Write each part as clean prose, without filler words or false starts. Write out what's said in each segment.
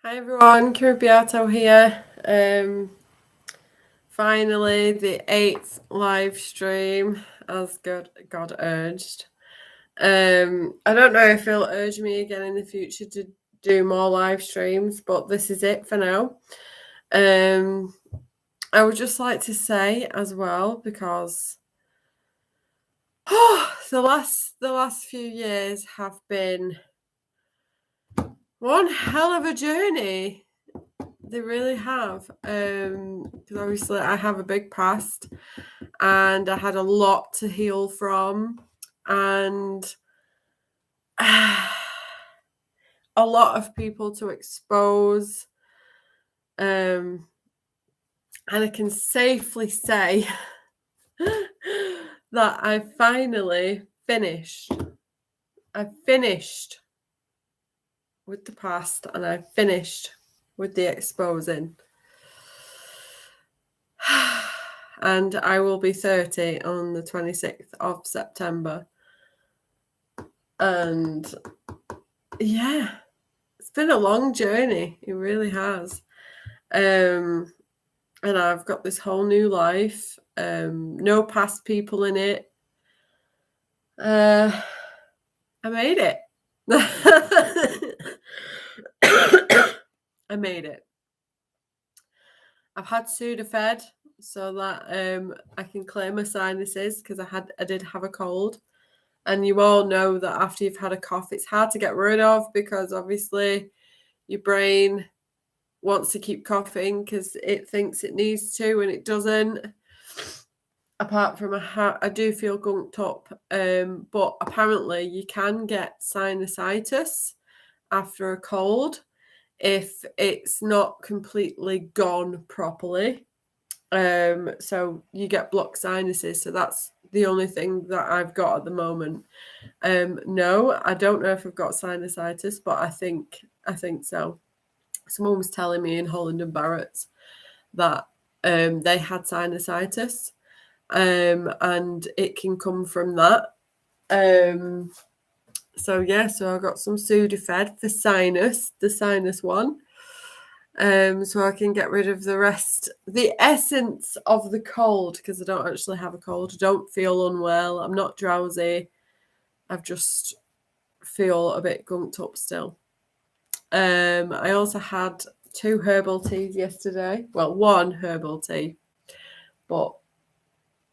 Hi everyone, Rigby artho here. Finally, the 8th live stream as God urged. I don't know if he'll urge me again in the future to do more live streams, but this is it for now. I would just like to say as well, because the last few years have been one hell of a journey. They really have. Because obviously I have a big past and I had a lot to heal from, and a lot of people to expose. And I can safely say that I finally finished. I finished with the past and I finished with the exposing. And I will be 30 on the 26th of September. And yeah, it's been a long journey. It really has. And I've got this whole new life. No past people in it. I made it. I made it. I've had Sudafed so that I can clear my sinuses, because I did have a cold. And you all know that after you've had a cough, it's hard to get rid of, because obviously your brain wants to keep coughing because it thinks it needs to, and it doesn't. Apart from I do feel gunked up, but apparently you can get sinusitis after a cold if it's not completely gone properly. So you get blocked sinuses. So that's the only thing that I've got at the moment. No, I don't know if I've got sinusitis, but I think so. Someone was telling me in Holland and Barrett's that they had sinusitis, and it can come from that. So I got some Sudafed for sinus, the sinus one. So I can get rid of the essence of the cold, because I don't actually have a cold. I don't feel unwell. I'm not drowsy. I just feel a bit gunked up still. I also had 2 herbal teas yesterday. Well, 1 herbal tea, but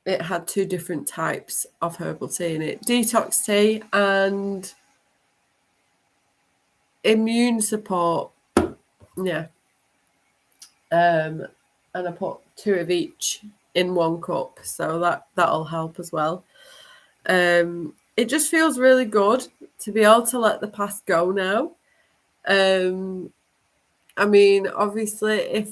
it had 2 different types of herbal tea in it. Detox tea and immune support. Yeah. And I put 2 of each in 1 cup, so that'll help as well. It just feels really good to be able to let the past go now. I mean, obviously,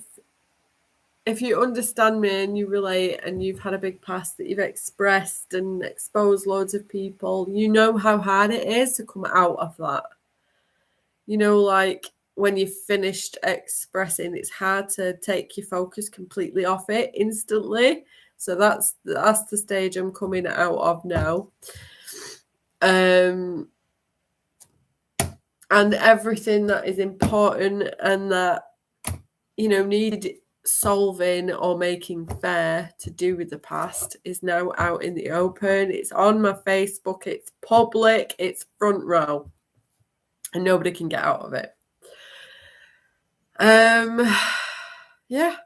if you understand me and you relate and you've had a big past that you've expressed and exposed loads of people, you know how hard it is to come out of that. You know, like when you've finished expressing, it's hard to take your focus completely off it instantly. So that's the stage I'm coming out of now. And everything that is important and that, you know, needed solving or making fair to do with the past is now out in the open. It's on my Facebook, it's public, it's front row, and nobody can get out of it. Yeah,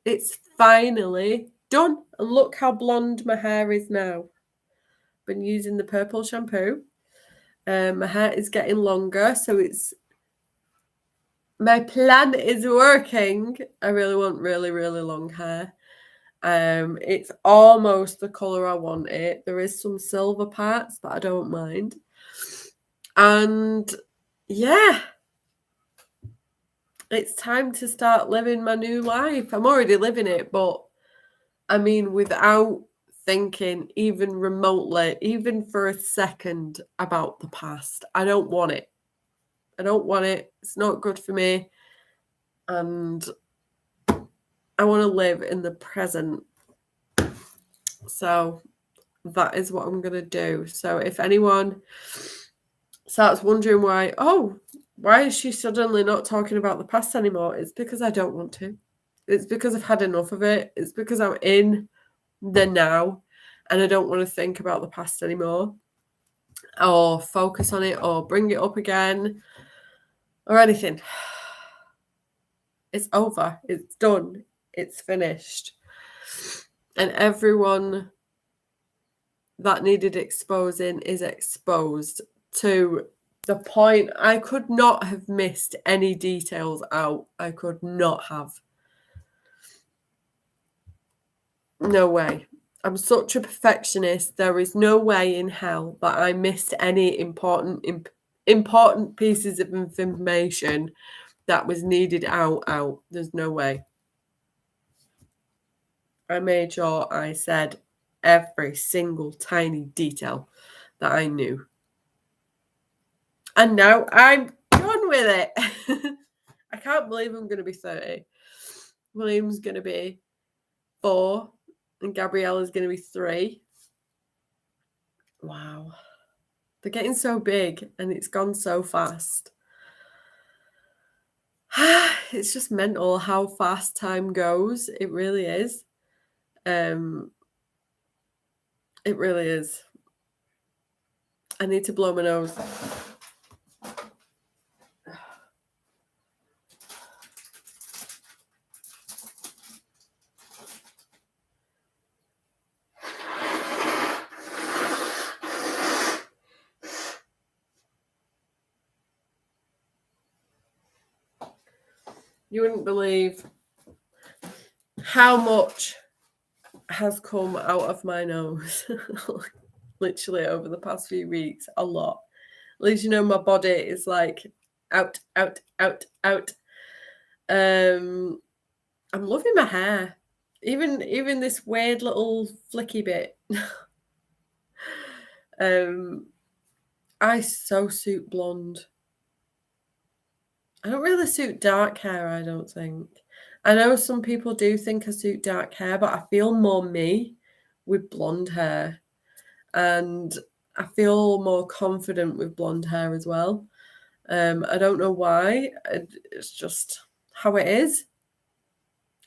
it's finally done, and look how blonde my hair is now. Been using the purple shampoo. My hair is getting longer, so my plan is working. I really want really, really long hair. It's almost the color I want it. There is some silver parts, but I don't mind. And yeah, it's time to start living my new life. I'm already living it, but I mean, without thinking even remotely, even for a second, about the past. I don't want it. I don't want it. It's not good for me. And I want to live in the present. So that is what I'm going to do. So if anyone starts wondering why, Why is she suddenly not talking about the past anymore? It's because I don't want to. It's because I've had enough of it. It's because I'm in the now and I don't want to think about the past anymore or focus on it or bring it up again or anything. It's over. It's done. It's finished. And everyone that needed exposing is exposed to the point I could not have missed any details out. I could not have. No way. I'm such a perfectionist. There is no way in hell that I missed any important pieces of information that was needed out. There's no way. I made sure I said every single tiny detail that I knew. And now I'm done with it. I can't believe I'm going to be 30. William's going to be 4 and Gabriella's going to be 3. Wow. They're getting so big and it's gone so fast. It's just mental how fast time goes. It really is. It really is. I need to blow my nose. You wouldn't believe how much has come out of my nose. Literally over the past few weeks, a lot. At least you know my body is like out. I'm loving my hair. Even this weird little flicky bit. I so suit blonde. I don't really suit dark hair, I don't think. I know some people do think I suit dark hair, but I feel more me with blonde hair. And I feel more confident with blonde hair as well. I don't know why. It's just how it is.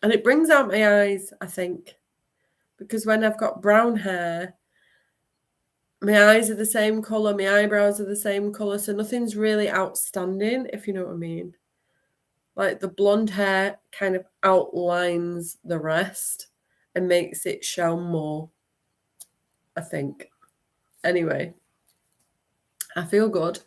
And it brings out my eyes, I think. Because when I've got brown hair, my eyes are the same colour, my eyebrows are the same colour, so nothing's really outstanding, if you know what I mean. Like the blonde hair kind of outlines the rest and makes it show more, I think. Anyway, I feel good.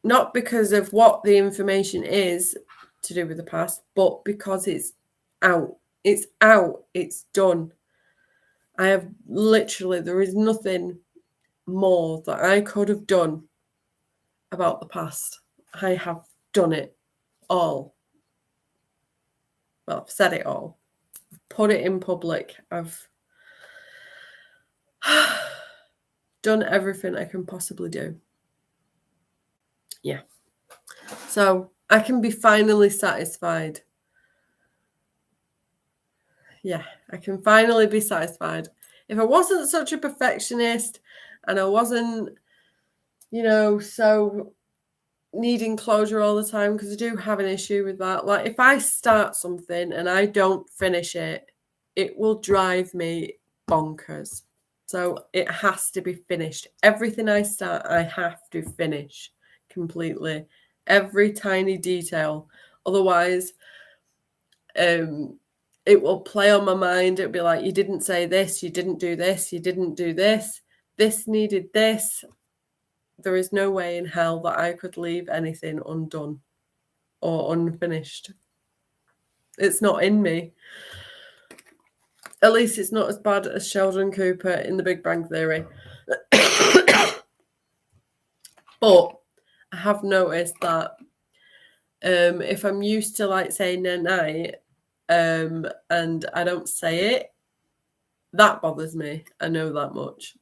Not because of what the information is to do with the past, but because it's out. It's out. It's done. I have literally, there is nothing more that I could have done about the past. I have done it all. Well, I've said it all. I've put it in public. I've done everything I can possibly do. Yeah. So I can be finally satisfied. Yeah, I can finally be satisfied. If I wasn't such a perfectionist and I wasn't, so needing closure all the time, because I do have an issue with that. Like if I start something and I don't finish it, it will drive me bonkers. So it has to be finished. Everything I start, I have to finish completely. Every tiny detail. Otherwise, it will play on my mind. It'll be like, you didn't say this, you didn't do this, you didn't do this. This needed this. There is no way in hell that I could leave anything undone or unfinished. It's not in me. At least it's not as bad as Sheldon Cooper in The Big Bang Theory. But I have noticed that if I'm used to like saying night and I don't say it, that bothers me. I know that much.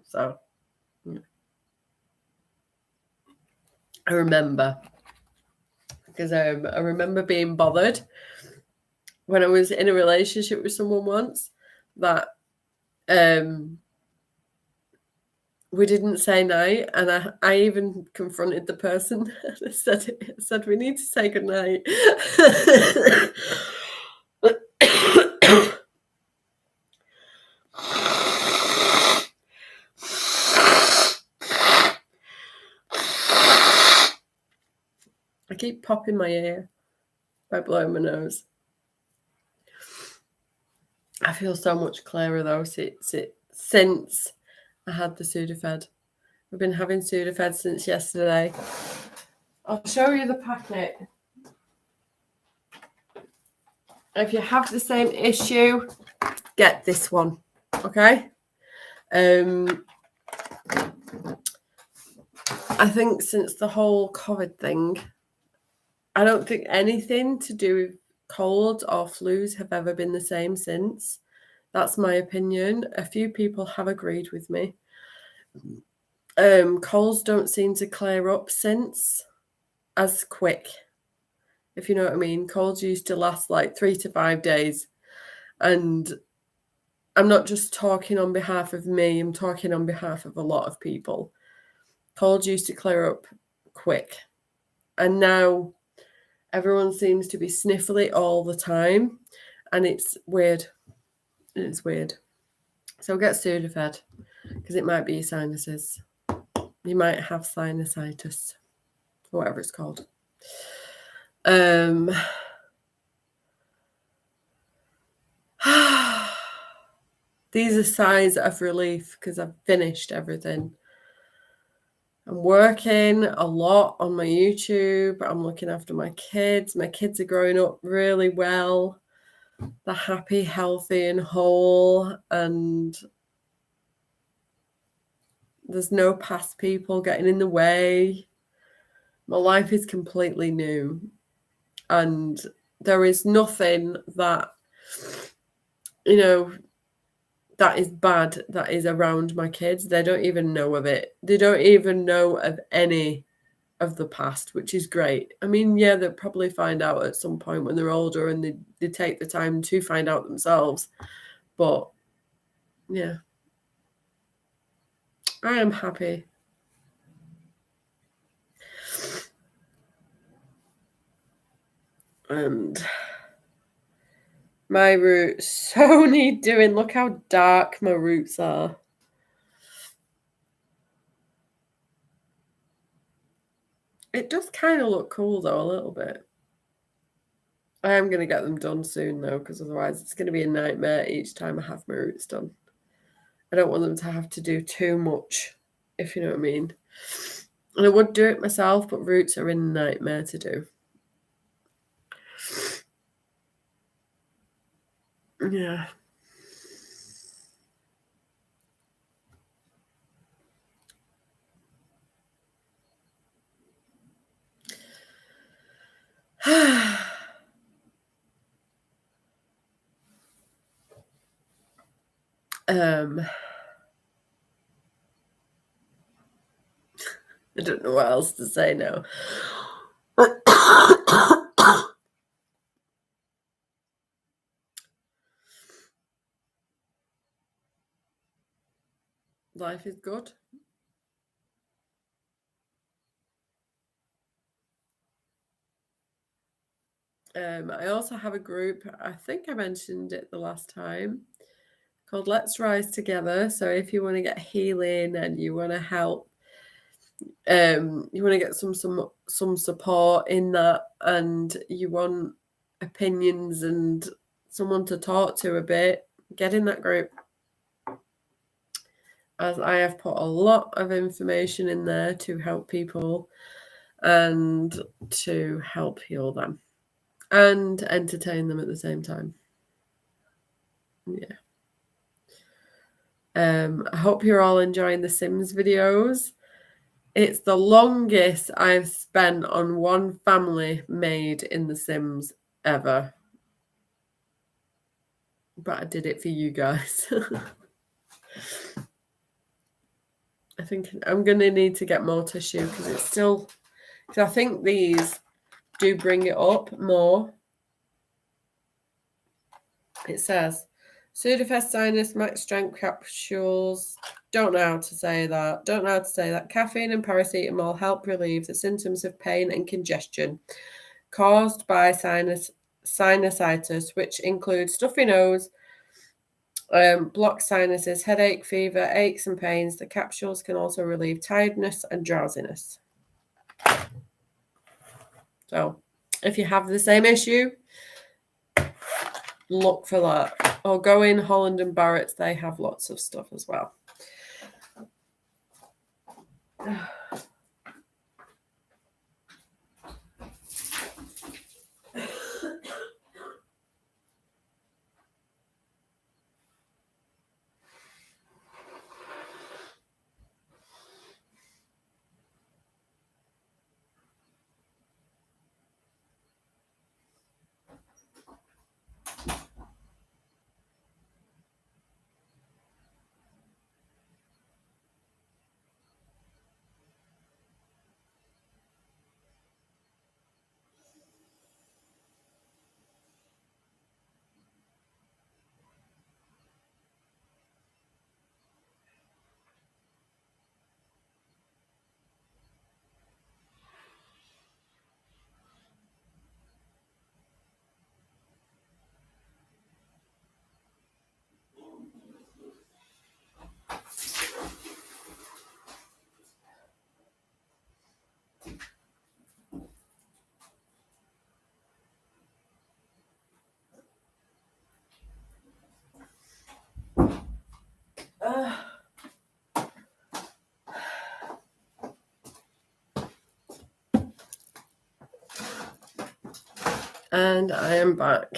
So yeah. I remember. Because I remember being bothered when I was in a relationship with someone once that we didn't say night, and I even confronted the person and said we need to say goodnight. I keep popping my ear by blowing my nose. I feel so much clearer though since I had the Sudafed. I've been having Sudafed since yesterday. I'll show you the packet. If you have the same issue, get this one, okay? I think since the whole COVID thing, I don't think anything to do with colds or flus have ever been the same since. That's my opinion. A few people have agreed with me. Colds don't seem to clear up since as quick, if you know what I mean. Colds used to last like 3 to 5 days. And I'm not just talking on behalf of me, I'm talking on behalf of a lot of people. Colds used to clear up quick. And now everyone seems to be sniffly all the time. And it's weird. It's weird. So get Sudafed, because it might be your sinuses. You might have sinusitis, or whatever it's called. These are sighs of relief because I've finished everything. I'm working a lot on my YouTube. I'm looking after my kids. My kids are growing up really well. They're happy, healthy, and whole. And there's no past people getting in the way. My life is completely new. And there is nothing that, that is bad that is around my kids. They don't even know of it. They don't even know of any of the past, which is great. I mean, yeah, they'll probably find out at some point when they're older and they take the time to find out themselves. But yeah, I am happy. And my roots so need doing. Look how dark my roots are. It does kind of look cool though, a little bit. I am going to get them done soon though, because otherwise it's going to be a nightmare each time I have my roots done. I don't want them to have to do too much, if you know what I mean. And I would do it myself, but roots are a nightmare to do. Yeah. I don't know what else to say now. Life is good. I also have a group, I think I mentioned it the last time, called Let's Rise Together. So if you want to get healing and you want to help, you want to get some support in that, and you want opinions and someone to talk to a bit, get in that group. As I have put a lot of information in there to help people and to help heal them and entertain them at the same time. Yeah. I hope you're all enjoying the Sims videos. It's the longest I've spent on one family made in the Sims ever. But I did it for you guys. I think I'm going to need to get more tissue because it's still... Because I think these do bring it up more. It says, Sudafed Sinus Max Strength Capsules. Don't know how to say that. Caffeine and paracetamol help relieve the symptoms of pain and congestion caused by sinusitis, which includes stuffy nose, blocked sinuses, headache, fever, aches and pains. The capsules can also relieve tiredness and drowsiness. So if you have the same issue, look for that. Or go in Holland and Barrett's. They have lots of stuff as well. And I am back.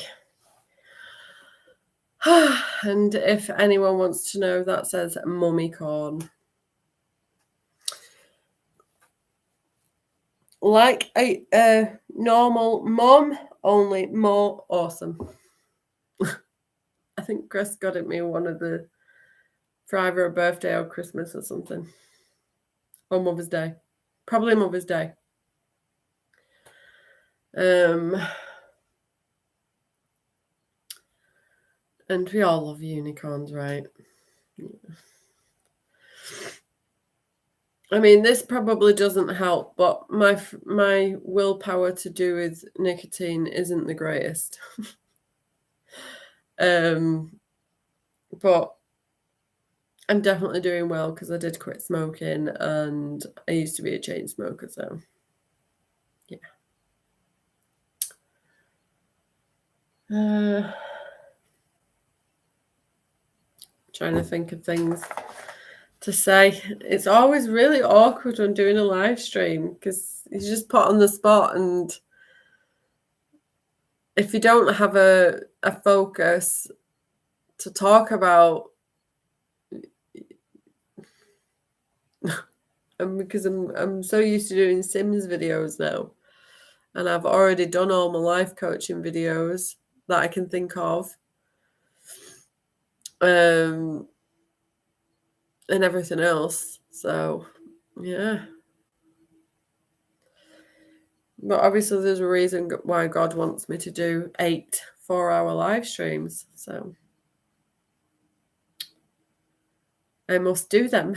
And if anyone wants to know, that says mummy corn. Like a normal mum, only more awesome. I think Chris got it me one of the for either a birthday or Christmas or something. Or Mother's Day. Probably Mother's Day. And we all love unicorns, right? Yeah. I mean, this probably doesn't help, but my willpower to do with nicotine isn't the greatest. But I'm definitely doing well because I did quit smoking and I used to be a chain smoker, so yeah. Trying to think of things to say. It's always really awkward when doing a live stream because you just put on the spot, and if you don't have a focus to talk about, and because I'm so used to doing Sims videos now, and I've already done all my life coaching videos that I can think of, and everything else. So yeah. But obviously there's a reason why God wants me to do 8 4-hour live streams. So I must do them.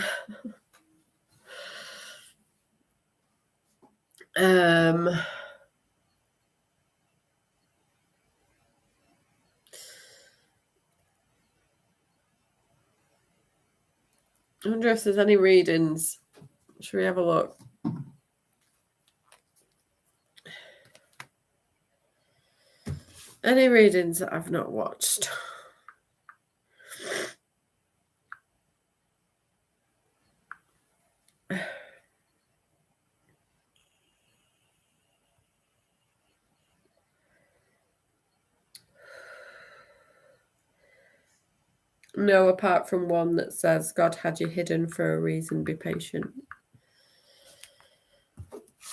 I wonder if there's any readings. Should we have a look? Any readings that I've not watched? No, apart from one that says, God had you hidden for a reason, be patient.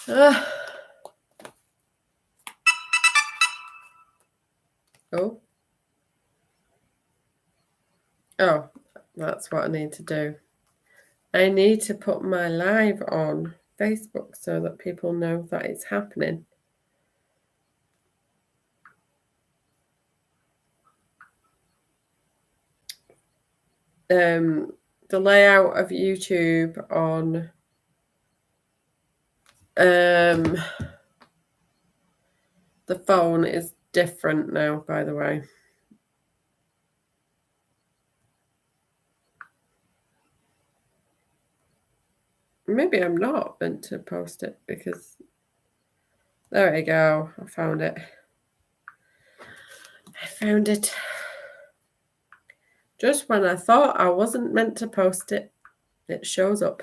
Oh, that's what I need to do. I need to put my live on Facebook so that people know that it's happening. the layout of YouTube on the phone is different now, by the way. Maybe I'm not meant to post it because there we go. I found it. Just when I thought I wasn't meant to post it, it shows up.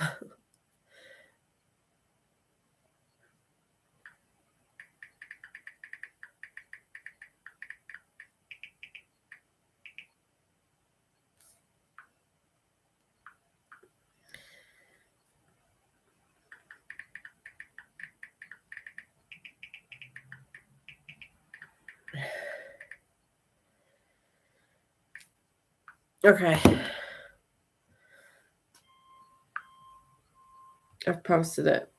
Okay. I've posted it.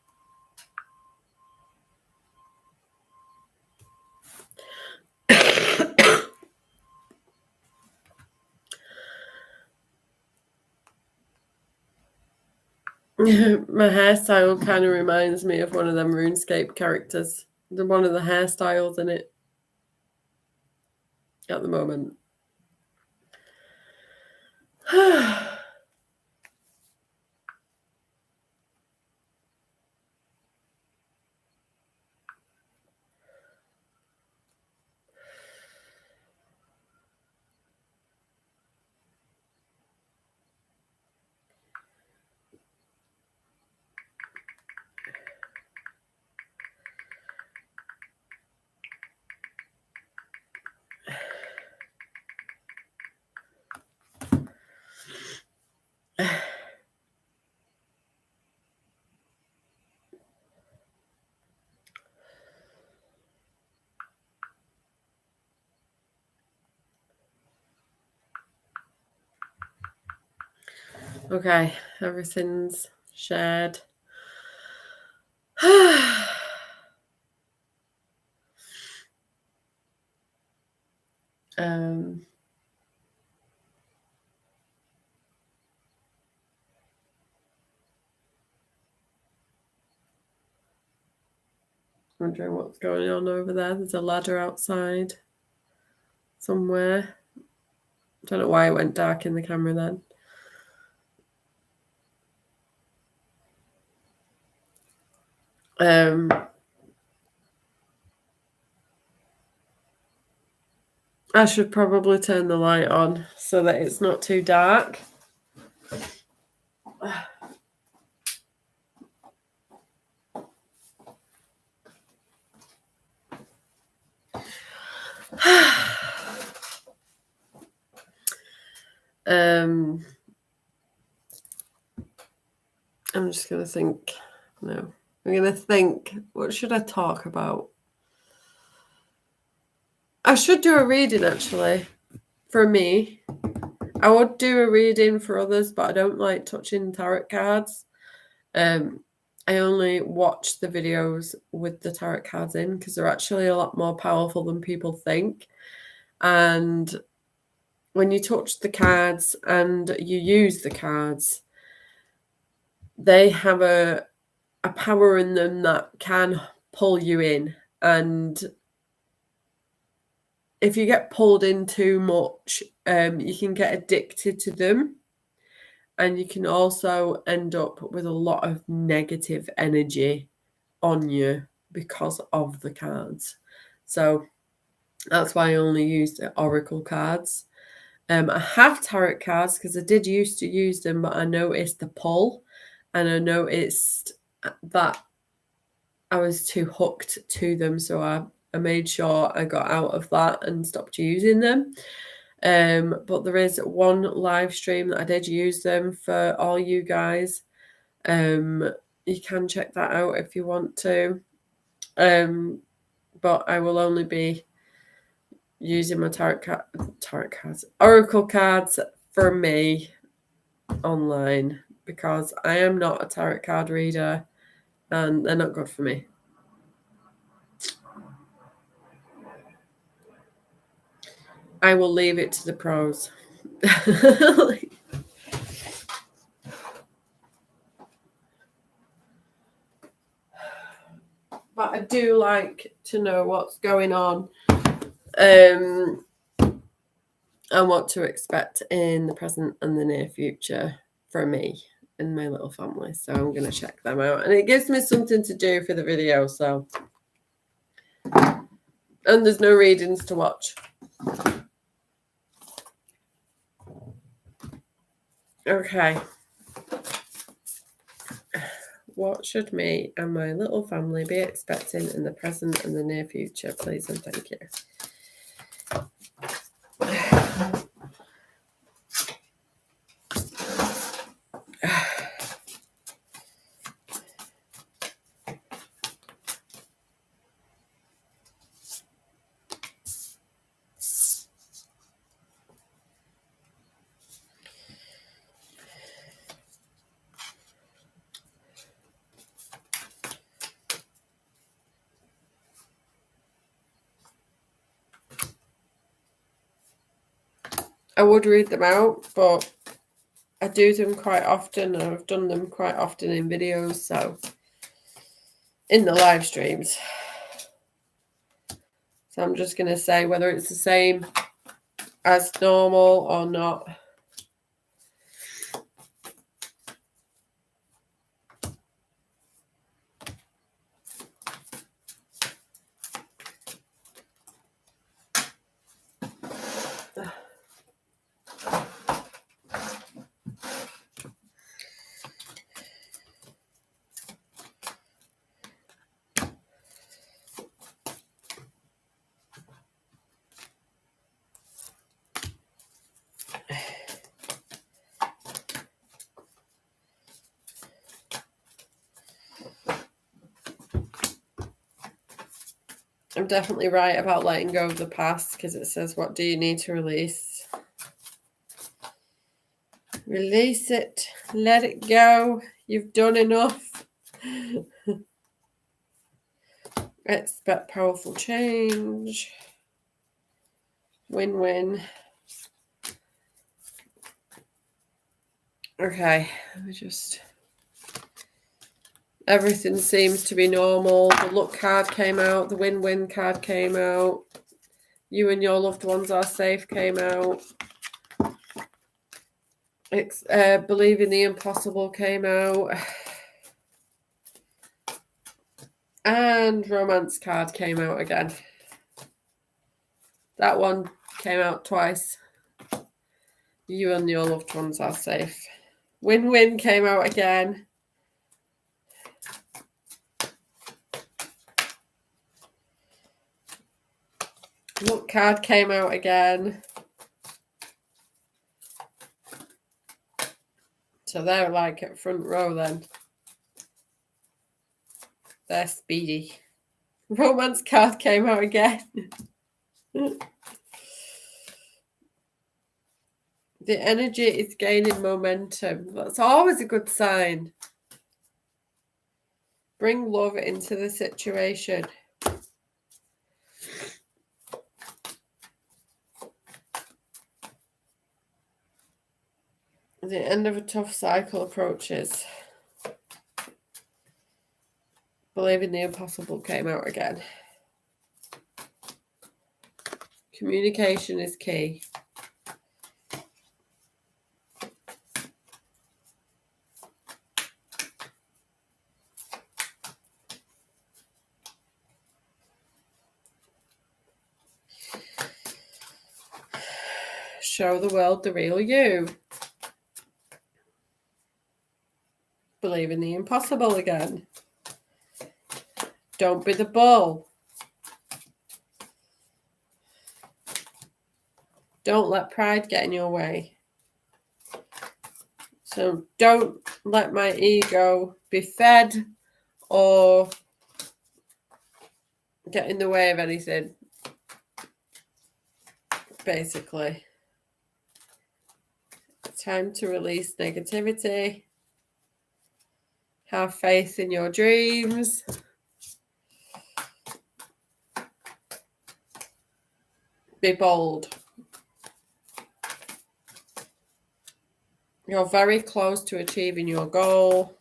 My hairstyle kind of reminds me of one of them RuneScape characters. One of the hairstyles in it at the moment. Okay, everything's shared. Wondering what's going on over there. There's a ladder outside somewhere. Don't know why it went dark in the camera then. I should probably turn the light on so that it's not too dark. I'm just going to think. No. I'm going to think, what should I talk about? I should do a reading, actually, for me. I would do a reading for others, but I don't like touching tarot cards. I only watch the videos with the tarot cards in because they're actually a lot more powerful than people think. And when you touch the cards and you use the cards, they have a power in them that can pull you in. And if you get pulled in too much, you can get addicted to them. And you can also end up with a lot of negative energy on you because of the cards. So that's why I only use the oracle cards. I have tarot cards because I did used to use them, but I noticed the pull and I noticed that I was too hooked to them. So I made sure I got out of that and stopped using them. But there is one live stream that I did use them for all you guys. You can check that out if you want to. But I will only be using my tarot cards, oracle cards for me online because I am not a tarot card reader and they're not good for me. I will leave it to the pros. but I do like to know what's going on and what to expect in the present and the near future for me and my little family. So I'm going to check them out, and it gives me something to do for the video. So, and there's no readings to watch. Okay. What should me and my little family be expecting in the present and the near future, please and thank you. I would read them out, but I do them quite often. I've done them quite often in videos, so in the live streams. So I'm just going to say whether it's the same as normal or not. I'm definitely right about letting go of the past, because it says, what do you need to release? Release it. Let it go. You've done enough. Expect powerful change. Win-win. Okay, let me just... Everything seems to be normal. The luck card came out. The win-win card came out. You and your loved ones are safe came out. Believing the impossible came out. And romance card came out again. That one came out twice. You and your loved ones are safe. Win-win came out again. Luck card came out again. So they're like at front row then. They're speedy. Romance card came out again. The energy is gaining momentum. That's always a good sign. Bring love into the situation. The end of a tough cycle approaches. Believing the impossible came out again. Communication is key. Show the world the real you. Believe in the impossible again. Don't be the bull. Don't let pride get in your way. So don't let my ego be fed or get in the way of anything. Basically. Time to release negativity. Have faith in your dreams. Be bold. You're very close to achieving your goal.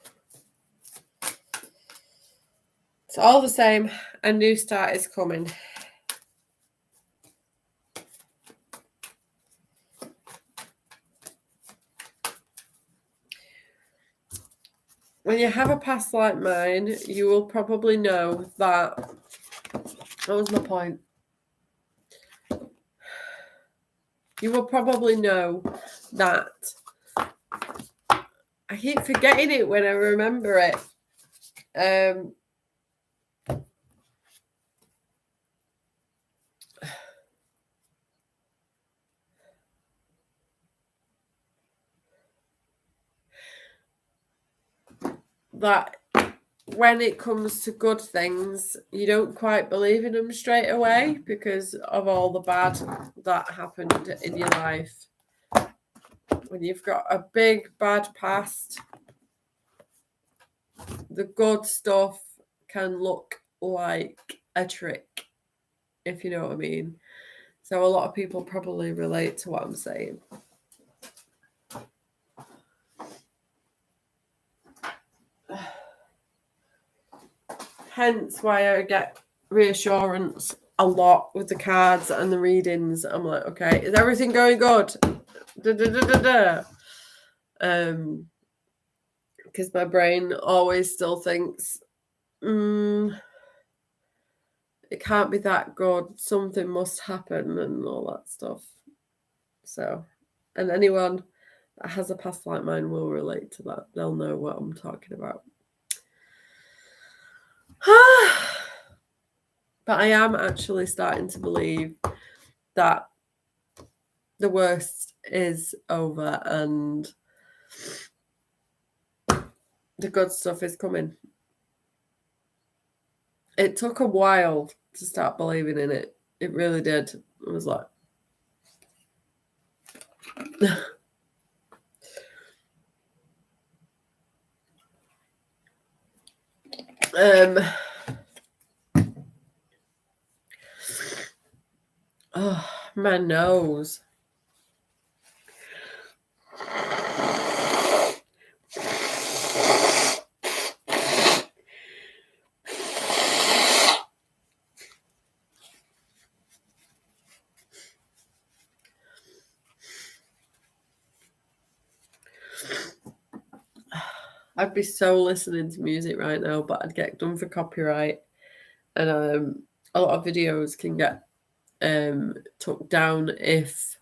So all the same, a new start is coming. When you have a past like mine, you will probably know that. That was my point. You will probably know that. I keep forgetting it when I remember it. That when it comes to good things, you don't quite believe in them straight away because of all the bad that happened in your life. When you've got a big bad past, the good stuff can look like a trick, if you know what I mean. So a lot of people probably relate to what I'm saying. Hence why I get reassurance a lot with the cards and the readings. I'm like, okay, is everything going good? Because my brain always still thinks, it can't be that good. Something must happen and all that stuff. So, and anyone that has a past like mine will relate to that. They'll know what I'm talking about. But I am actually starting to believe that the worst is over and the good stuff is coming. It took a while to start believing in it. It really did. It was like... oh, my nose. I'd be so listening to music right now, but I'd get done for copyright. And a lot of videos can get took down if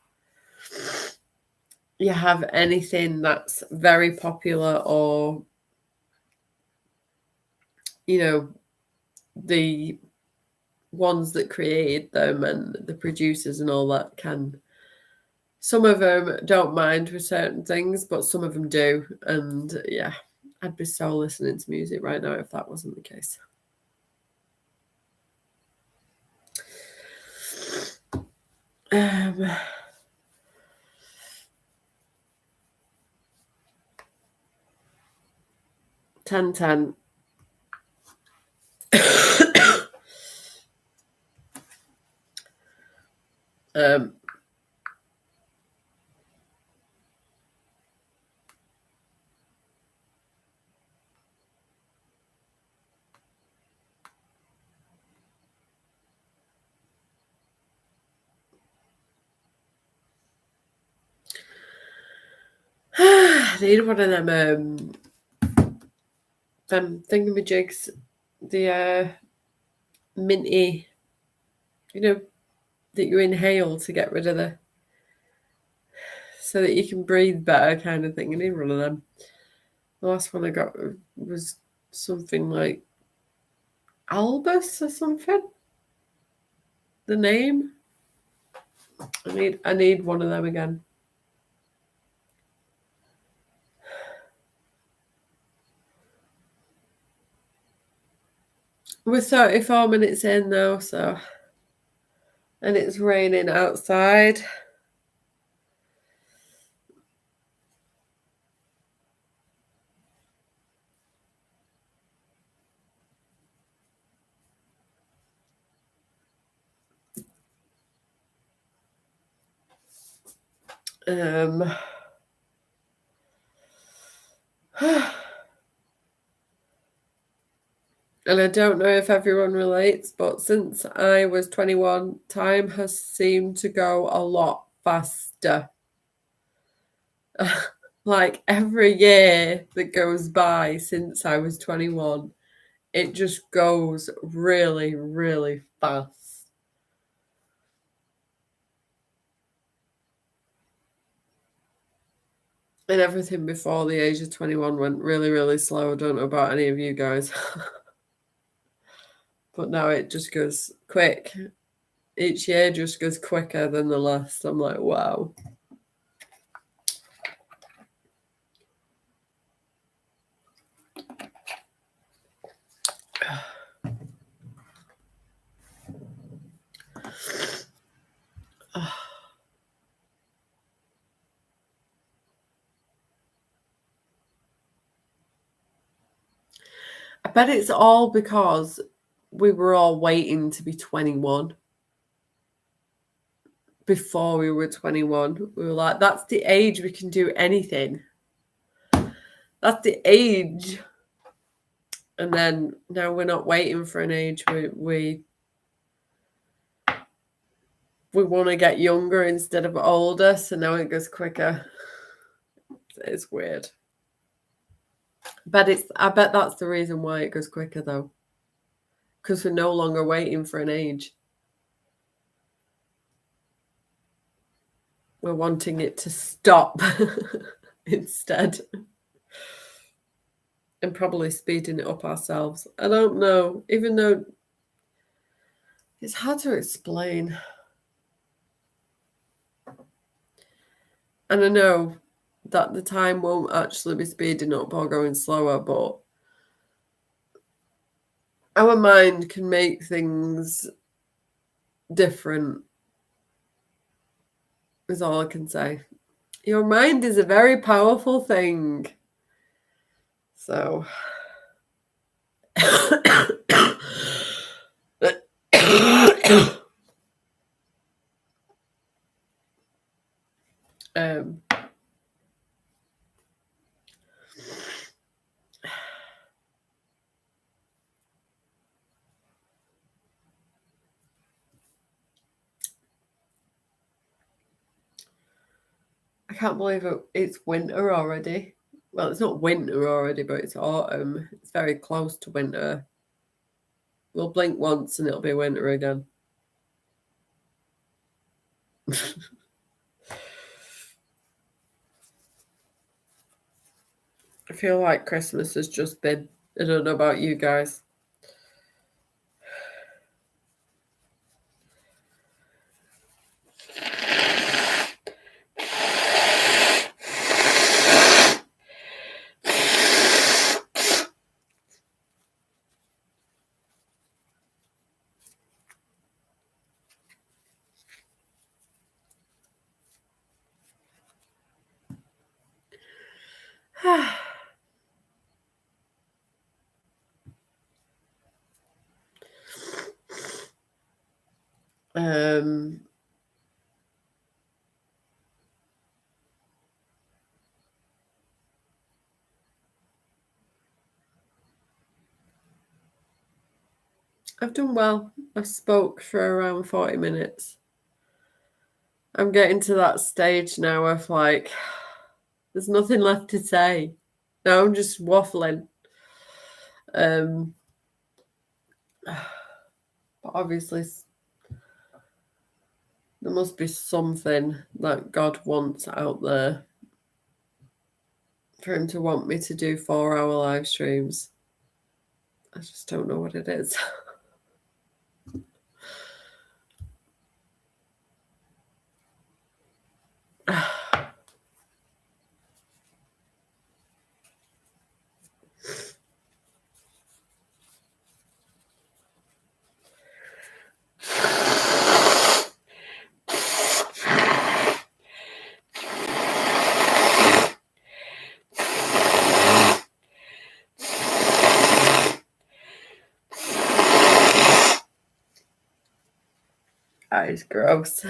you have anything that's very popular or, you know, the ones that created them and the producers and all that can... Some of them don't mind with certain things, but some of them do. And yeah, I'd be so listening to music right now if that wasn't the case. Um, 10-10. I need one of them thingamajigs, the minty, you know, that you inhale to get rid of the... so that you can breathe better kind of thing. I need one of them. The last one I got was something like Albus or something. The name. I need one of them again. We're 34 minutes in now, so... and it's raining outside. And I don't know if everyone relates, but since I was 21, time has seemed to go a lot faster. Like every year that goes by since I was 21, it just goes really, really fast. And everything before the age of 21 went really, really slow. I don't know about any of you guys. But now it just goes quick. Each year just goes quicker than the last. I'm like, wow. I bet it's all because we were all waiting to be 21. Before we were 21, we were like, that's the age we can do anything. That's the age. And then now we're not waiting for an age. We want to get younger instead of older, so now it goes quicker. It's weird. But I bet that's the reason why it goes quicker though. Because we're no longer waiting for an age. We're wanting it to stop instead. And probably speeding it up ourselves. I don't know. Even though it's hard to explain. And I know that the time won't actually be speeding up or going slower, but our mind can make things different, is all I can say. Your mind is a very powerful thing. So I can't believe it's winter already. Well, it's not winter already, but it's autumn. It's very close to winter. We'll blink once and it'll be winter again. I feel like Christmas has just been. I don't know about you guys. I've done well. I've spoke for around 40 minutes. I'm getting to that stage now of like, there's nothing left to say. Now I'm just waffling. But obviously, there must be something that God wants out there for him to want me to do 4-hour live streams. I just don't know what it is. That is gross.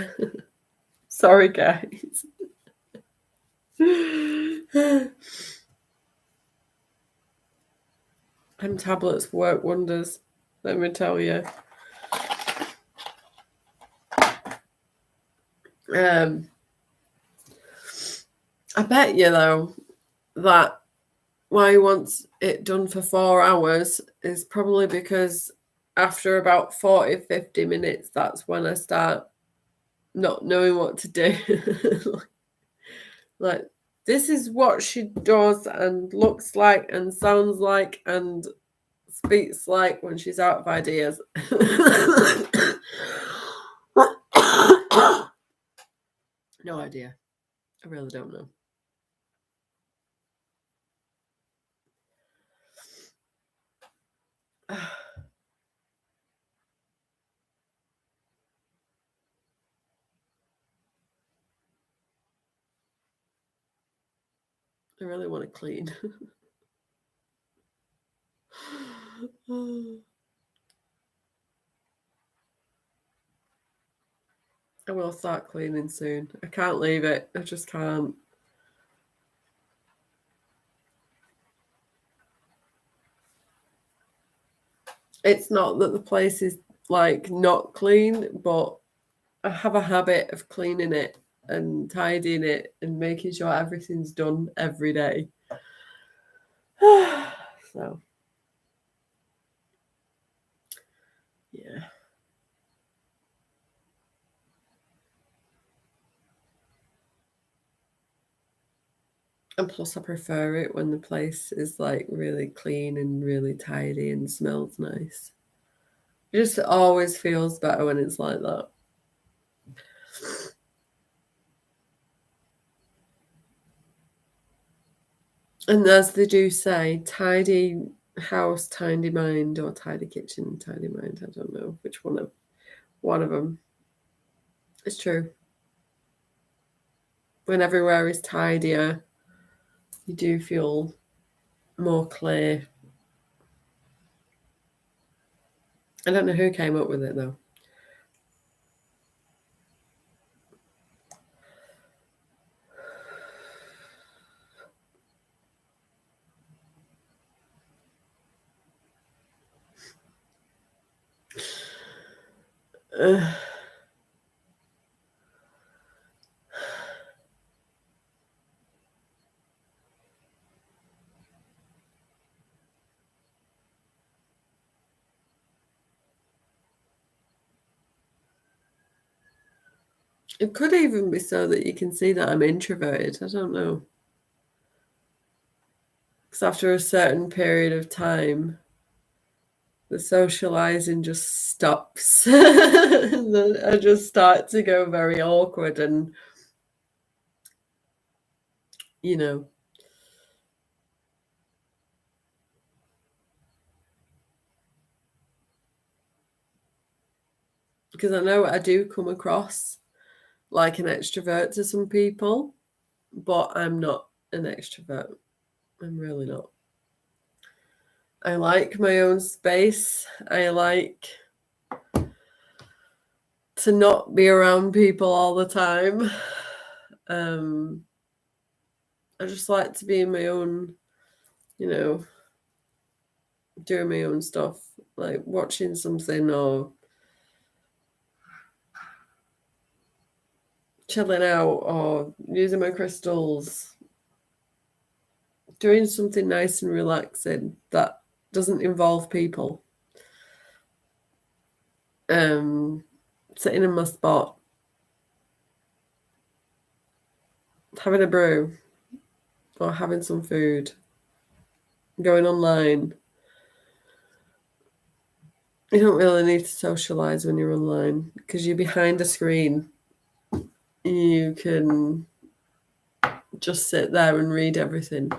Sorry, guys. Them tablets work wonders, let me tell you. I bet you, though, that why he wants it done for 4 hours is probably because after about 40, 50 minutes, that's when I start not knowing what to do. Like, this is what she does and looks like and sounds like and speaks like when she's out of ideas. No idea. I really don't know. I really want to clean. I will start cleaning soon. I can't leave it. I just can't. It's not that the place is like not clean, but I have a habit of cleaning it and tidying it and making sure everything's done every day. So, yeah. And plus, I prefer it when the place is like really clean and really tidy and smells nice. It just always feels better when it's like that. And as they do say, tidy house, tidy mind, or tidy kitchen, tidy mind. I don't know which one of them. It's true. When everywhere is tidier, you do feel more clear. I don't know who came up with it though. It could even be so that you can see that I'm introverted. I don't know. Because after a certain period of time, the socializing just stops. And then I just start to go very awkward and, you know, because I know I do come across like an extrovert to some people, but I'm not an extrovert. I'm really not. I like my own space. I like to not be around people all the time. I just like to be in my own, doing my own stuff, like watching something or chilling out or using my crystals, doing something nice and relaxing that doesn't involve people. Sitting in my spot, having a brew or having some food, going online. You don't really need to socialize when you're online because you're behind a screen. You can just sit there and read everything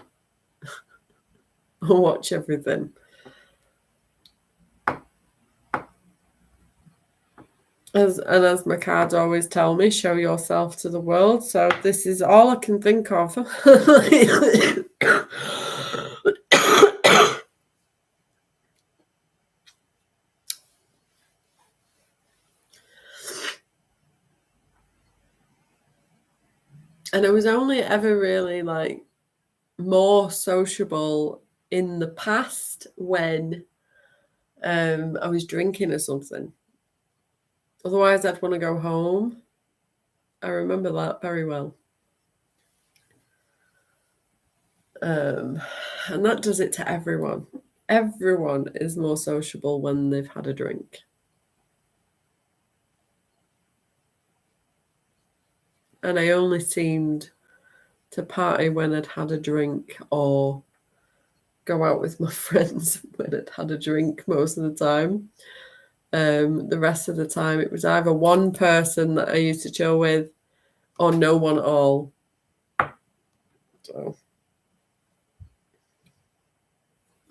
or watch everything. As my cards always tell me, show yourself to the world. So this is all I can think of. And I was only ever really like more sociable in the past when I was drinking or something. Otherwise, I'd want to go home. I remember that very well. And that does it to everyone. Everyone is more sociable when they've had a drink. And I only seemed to party when I'd had a drink or go out with my friends when I'd had a drink most of the time. The rest of the time, it was either one person that I used to chill with or no one at all. So,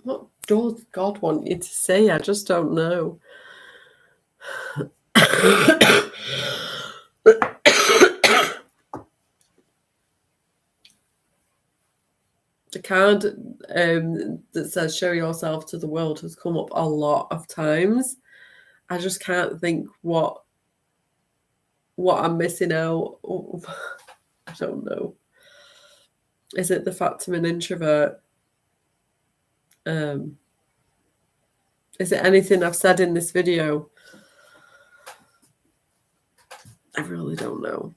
what does God want you to say? I just don't know. The card that says show yourself to the world has come up a lot of times. I just can't think what I'm missing out. I don't know. Is it the fact I'm an introvert? Is it anything I've said in this video? I really don't know.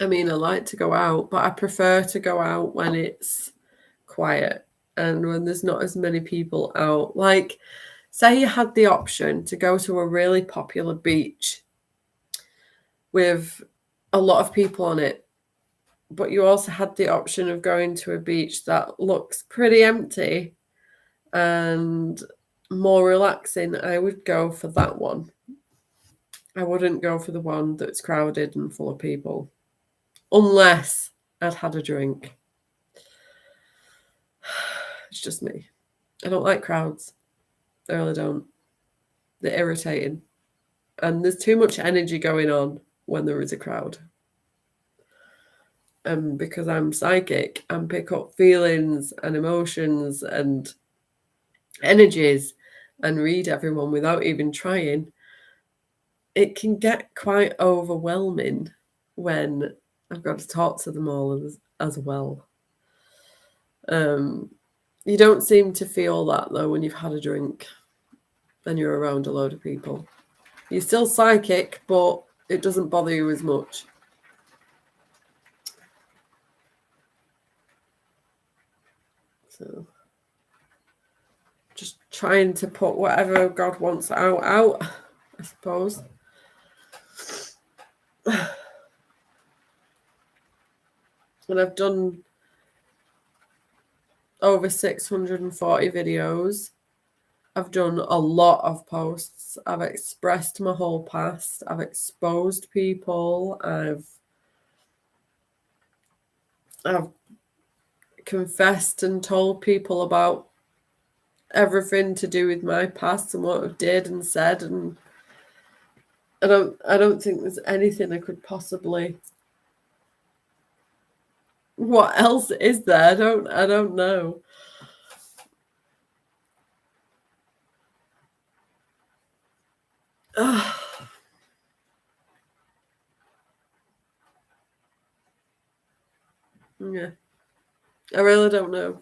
I mean, I like to go out, but I prefer to go out when it's quiet and when there's not as many people out. Like, say you had the option to go to a really popular beach with a lot of people on it, but you also had the option of going to a beach that looks pretty empty and more relaxing. I would go for that one. I wouldn't go for the one that's crowded and full of people. Unless I'd had a drink. It's just me. I don't like crowds. I really don't. They're irritating. And there's too much energy going on when there is a crowd. And because I'm psychic and pick up feelings and emotions and energies and read everyone without even trying, it can get quite overwhelming when I've got to talk to them all as well. You don't seem to feel that, though, when you've had a drink and you're around a load of people. You're still psychic, but it doesn't bother you as much. So, just trying to put whatever God wants out, I suppose. And I've done over 640 videos. I've done a lot of posts. I've expressed my whole past. I've exposed people. I've confessed and told people about everything to do with my past and what I did and said, and I don't think there's anything I could possibly. What else is there? I don't know. Yeah. I really don't know.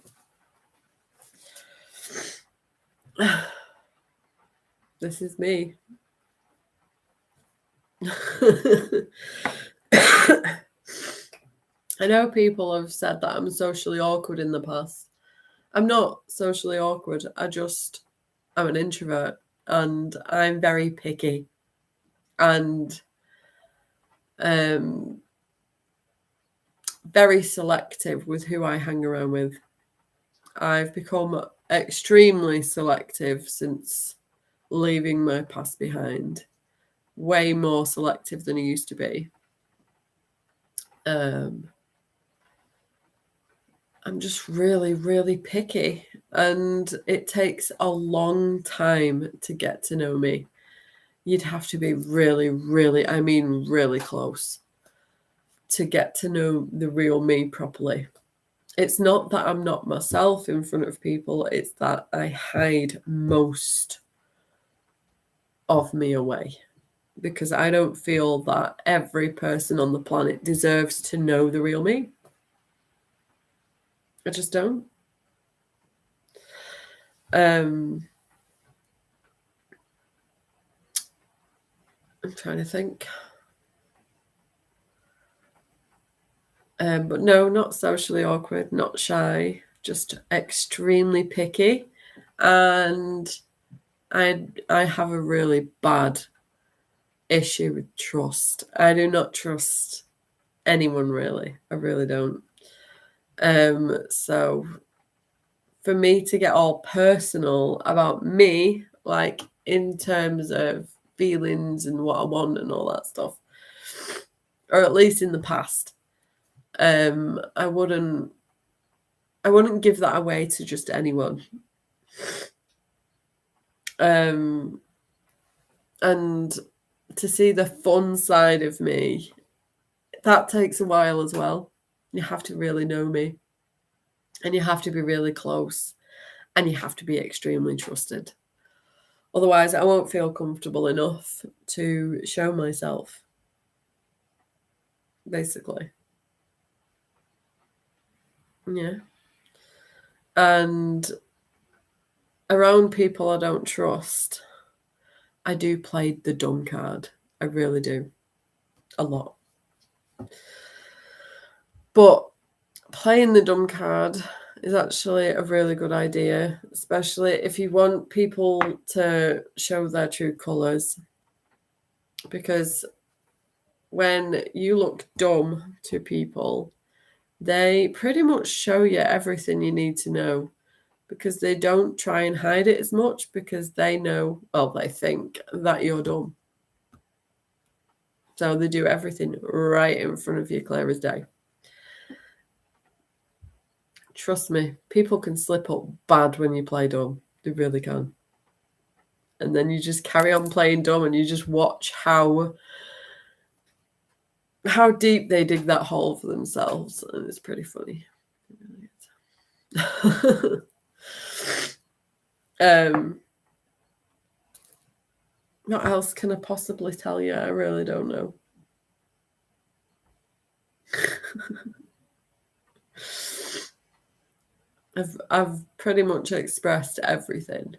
This is me. I know people have said that I'm socially awkward in the past. I'm not socially awkward. I'm an introvert and I'm very picky and very selective with who I hang around with. I've become extremely selective since leaving my past behind. Way more selective than I used to be. I'm just really, really picky, and it takes a long time to get to know me. You'd have to be really, really, really close to get to know the real me properly. It's not that I'm not myself in front of people, it's that I hide most of me away, because I don't feel that every person on the planet deserves to know the real me. I just don't. I'm trying to think. But no, not socially awkward, not shy, just extremely picky. And I have a really bad issue with trust. I do not trust anyone, really. I really don't. So for me to get all personal about me, like in terms of feelings and what I want and all that stuff, or at least in the past, I wouldn't give that away to just anyone. And to see the fun side of me, that takes a while as well. You have to really know me, and you have to be really close, and you have to be extremely trusted. Otherwise, I won't feel comfortable enough to show myself, basically. Yeah. And around people I don't trust, I do play the dumb card. I really do. A lot. But playing the dumb card is actually a really good idea, especially if you want people to show their true colours. Because when you look dumb to people, they pretty much show you everything you need to know, because they don't try and hide it as much, because they know, well, they think that you're dumb. So they do everything right in front of you, clear as day. Trust me, people can slip up bad when you play dumb. They really can. And then you just carry on playing dumb, and you just watch how deep they dig that hole for themselves. And it's pretty funny. What else can I possibly tell you? I really don't know. I've pretty much expressed everything.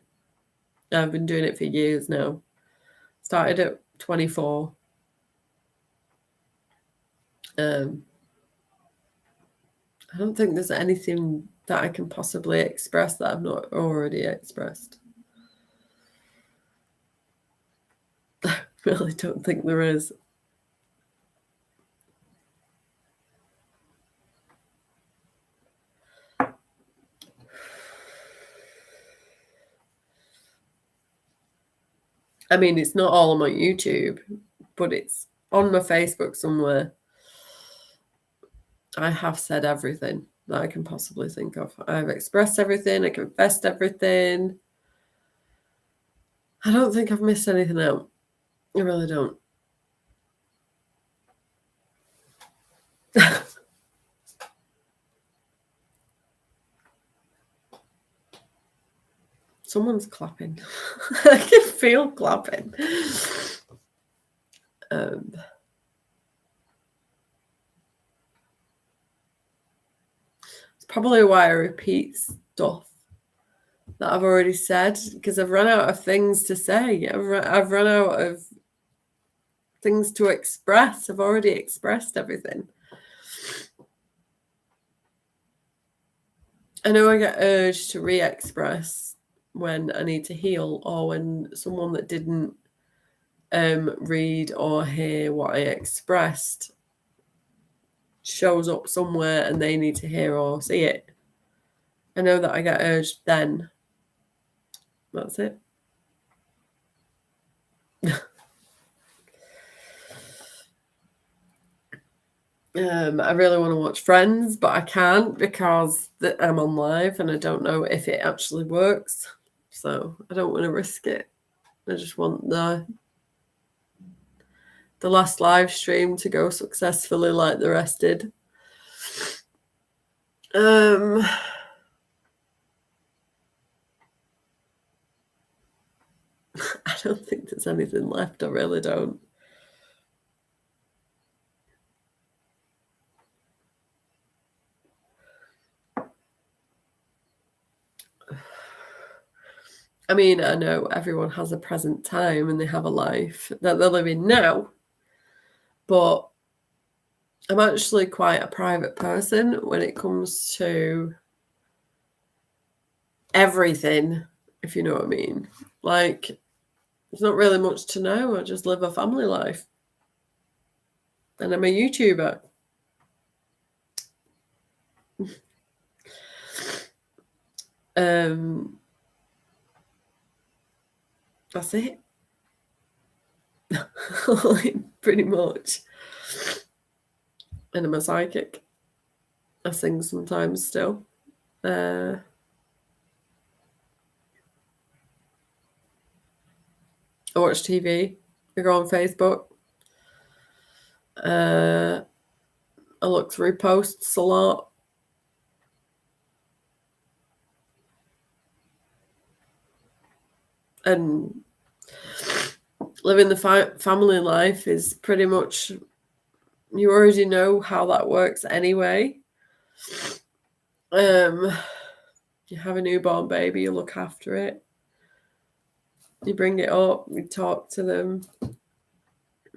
I've been doing it for years now. Started at 24. I don't think there's anything that I can possibly express that I've not already expressed. I really don't think there is. I mean, it's not all on my YouTube, but it's on my Facebook somewhere. I have said everything that I can possibly think of. I've expressed everything. I confessed everything. I don't think I've missed anything out. I really don't. Someone's clapping. I can feel clapping. It's probably why I repeat stuff that I've already said, because I've run out of things to say. I've run out of things to express. I've already expressed everything. I know I get urged to re-express when I need to heal, or when someone that didn't read or hear what I expressed shows up somewhere and they need to hear or see it. I know that I get urged then. That's it. I really want to watch Friends, but I can't because I'm on live and I don't know if it actually works. So I don't want to risk it. I just want the last live stream to go successfully like the rest did. I don't think there's anything left. I really don't. I mean, I know everyone has a present time and they have a life that they're living now, but I'm actually quite a private person when it comes to everything, if you know what I mean. Like, there's not really much to know. I just live a family life. And I'm a YouTuber. That's it. Pretty much. And I'm a psychic. I sing sometimes still. I watch TV. I go on Facebook. I look through posts a lot. And living the family life is pretty much, you already know how that works anyway. You have a newborn baby, you look after it. You bring it up, you talk to them.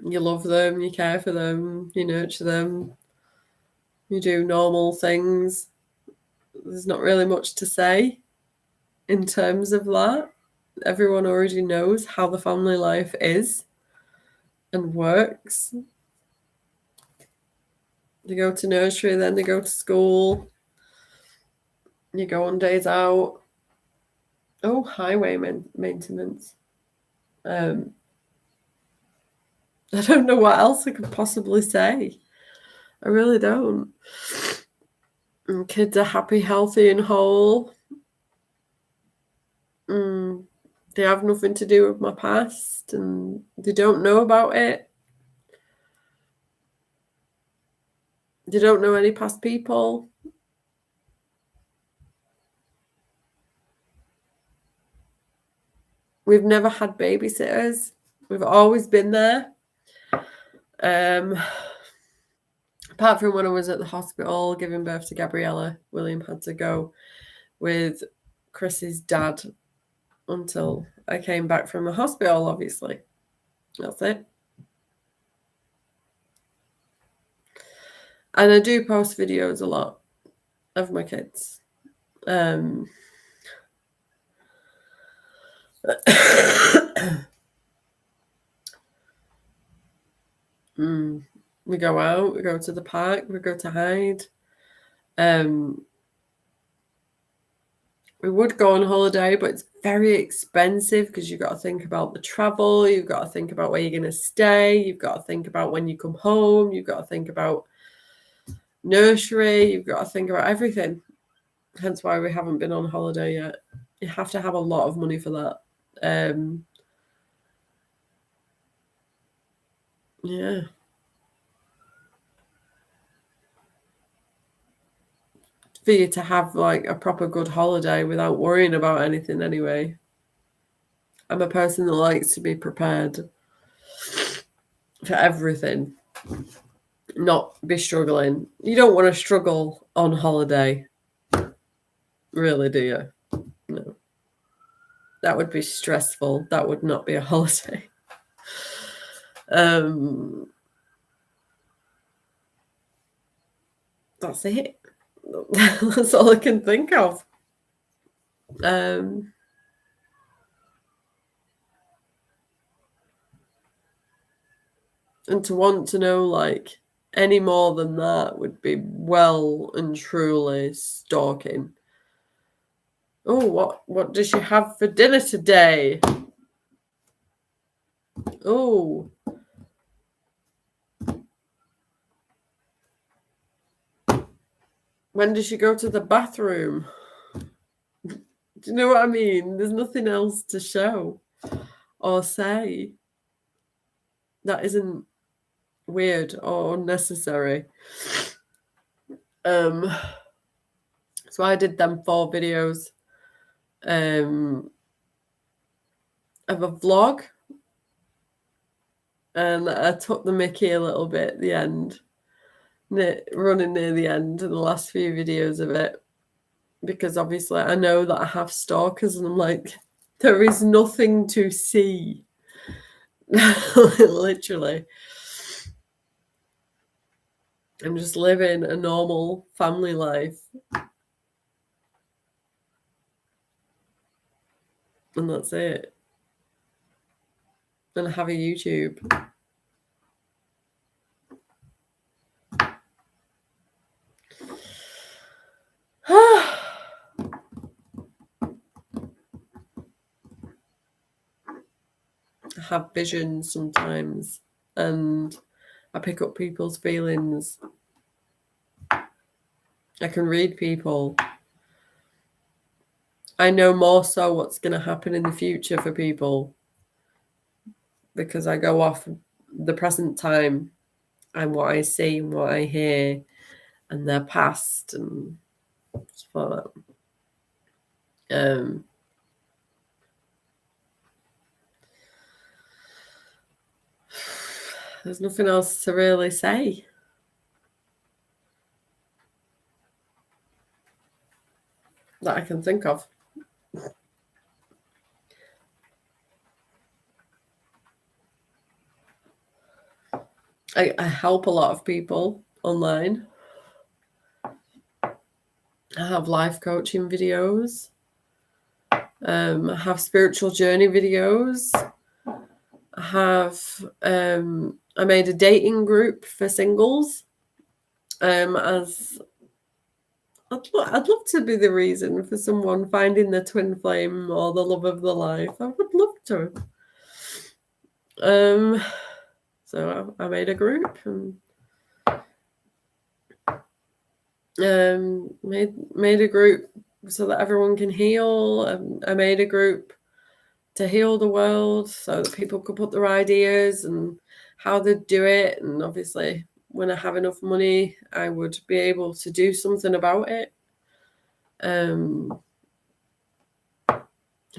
You love them, you care for them, you nurture them. You do normal things. There's not really much to say in terms of that. Everyone already knows how the family life is and works. You go to nursery, then you go to school. You go on days out. Oh, highway maintenance. I don't know what else I could possibly say. I really don't. And kids are happy, healthy, and whole. They have nothing to do with my past, and they don't know about it. They don't know any past people. We've never had babysitters. We've always been there. Apart from when I was at the hospital giving birth to Gabriella, William had to go with Chris's dad until I came back from the hospital, obviously. That's it. And I do post videos a lot of my kids. We go out, we go to the park, we go to hide. We would go on holiday, but it's very expensive because you've got to think about the travel, you've got to think about where you're going to stay, you've got to think about when you come home, you've got to think about nursery, you've got to think about everything. Hence why we haven't been on holiday yet. You have to have a lot of money for that. Yeah. For you to have like a proper good holiday without worrying about anything anyway. I'm a person that likes to be prepared for everything, not be struggling. You don't want to struggle on holiday, really, do you? No. That would be stressful. That would not be a holiday. That's it. That's all I can think of. And to want to know like any more than that would be well and truly stalking. Oh, what does she have for dinner today? Oh. When does she go to the bathroom? Do you know what I mean? There's nothing else to show or say that isn't weird or unnecessary. So I did them 4 videos of a vlog, and I took the mickey a little bit at the end, running near the end of the last few videos of it, because obviously I know that I have stalkers, and I'm like, there is nothing to see. Literally. I'm just living a normal family life. And that's it. And I have a YouTube. I have visions sometimes, and I pick up people's feelings. I can read people. I know more so what's going to happen in the future for people, because I go off the present time and what I see and what I hear and their past and stuff like that. There's nothing else to really say. That I can think of. I help a lot of people online. I have life coaching videos. I have spiritual journey videos. I have I made a dating group for singles. As I'd love to be the reason for someone finding their twin flame or the love of their life. I would love to. So I made a group and made a group so that everyone can heal. I made a group to heal the world so that people could put their ideas and how they'd do it. And obviously, when I have enough money, I would be able to do something about it. I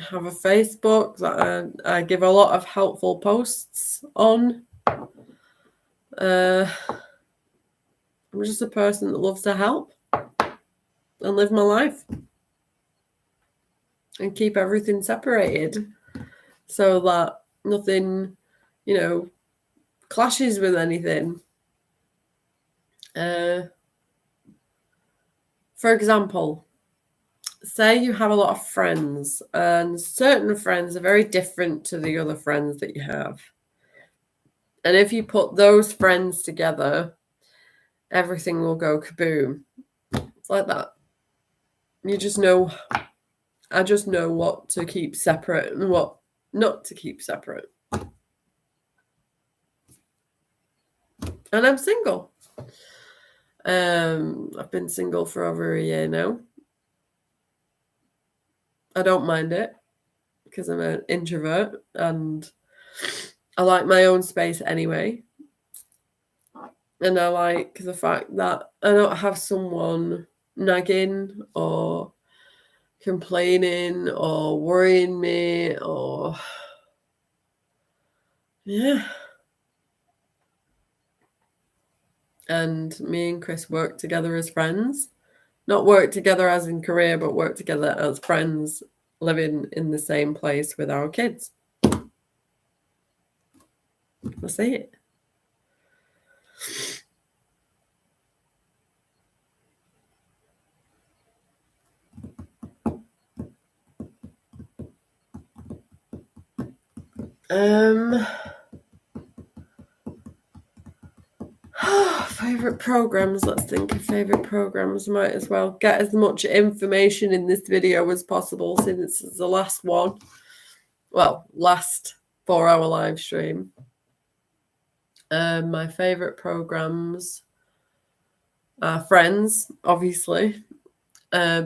have a Facebook that I give a lot of helpful posts on. I'm just a person that loves to help and live my life and keep everything separated so that nothing, clashes with anything. For example, say you have a lot of friends and certain friends are very different to the other friends that you have. And if you put those friends together, everything will go kaboom. It's like that. I just know what to keep separate and what not to keep separate. And I'm single. I've been single for over a year now. I don't mind it because I'm an introvert and I like my own space anyway. And I like the fact that I don't have someone nagging or complaining or worrying me or yeah. And me and Chris work together as friends. Not work together as in career, but work together as friends living in the same place with our kids. That's it. Favorite programs. Let's think of favorite programs. Might as well get as much information in this video as possible since it's the last one. Well, last 4-hour live stream. My favorite programs are Friends, obviously.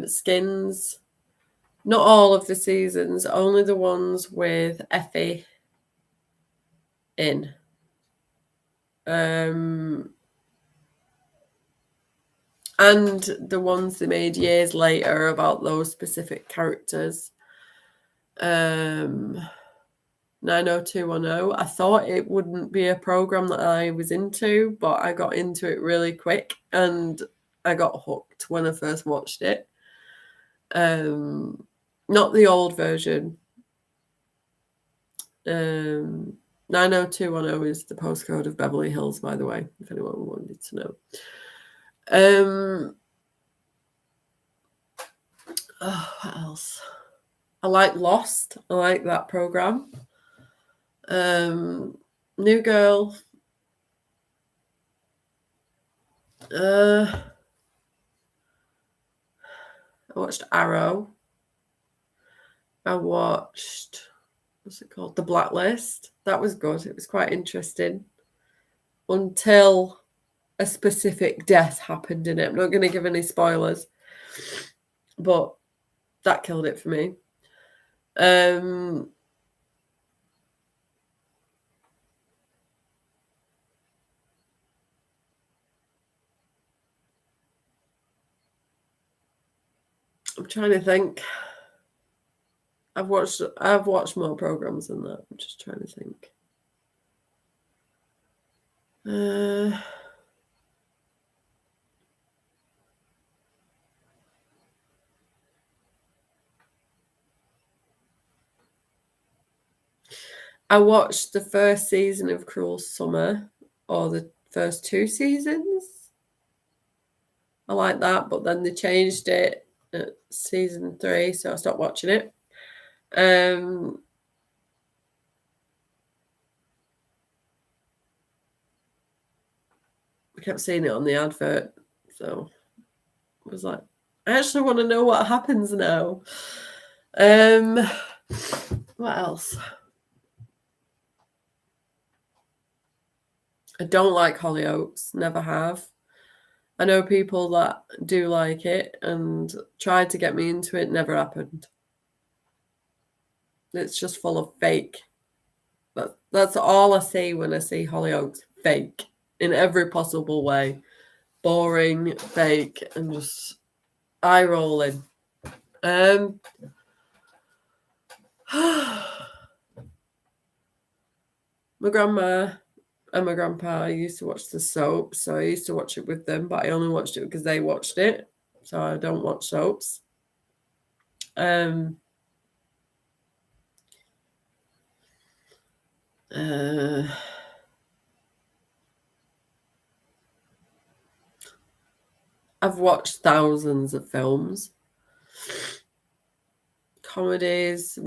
Skins. Not all of the seasons, only the ones with Effie in. and the ones they made years later about those specific characters. 90210. I thought it wouldn't be a program that I was into, but I got into it really quick and I got hooked when I first watched it. Not the old version. 90210 is the postcode of Beverly Hills, by the way, if anyone wanted to know. What else? I like Lost. I like that program. New Girl. I watched Arrow. I watched, what's it called? The Blacklist. That was good. It was quite interesting until a specific death happened in it. I'm not going to give any spoilers, but that killed it for me. I'm trying to think. I've watched more programs than that. I'm just trying to think. I watched the first season of Cruel Summer, or the first 2 seasons. I like that, but then they changed it at season 3, so I stopped watching it. I kept seeing it on the advert, so I was like, I actually want to know what happens now. What else? I don't like Hollyoaks, never have. I know people that do like it and tried to get me into it, never happened. It's just full of fake. That's all I see when I see Hollyoaks, fake in every possible way. Boring, fake, and just eye rolling. My grandma and my grandpa used to watch the soap, so I used to watch it with them, but I only watched it because they watched it, so I don't watch soaps. I've watched thousands of films, comedies,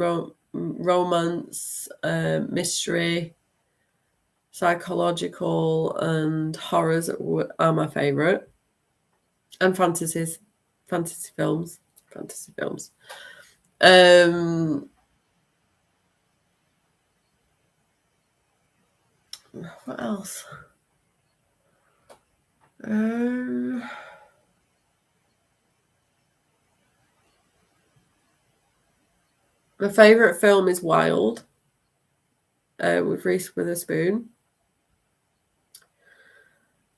romance, mystery, psychological, and horrors are my favourite, and fantasy films. What else? My favourite film is Wild, with Reese Witherspoon.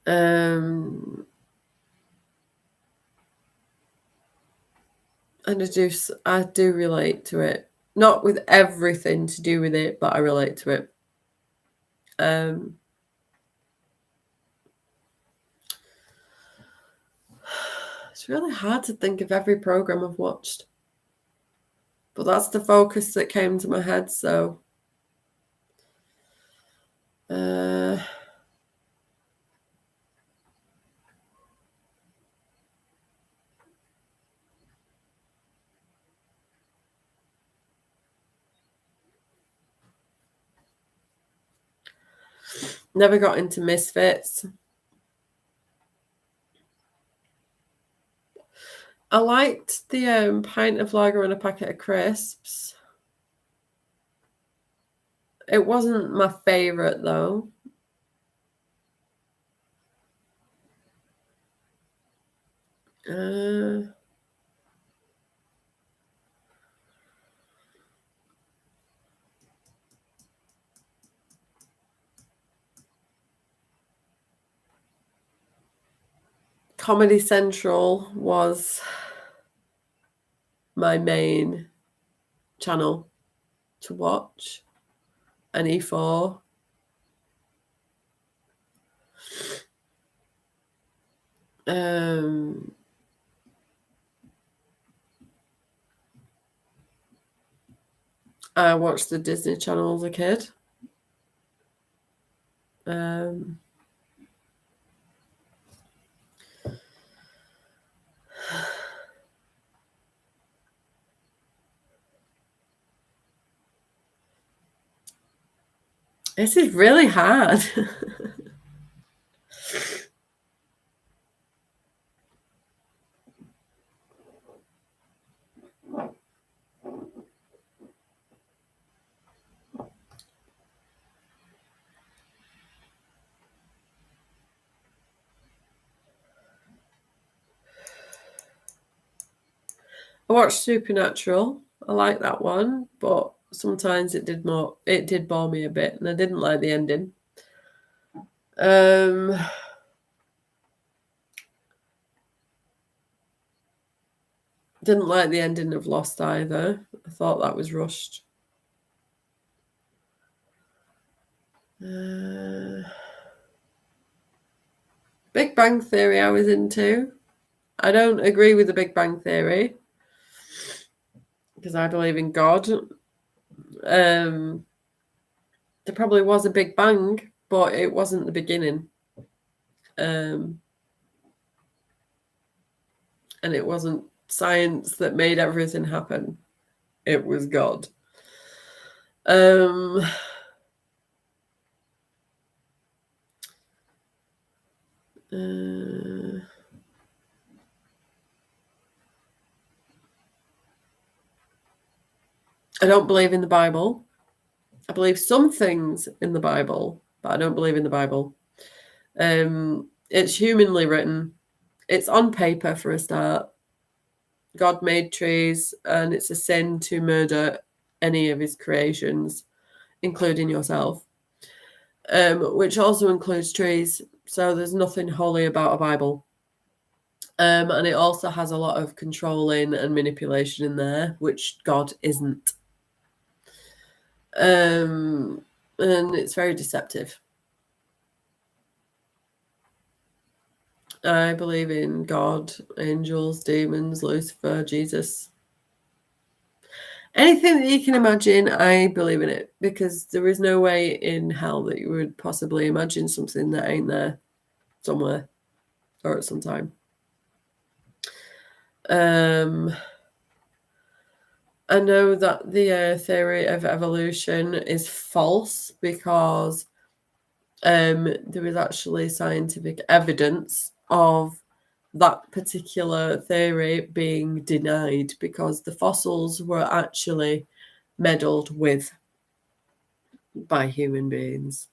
And I do relate to it. Not with everything to do with it, but I relate to it. It's really hard to think of every program I've watched. But that's the focus that came to my head, so never got into Misfits. I liked the pint of lager and a packet of crisps. It wasn't my favourite, though. Comedy Central was my main channel to watch, and E4. I watched the Disney Channel as a kid. This is really hard. I watched Supernatural. I like that one, but sometimes it did bore me a bit, and I didn't like the ending. Didn't like the ending of Lost either. I thought that was rushed. Big Bang Theory I was into. I don't agree with the Big Bang Theory because I believe in God. There probably was a Big Bang, but it wasn't the beginning. And it wasn't science that made everything happen. It was God. I don't believe in the Bible. I believe some things in the Bible, but I don't believe in the Bible. It's humanly written. It's on paper for a start. God made trees, and it's a sin to murder any of his creations, including yourself, which also includes trees. So there's nothing holy about a Bible. And it also has a lot of controlling and manipulation in there, which God isn't. And it's very deceptive. I believe in God, angels, demons, Lucifer, Jesus. Anything that you can imagine, I believe in it, because there is no way in hell that you would possibly imagine something that ain't there somewhere or at some time. I know that the theory of evolution is false because there is actually scientific evidence of that particular theory being denied because the fossils were actually meddled with by human beings,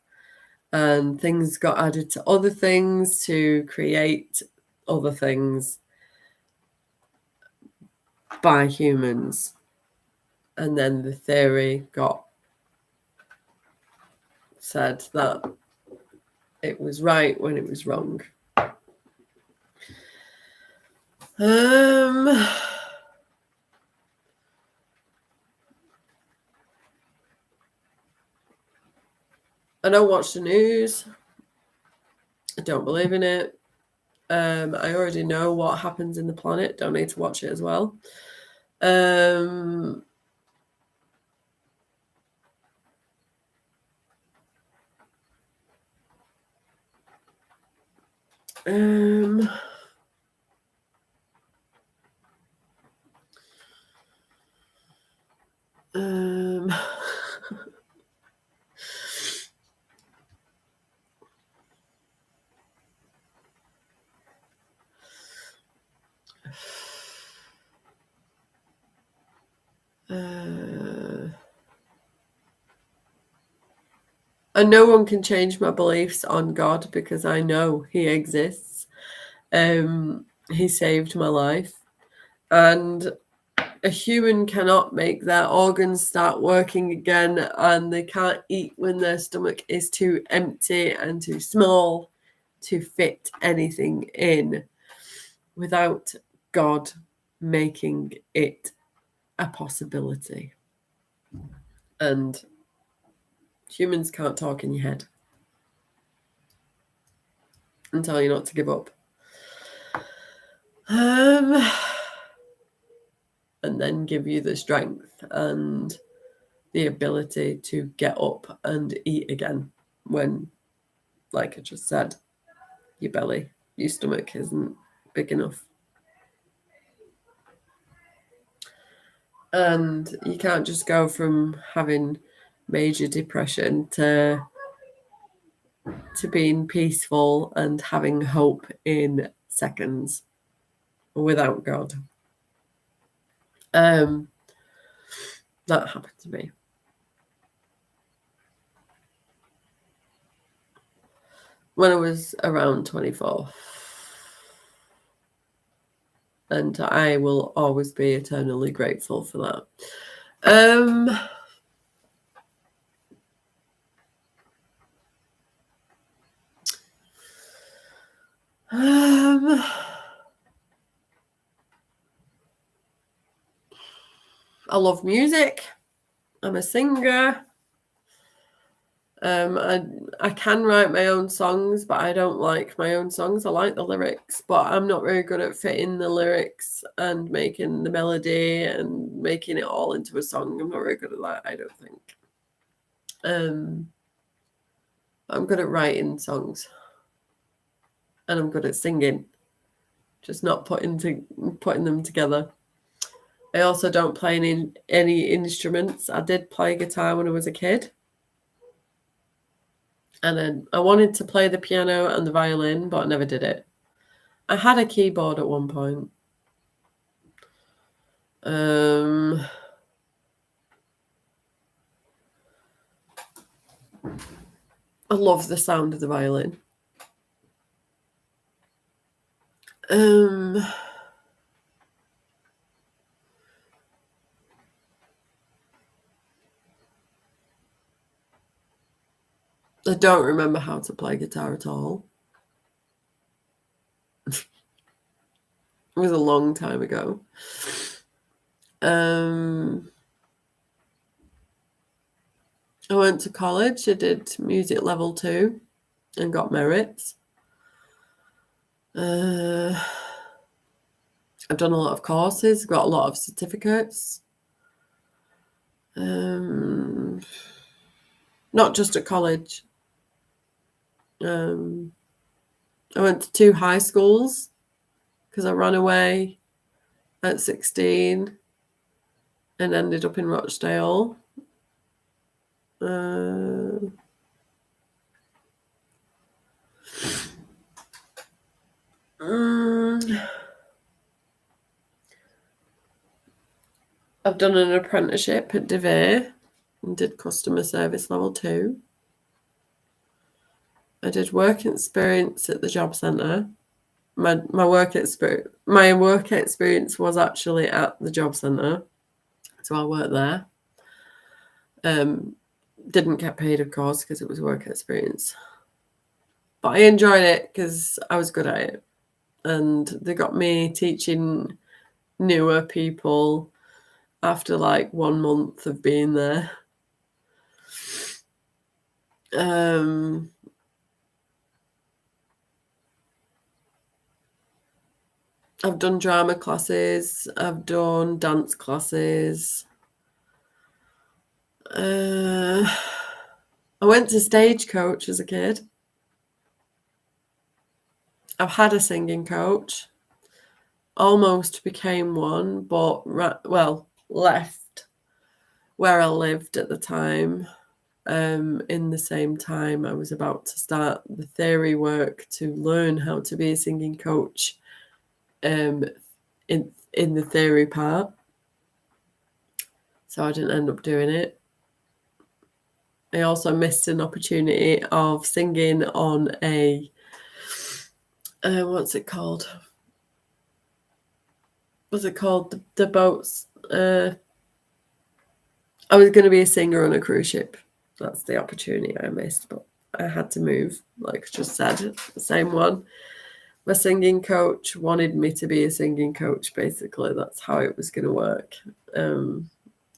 and things got added to other things to create other things by humans, and then the theory got said that it was right when it was wrong. I don't watch the news. I don't believe in it. I already know what happens in the planet. Don't need to watch it as well. And no one can change my beliefs on God because I know he exists. He saved my life. And a human cannot make their organs start working again, and they can't eat when their stomach is too empty and too small to fit anything in. without God making it a possibility. And humans can't talk in your head and tell you not to give up. And then give you the strength and the ability to get up and eat again when, like I just said, your stomach isn't big enough. And you can't just go from having major depression to being peaceful and having hope in seconds without God. That happened to me. When I was around 24. And I will always be eternally grateful for that. I love music. I'm a singer. I can write my own songs, but I don't like my own songs. I like the lyrics, but I'm not very good at fitting the lyrics and making the melody and making it all into a song. I'm not very good at that, I don't think. I'm good at writing songs, and I'm good at singing, just not putting them together. I also don't play any instruments. I did play guitar when I was a kid. And then I wanted to play the piano and the violin, but I never did it. I had a keyboard at one point. I love the sound of the violin. I don't remember how to play guitar at all. It was a long time ago. I went to college. I did music level 2 and got merits. I've done a lot of courses, got a lot of certificates. Not just at college. I went to 2 high schools because I ran away at 16 and ended up in Rochdale. I've done an apprenticeship at DeVere and did customer service level 2. I did work experience at the job centre. My work experience was actually at the job centre, so I worked there. Didn't get paid, of course, because it was work experience, but I enjoyed it because I was good at it, and they got me teaching newer people after like 1 month of being there. I've done drama classes. I've done dance classes. I went to Stagecoach as a kid. I've had a singing coach. Almost became one, but left where I lived at the time. In the same time, I was about to start the theory work to learn how to be a singing coach. In the theory part, so I didn't end up doing it. I also missed an opportunity of singing on a what's it called? The boats. I was going to be a singer on a cruise ship. That's the opportunity I missed, but I had to move, like I just said, the same one. my singing coach wanted me to be a singing coach, basically. That's how it was going to work.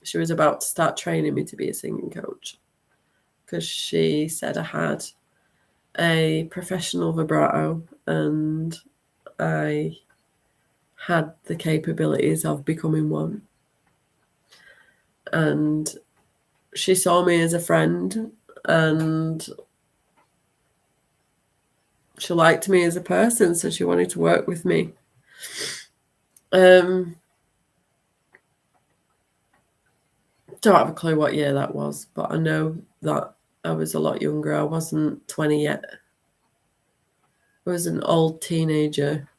She was about to start training me to be a singing coach because she said I had a professional vibrato and I had the capabilities of becoming one. And she saw me as a friend and she liked me as a person, so she wanted to work with me. Don't have a clue what year that was, but I know that I was a lot younger. I wasn't 20 yet. I was an older teenager.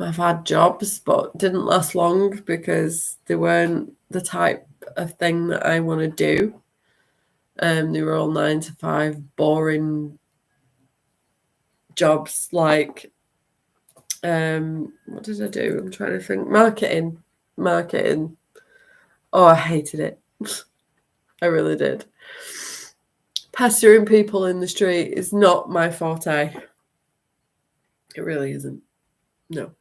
I've had jobs, but didn't last long because they weren't the type of thing that I want to do. They were all 9 to 5 boring jobs. Like, what did I do? I'm trying to think. Marketing. Oh, I hated it. I really did. Pestering people in the street is not my forte. It really isn't. No.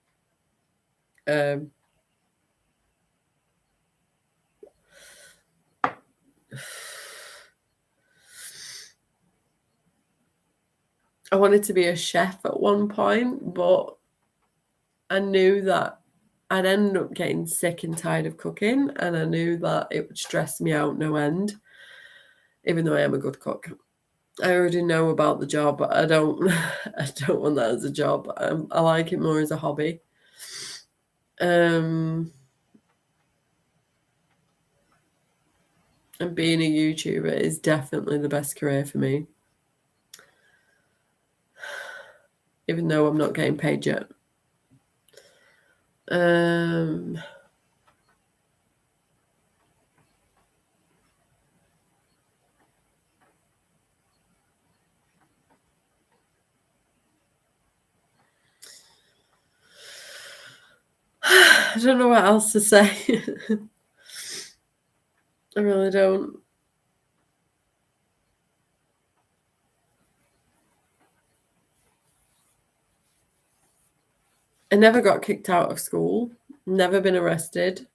I wanted to be a chef at one point, but I knew that I'd end up getting sick and tired of cooking, and I knew that it would stress me out no end, even though I am a good cook. I already know about the job, but I don't want that as a job. I like it more as a hobby. And being a YouTuber is definitely the best career for me, even though I'm not getting paid yet. I don't know what else to say. I really don't. I never got kicked out of school. Never been arrested.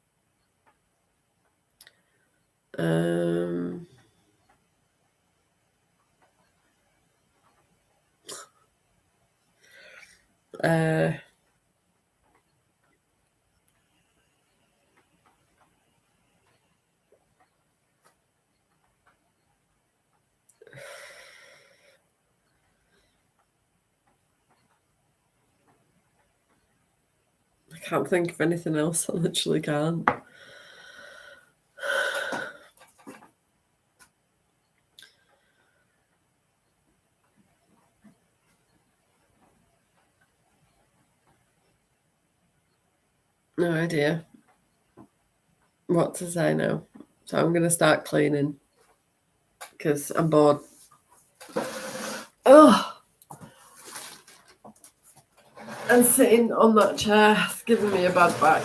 I can't think of anything else. I literally can't. No idea what to say now. So I'm going to start cleaning because I'm bored. Oh, and sitting on that chair is giving me a bad back.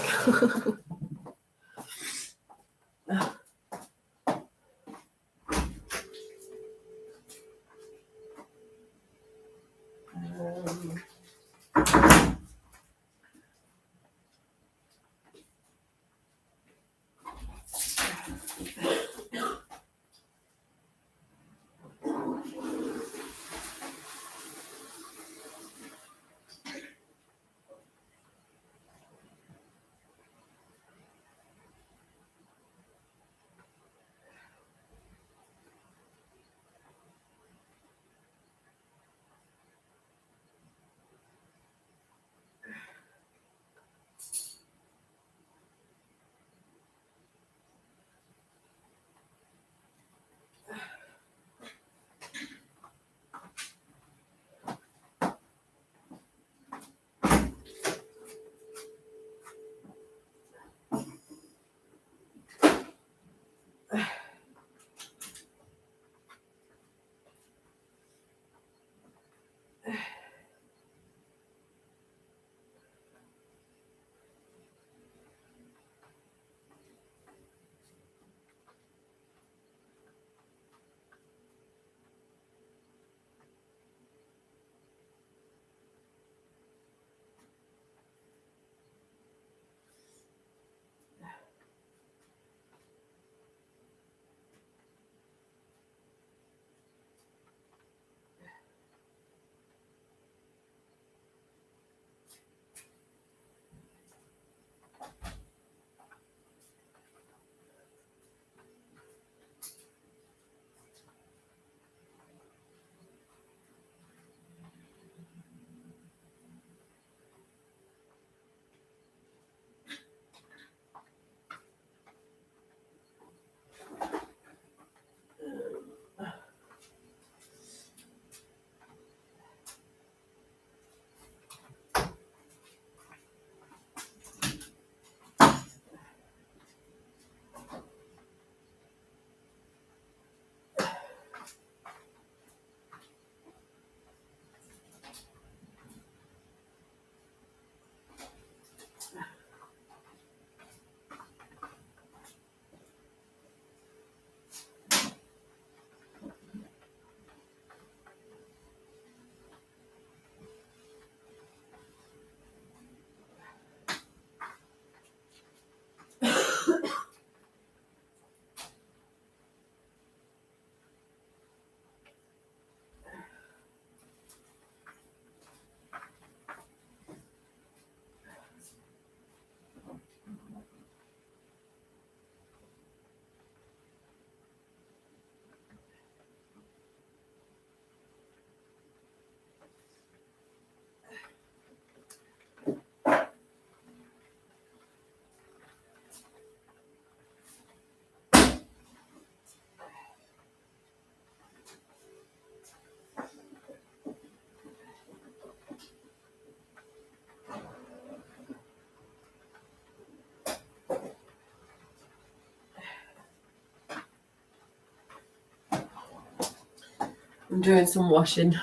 I'm doing some washing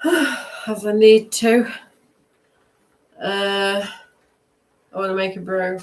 as I need to. I want to make a brew.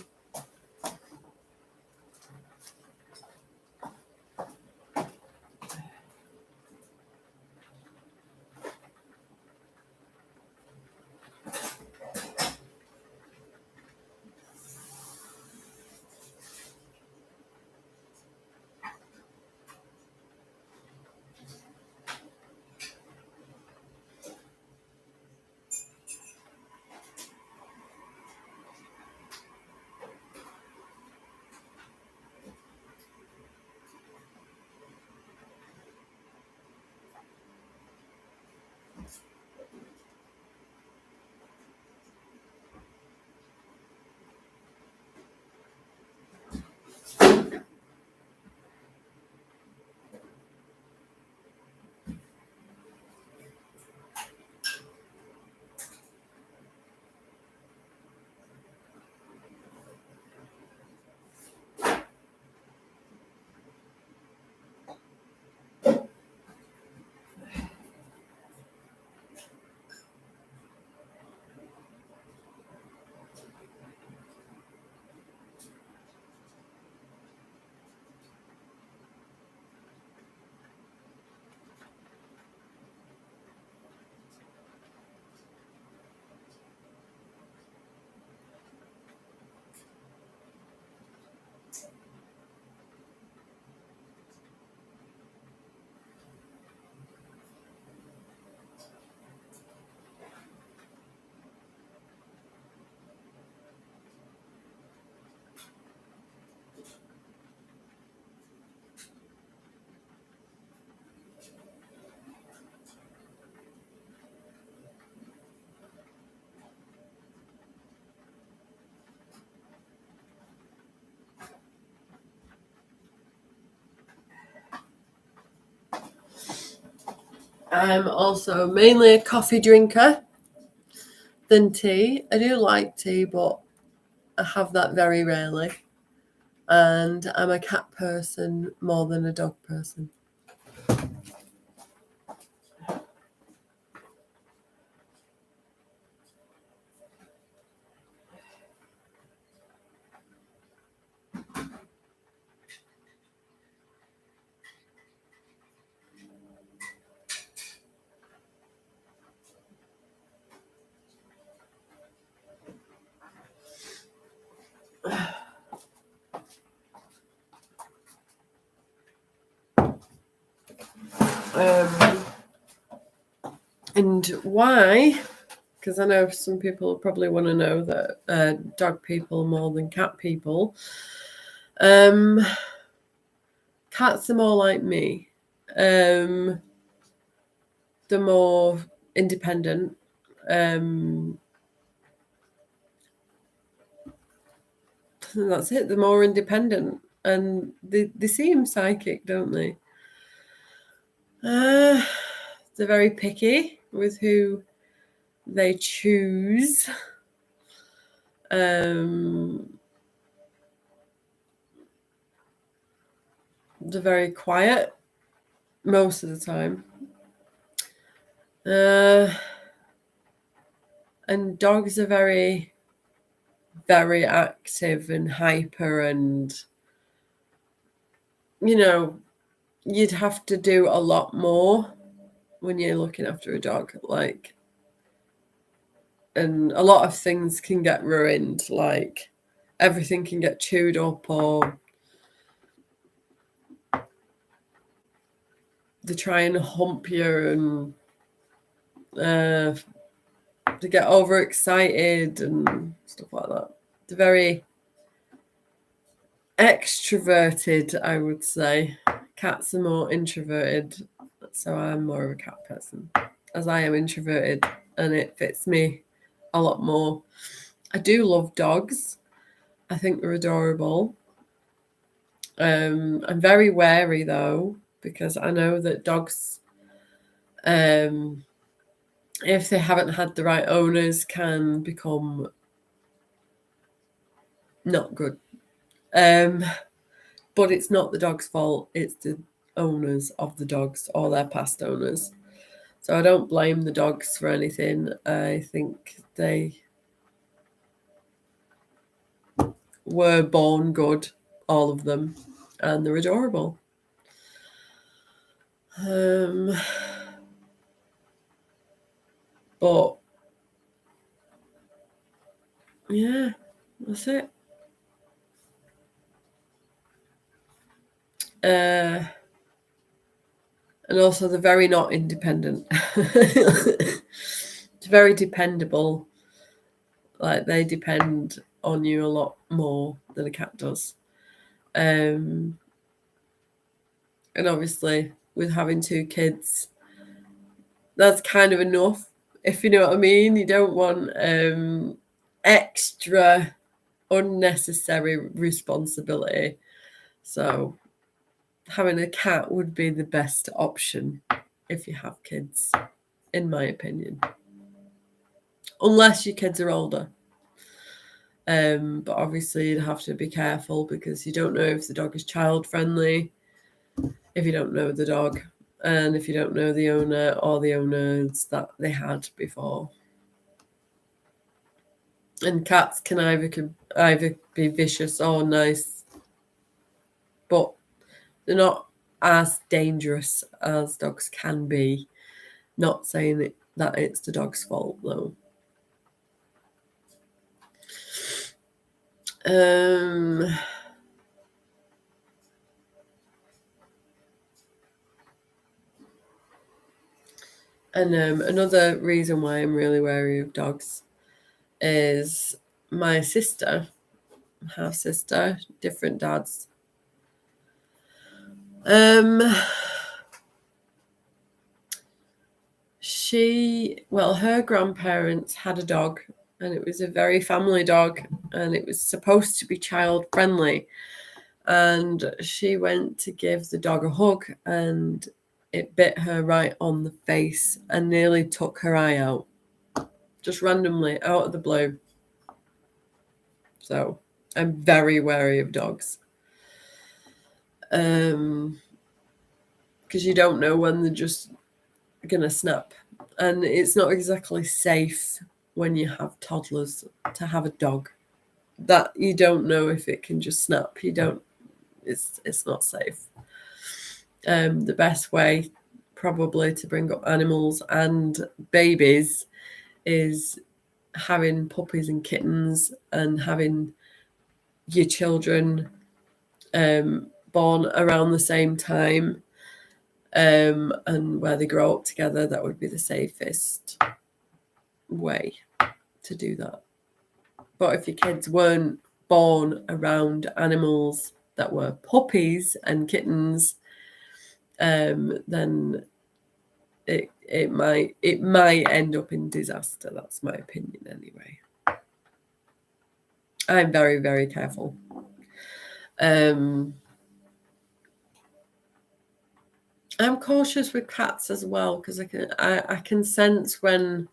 I'm also mainly a coffee drinker than tea. I do like tea, but I have that very rarely. And I'm a cat person more than a dog person. And why? Because I know some people probably want to know that dog people more than cat people. Cats are more like me. They're more independent. That's it. They're more independent, and they seem psychic, don't they? They're very picky with who they choose. They're very quiet most of the time. And dogs are very, very active and hyper, and you'd have to do a lot more when you're looking after a dog, and a lot of things can get ruined, like everything can get chewed up, or they try and hump you, and they get overexcited and stuff like that. They're very extroverted, I would say. Cats are more introverted, so I'm more of a cat person, as I am introverted, and it fits me a lot more. I do love dogs. I think they're adorable. I'm very wary though, because I know that dogs, if they haven't had the right owners, can become not good. But it's not the dog's fault. It's the owners of the dogs or their past owners. So I don't blame the dogs for anything. I think they were born good, all of them, and they're adorable. But yeah, that's it. And also they're very not independent. It's very dependable. Like they depend on you a lot more than a cat does. And obviously with having 2 kids, that's kind of enough, if you know what I mean. You don't want extra unnecessary responsibility. So having a cat would be the best option if you have kids, in my opinion. Unless your kids are older. But obviously you'd have to be careful because you don't know if the dog is child friendly, if you don't know the dog, and if you don't know the owner or the owners that they had before. And cats can either be vicious or nice, but they're not as dangerous as dogs can be. Not saying that it's the dog's fault, though. And another reason why I'm really wary of dogs is my sister, half sister, different dads. Her grandparents had a dog, and it was a very family dog, and it was supposed to be child friendly. And she went to give the dog a hug, and it bit her right on the face and nearly took her eye out, just randomly, out of the blue. So I'm very wary of dogs. Because you don't know when they're just going to snap. And it's not exactly safe when you have toddlers to have a dog. That you don't know if it can just snap. It's not safe. The best way probably to bring up animals and babies is having puppies and kittens and having your children born around the same time, and where they grow up together. That would be the safest way to do that. But if your kids weren't born around animals that were puppies and kittens, then it might end up in disaster. That's my opinion anyway. I'm very, very careful. I'm cautious with cats as well because I can sense when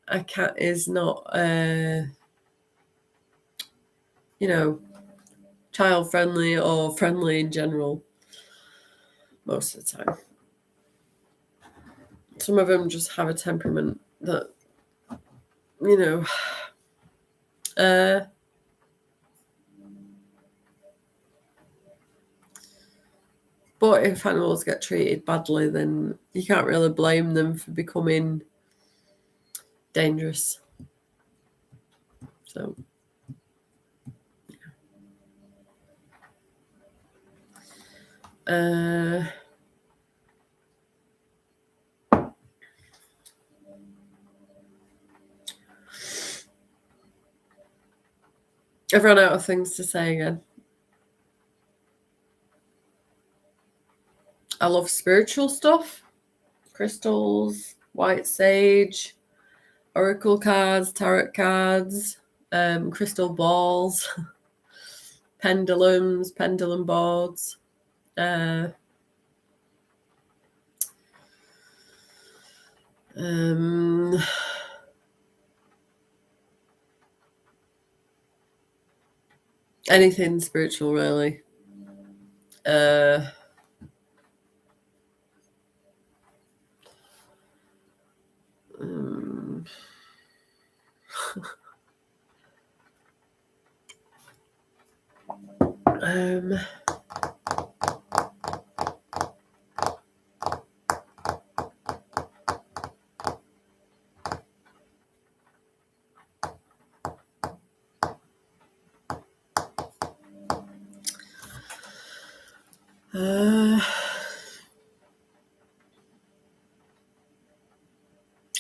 a cat is not child friendly or friendly in general most of the time. Some of them just have a temperament that but if animals get treated badly, then you can't really blame them for becoming dangerous. So I've run out of things to say again. I love spiritual stuff, crystals, white sage, oracle cards, tarot cards, crystal balls, pendulums, pendulum boards. Anything spiritual, really.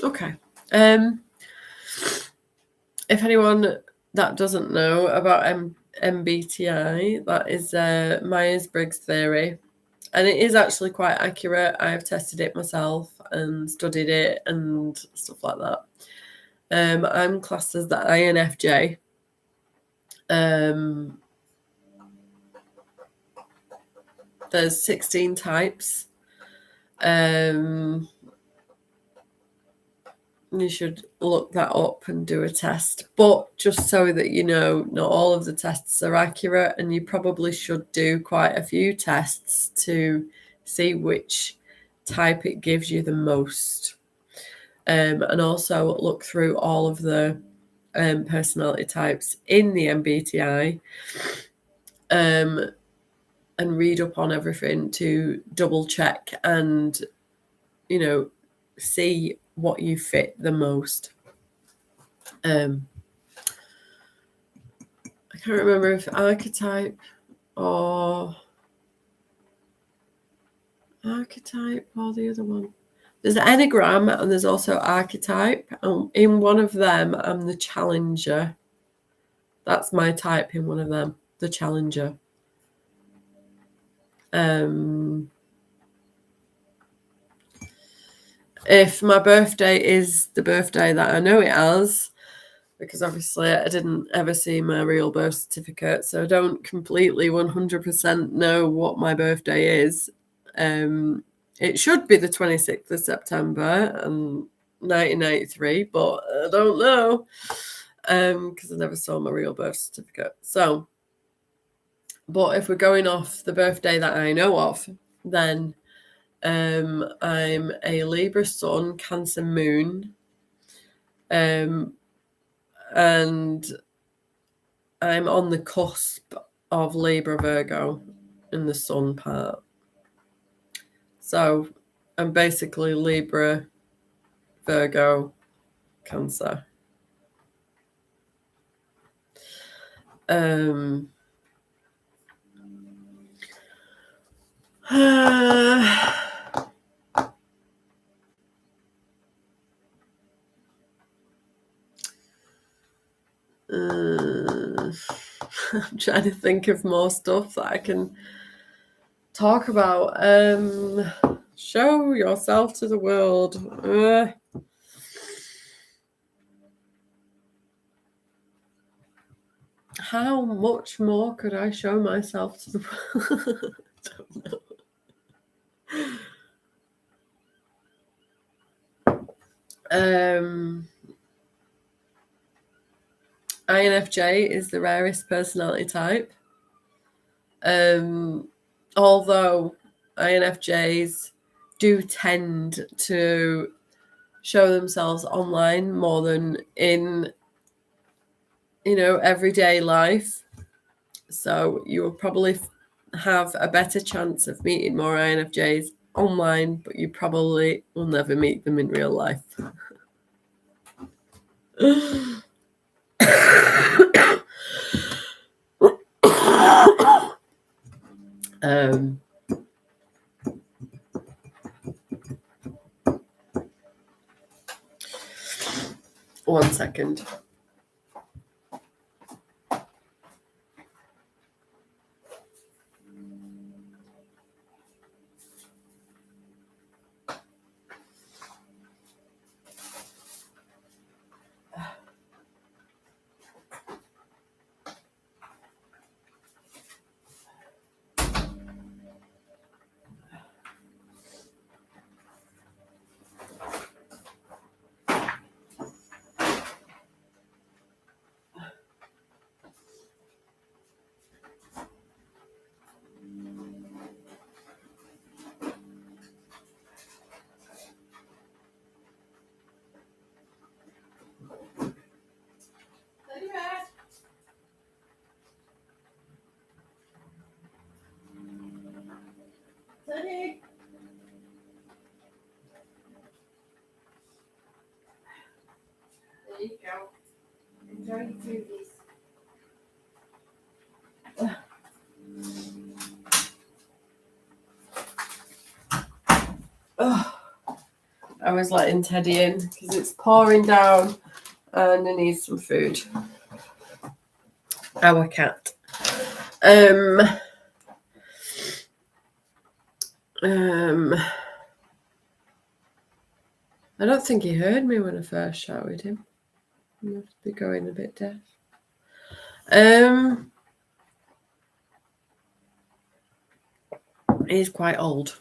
Okay. If anyone that doesn't know about MBTI, that is Myers-Briggs theory, and it is actually quite accurate. I've tested it myself and studied it and stuff like that. I'm classed as the INFJ. There's 16 types. You should look that up and do a test. But just so that you know, not all of the tests are accurate, and you probably should do quite a few tests to see which type it gives you the most. And also look through all of the personality types in the MBTI and read up on everything to double check and, see what you fit the most. I can't remember if archetype or the other one. There's the Enneagram and there's also archetype. In one of them, I'm the challenger. That's my type in one of them, the challenger. If my birthday is the birthday that I know it as, because obviously I didn't ever see my real birth certificate, so I don't completely 100% know what my birthday is. It should be the 26th of September and 1993, but I don't know because I never saw my real birth certificate. So, but if we're going off the birthday that I know of, then I'm a Libra sun, Cancer moon, and I'm on the cusp of Libra Virgo in the sun part. So I'm basically Libra, Virgo, Cancer. I'm trying to think of more stuff that I can talk about. Show yourself to the world. How much more could I show myself to the world? I don't know. INFJ is the rarest personality type. Although INFJs do tend to show themselves online more than in, everyday life. So you will probably have a better chance of meeting more INFJs online, but you probably will never meet them in real life. One second. you go. Enjoy your foodies. I was letting Teddy in because it's pouring down and I need some food. Our cat. I don't think he heard me when I first shouted him. I must be going a bit deaf. He's quite old.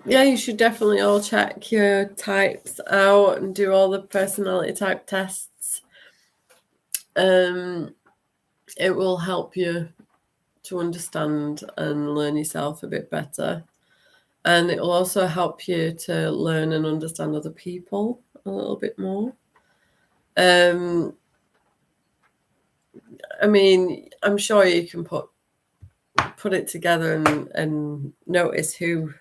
Yeah, you should definitely all check your types out and do all the personality type tests. It will help you to understand and learn yourself a bit better. And it will also help you to learn and understand other people a little bit more. I mean, I'm sure you can put it together and notice who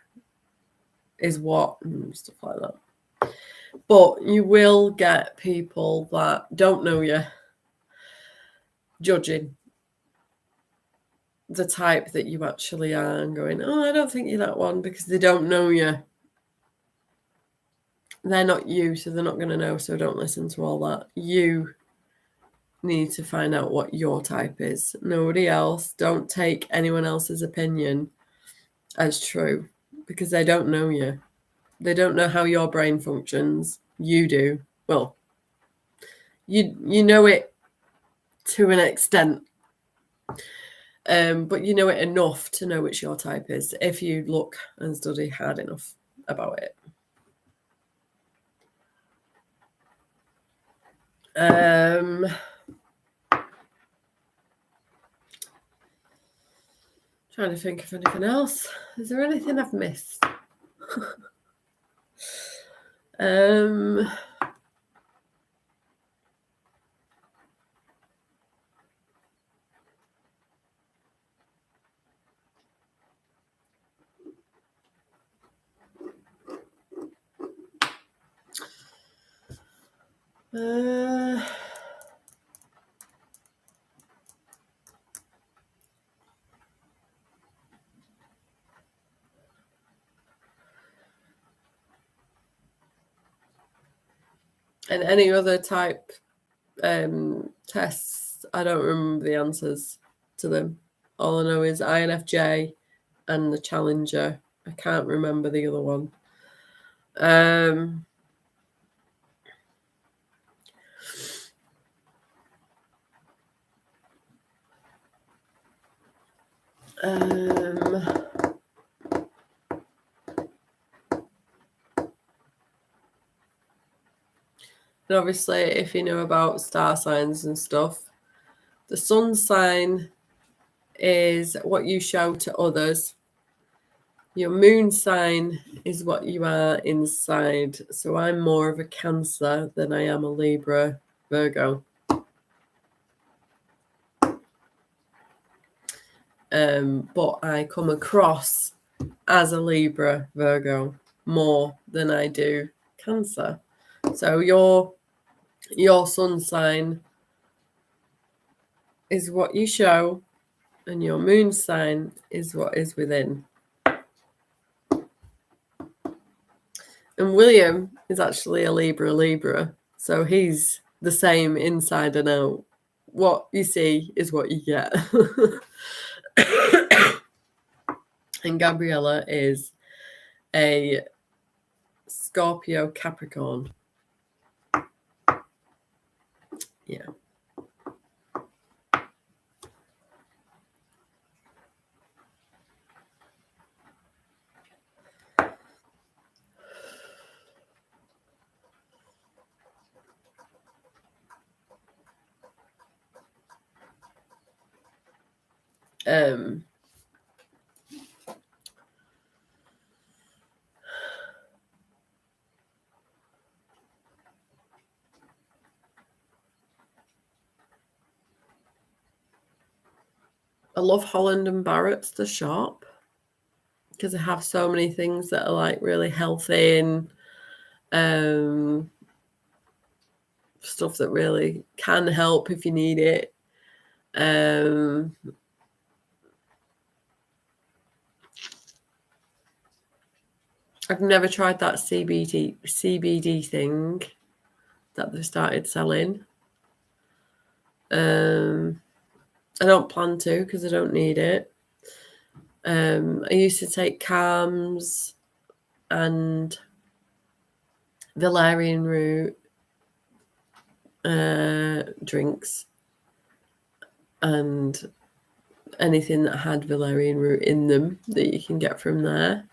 is what and stuff like that. But you will get people that don't know you judging the type that you actually are and going, oh, I don't think you're that one, because they don't know you. They're not you, so they're not going to know, so don't listen to all that. You need to find out what your type is. Nobody else. Don't take anyone else's opinion as true, because they don't know you. They don't know how your brain functions. You do. Well, you know it to an extent, but you know it enough to know which your type is if you look and study hard enough about it. Trying to think of anything else. Is there anything I've missed? And any other type tests, I don't remember the answers to them. All I know is INFJ and the Challenger. I can't remember the other one. And obviously, if you know about star signs and stuff, the sun sign is what you show to others. Your moon sign is what you are inside. So I'm more of a Cancer than I am a Libra, Virgo. But I come across as a Libra, Virgo more than I do Cancer. So your sun sign is what you show, and your moon sign is what is within. And William is actually a Libra, so he's the same inside and out. What you see is what you get. And Gabriella is a Scorpio Capricorn. Yeah. I love Holland and Barrett's, the shop, because they have so many things that are like really healthy and stuff that really can help if you need it. I've never tried that CBD thing that they've started selling. I don't plan to because I don't need it. I used to take Calms and valerian root drinks and anything that had valerian root in them that you can get from there.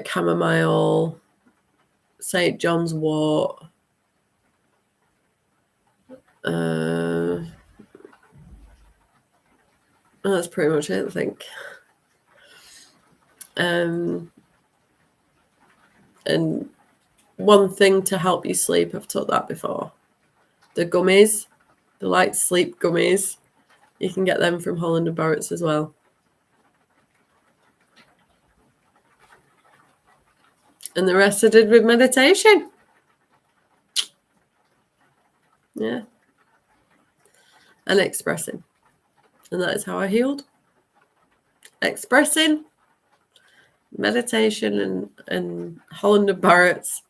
Chamomile, St. John's wort. That's pretty much it, I think. And one thing to help you sleep, I've took that before. The gummies, the light sleep gummies, you can get them from Holland and Barrett's as well. And the rest I did with meditation. Yeah. And expressing. And that is how I healed. Expressing, meditation, and Holland and Barrett's.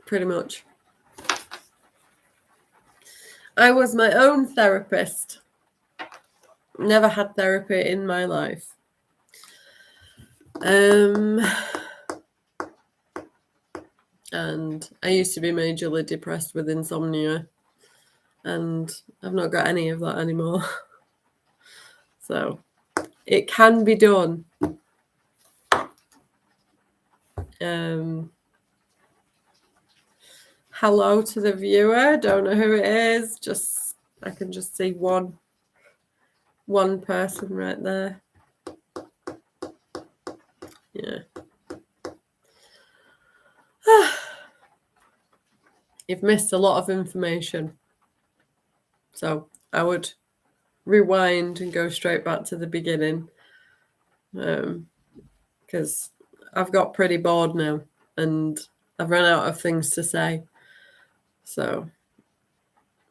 Pretty much. I was my own therapist. Never had therapy in my life. And I used to be majorly depressed with insomnia, and I've not got any of that anymore. So it can be done. Hello to the viewer. Don't know who it is. I can just see one person right there. Yeah. You've missed a lot of information. So I would rewind and go straight back to the beginning. Because I've got pretty bored now and I've run out of things to say. So,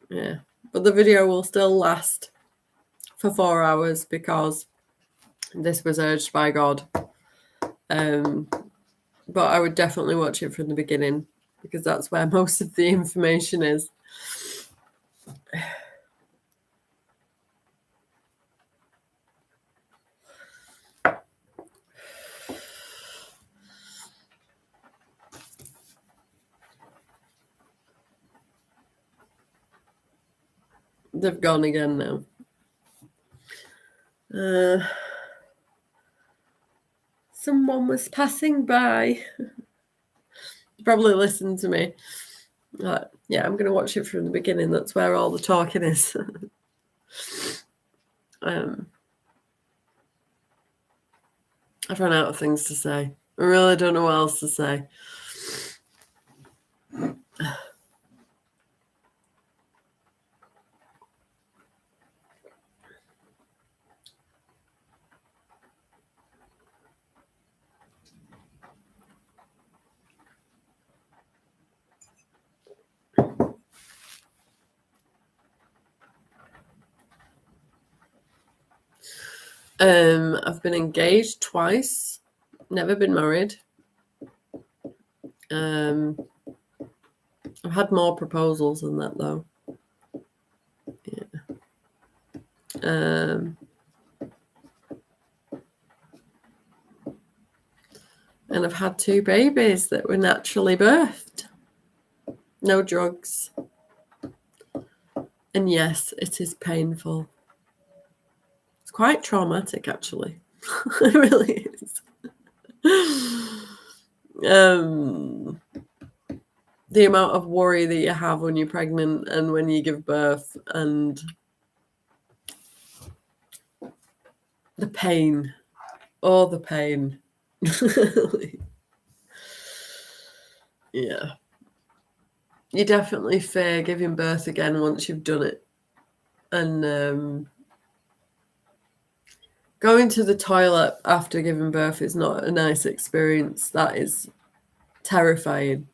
yeah. But the video will still last for 4 hours because this was urged by God. But I would definitely watch it from the beginning because that's where most of the information is. They've gone again now. Someone was passing by. Probably listened to me. Yeah, I'm going to watch it from the beginning. That's where all the talking is. I've run out of things to say. I really don't know what else to say. I've been engaged twice, never been married. I've had more proposals than that though. Yeah. And I've had 2 babies that were naturally birthed. No drugs. And yes, it is painful. It's quite traumatic, actually. It really is. The amount of worry that you have when you're pregnant and when you give birth, and the pain. Oh, the pain. Yeah. You definitely fear giving birth again once you've done it. And going to the toilet after giving birth is not a nice experience. That is terrifying.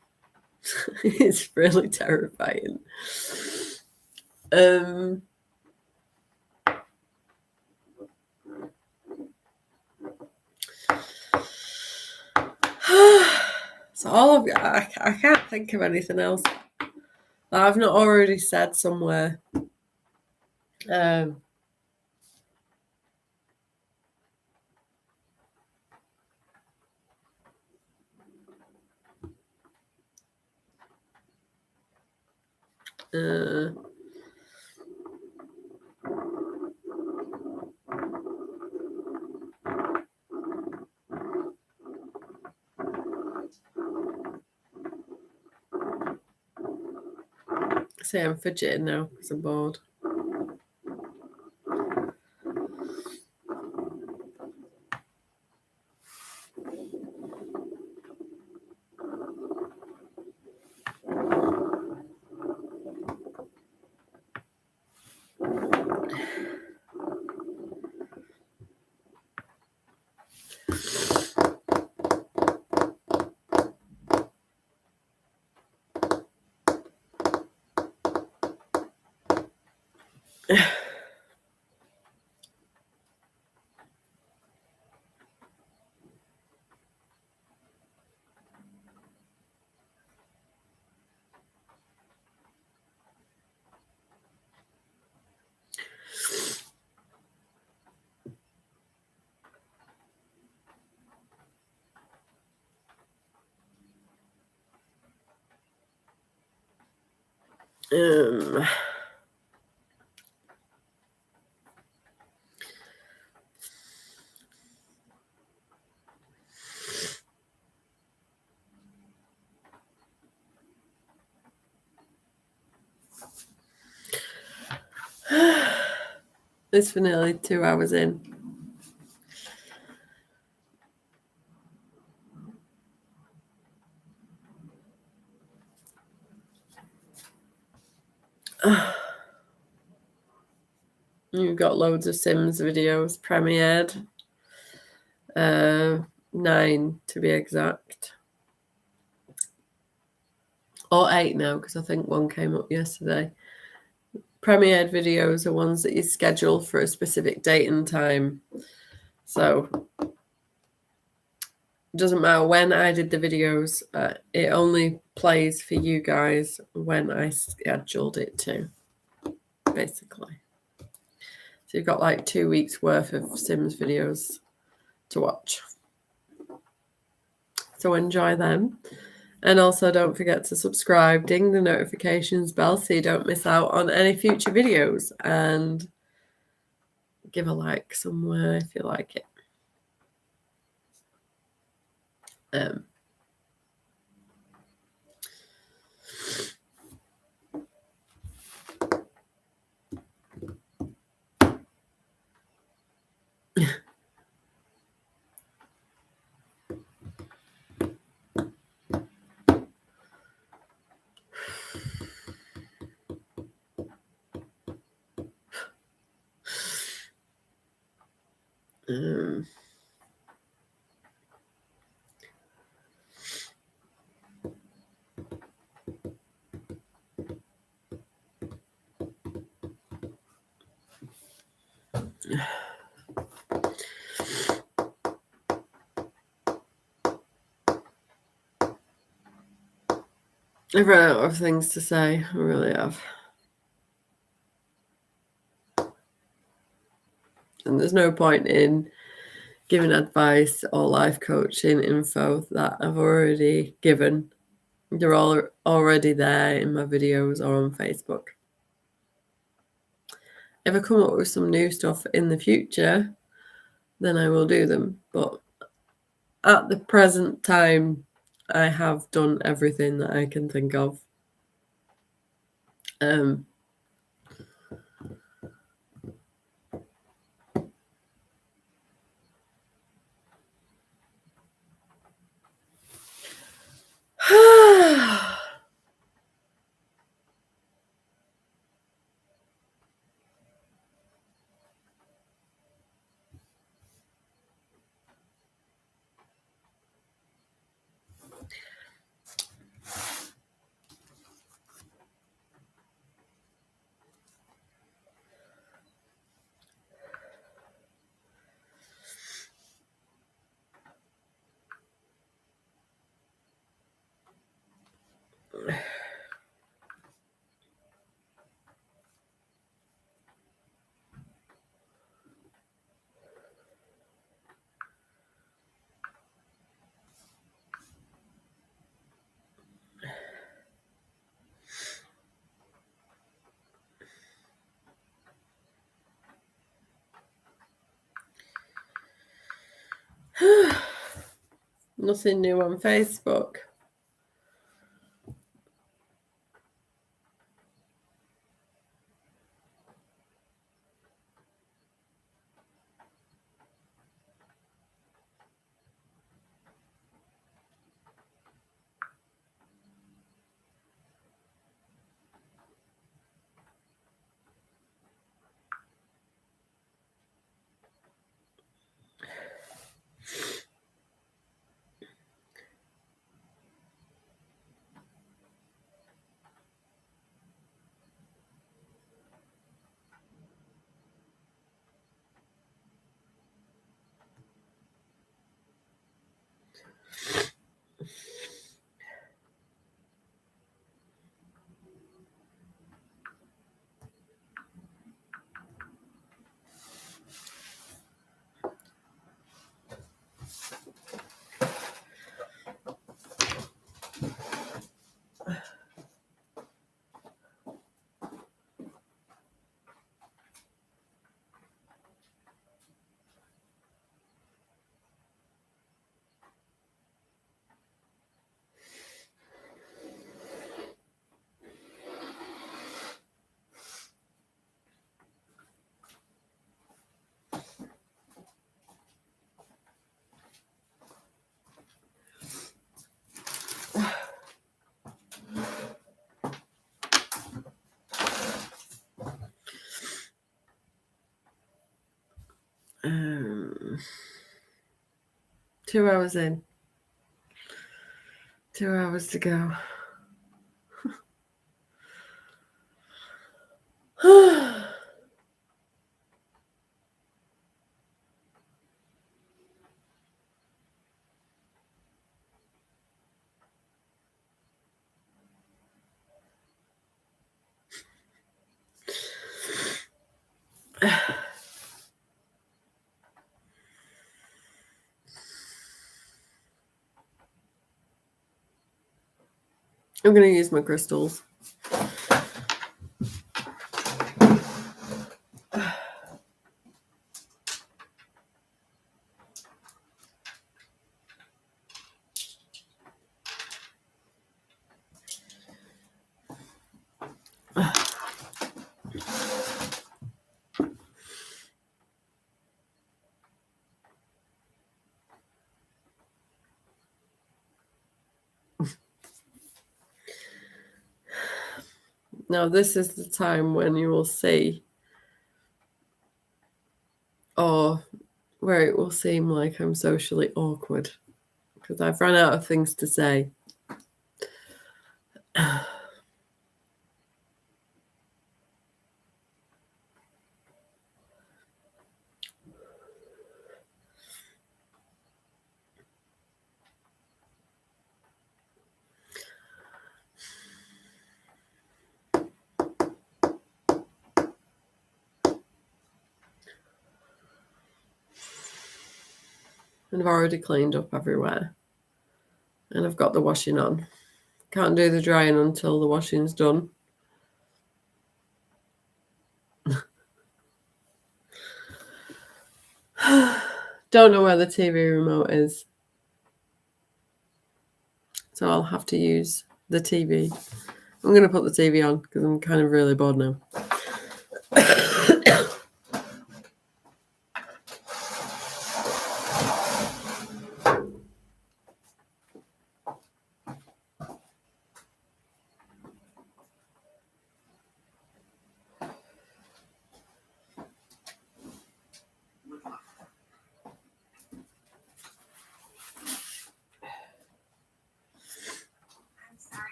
It's really terrifying. So all of I can't think of anything else that I've not already said somewhere. See, I'm fidgeting now because I'm bored. It's for nearly 2 hours in. You've got loads of Sims videos premiered. 9 to be exact. Or 8 now, because I think one came up yesterday. Premiered videos are ones that you schedule for a specific date and time. So it doesn't matter when I did the videos. It only plays for you guys when I scheduled it to, basically. So you've got like 2 weeks worth of Sims videos to watch. So enjoy them. And also don't forget to subscribe, ding the notifications bell so you don't miss out on any future videos. And give a like somewhere if you like it. I've run out of things to say. I really have. And there's no point in giving advice or life coaching info that I've already given. They're all already there in my videos or on Facebook. If I come up with some new stuff in the future, then I will do them. But at the present time, I have done everything that I can think of. Nothing new on Facebook. Um, 2 hours in. 2 hours to go. I'm going to use my crystals. Now, this is the time when you will see, or where it will seem like I'm socially awkward, because I've run out of things to say. And I've already cleaned up everywhere. And I've got the washing on. Can't do the drying until the washing's done. Don't know where the TV remote is. So I'll have to use the TV. I'm going to put the TV on because I'm kind of really bored now.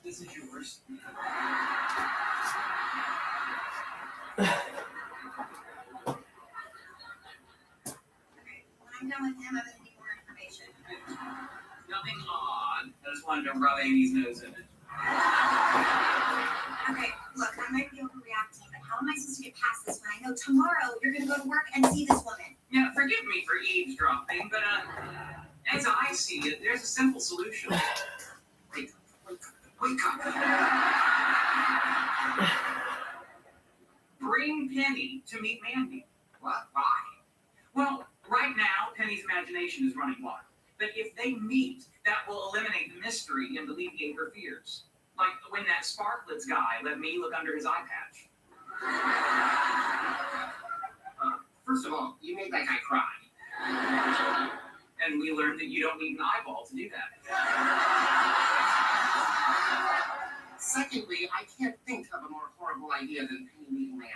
This is yours. I'm done with him. I'm going to need more information. Nothing odd. I just wanted to rub Amy's nose in it. Okay, look, I might be overreacting, but how am I supposed to get past this when I know tomorrow you're going to go to work and see this woman? Yeah, forgive me for eavesdropping, but as I see it, there's a simple solution. Wake up. Bring Penny to meet Mandy. What? Why? Well, right now, Penny's imagination is running wild. But if they meet, that will eliminate the mystery and alleviate her fears. Like when that Sparklets guy let me look under his eye patch. First of all, you made that guy cry. And we learned that you don't need an eyeball to do that. Secondly, I can't think of a more horrible idea than Penny meeting Mandy.